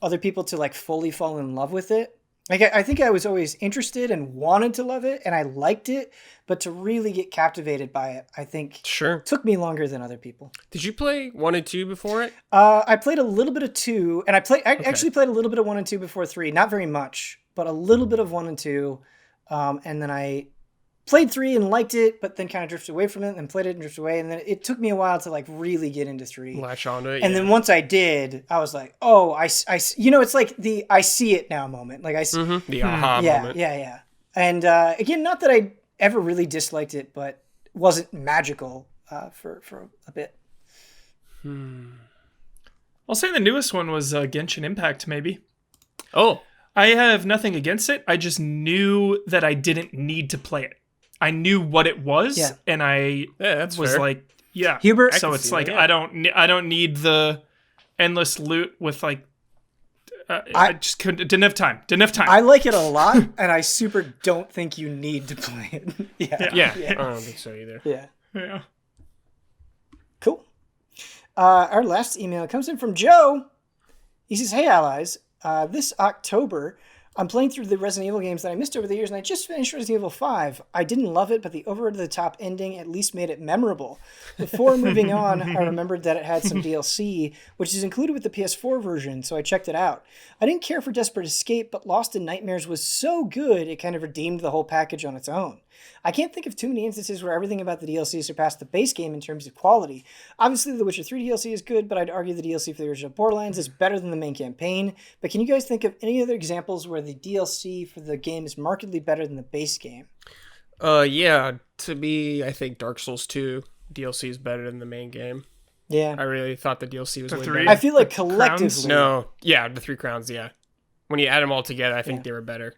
[SPEAKER 1] other people to like fully fall in love with it. Like I think I was always interested and wanted to love it, and I liked it, but to really get captivated by it, I think
[SPEAKER 2] Sure.
[SPEAKER 1] took me longer than other people.
[SPEAKER 2] Did you play 1 and 2 before it?
[SPEAKER 1] I played a little bit of 2, and I actually played a little bit of 1 and 2 before 3. Not very much, but a little bit of 1 and 2, and then I played 3 and liked it, but then kind of drifted away from it, and then played it and drifted away, and then it took me a while to like really get into 3.
[SPEAKER 2] Latch onto it.
[SPEAKER 1] And then once I did, I was like, oh, I it's like the I see it now moment. Like
[SPEAKER 2] the aha moment.
[SPEAKER 1] Yeah. And again, not that I ever really disliked it, but it wasn't magical for a bit.
[SPEAKER 3] I'll say the newest one was Genshin Impact, maybe.
[SPEAKER 2] Oh.
[SPEAKER 3] I have nothing against it. I just knew that I didn't need to play it. I knew what it was, and I
[SPEAKER 2] that's
[SPEAKER 3] was
[SPEAKER 2] fair.
[SPEAKER 3] like, yeah.
[SPEAKER 1] Hubert,
[SPEAKER 3] So it's like I don't need the endless loot with like. I just didn't have time.
[SPEAKER 1] I like it a lot, and I super don't think you need to play it.
[SPEAKER 2] Yeah. I don't think so either.
[SPEAKER 3] Yeah.
[SPEAKER 1] Cool. Our last email comes in from Joe. He says, "Hey allies, this October I'm playing through the Resident Evil games that I missed over the years, and I just finished Resident Evil 5. I didn't love it, but the over-the-top ending at least made it memorable. Before moving on, I remembered that it had some DLC, which is included with the PS4 version, so I checked it out. I didn't care for Desperate Escape, but Lost in Nightmares was so good, it kind of redeemed the whole package on its own. I can't think of too many instances where everything about the DLC surpassed the base game in terms of quality. Obviously, the Witcher 3 DLC is good, but I'd argue the DLC for the original Borderlands is better than the main campaign. But can you guys think of any other examples where the DLC for the game is markedly better than the base game?"
[SPEAKER 2] Yeah, to me, I think Dark Souls 2 DLC is better than the main game.
[SPEAKER 1] Yeah.
[SPEAKER 2] I really thought the DLC was way
[SPEAKER 3] 3?
[SPEAKER 2] better.
[SPEAKER 1] I feel like collectively...
[SPEAKER 2] No, yeah, the 3 crowns, yeah. When you add them all together, I think they were better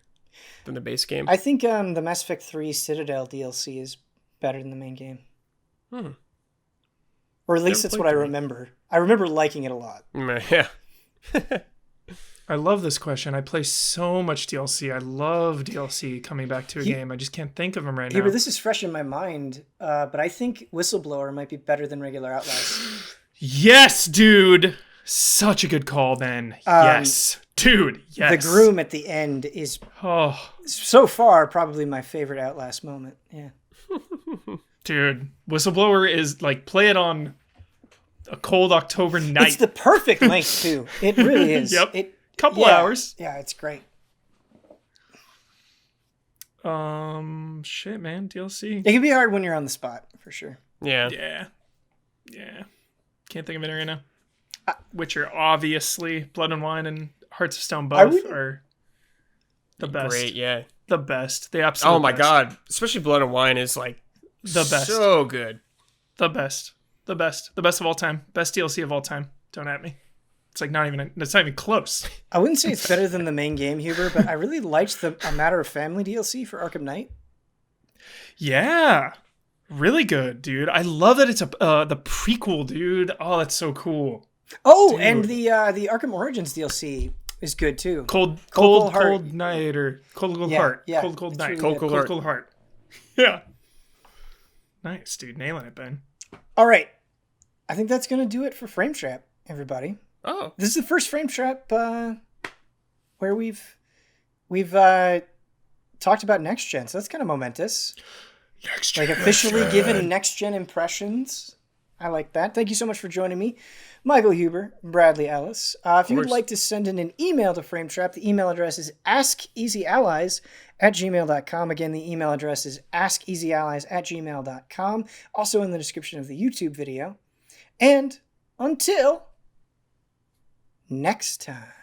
[SPEAKER 2] than the base game.
[SPEAKER 1] I think the Mass Effect 3 Citadel DLC is better than the main game. Or at least that's what I remember. I remember liking it a lot.
[SPEAKER 2] Yeah.
[SPEAKER 3] I love this question. I play so much DLC. I love DLC coming back to a game. I just can't think of them right now.
[SPEAKER 1] But this is fresh in my mind, but I think Whistleblower might be better than regular Outlast.
[SPEAKER 3] Yes, dude. Such a good call, Ben. Yes. Dude, yes.
[SPEAKER 1] The groom at the end is, so far, probably my favorite Outlast moment. Yeah.
[SPEAKER 3] Dude, Whistleblower is like, play it on a cold October night.
[SPEAKER 1] It's the perfect length, too. It really is.
[SPEAKER 3] Yep. Couple hours.
[SPEAKER 1] Yeah, it's great.
[SPEAKER 3] Shit, man. DLC.
[SPEAKER 1] It can be hard when you're on the spot, for sure.
[SPEAKER 2] Yeah.
[SPEAKER 3] Can't think of it right now. Witcher, obviously. Blood and Wine and Hearts of Stone both are the best.
[SPEAKER 2] Great, yeah.
[SPEAKER 3] The best. The absolute
[SPEAKER 2] Oh my
[SPEAKER 3] best.
[SPEAKER 2] god. Especially Blood and Wine is like
[SPEAKER 3] the best.
[SPEAKER 2] So good.
[SPEAKER 3] The best. The best. The best of all time. Best DLC of all time. Don't at me. It's like it's not even close.
[SPEAKER 1] I wouldn't say it's better than the main game, Huber, but I really liked the A Matter of Family DLC for Arkham Knight.
[SPEAKER 3] Yeah. Really good, dude. I love that it's the prequel, dude. Oh, that's so cool.
[SPEAKER 1] Oh,
[SPEAKER 3] Dude.
[SPEAKER 1] and the Arkham Origins DLC is good too.
[SPEAKER 3] Cold Night or Cold Heart.
[SPEAKER 1] Yeah,
[SPEAKER 3] Cold Night.
[SPEAKER 1] Really
[SPEAKER 3] Cold Heart. Yeah. Nice, dude. Nailing it, Ben.
[SPEAKER 1] All right. I think that's going to do it for Frame Trap, everybody.
[SPEAKER 2] Oh.
[SPEAKER 1] This is the first Frame Trap where we've talked about next gen, so that's kind of momentous.
[SPEAKER 3] Next
[SPEAKER 1] like officially given next gen impressions. I like that. Thank you so much for joining me, Michael Huber, Bradley Ellis. If you would like to send in an email to Frame Trap, the email address is askeasyallies@gmail.com. Again, the email address is askeasyallies@gmail.com. Also in the description of the YouTube video. And until next time.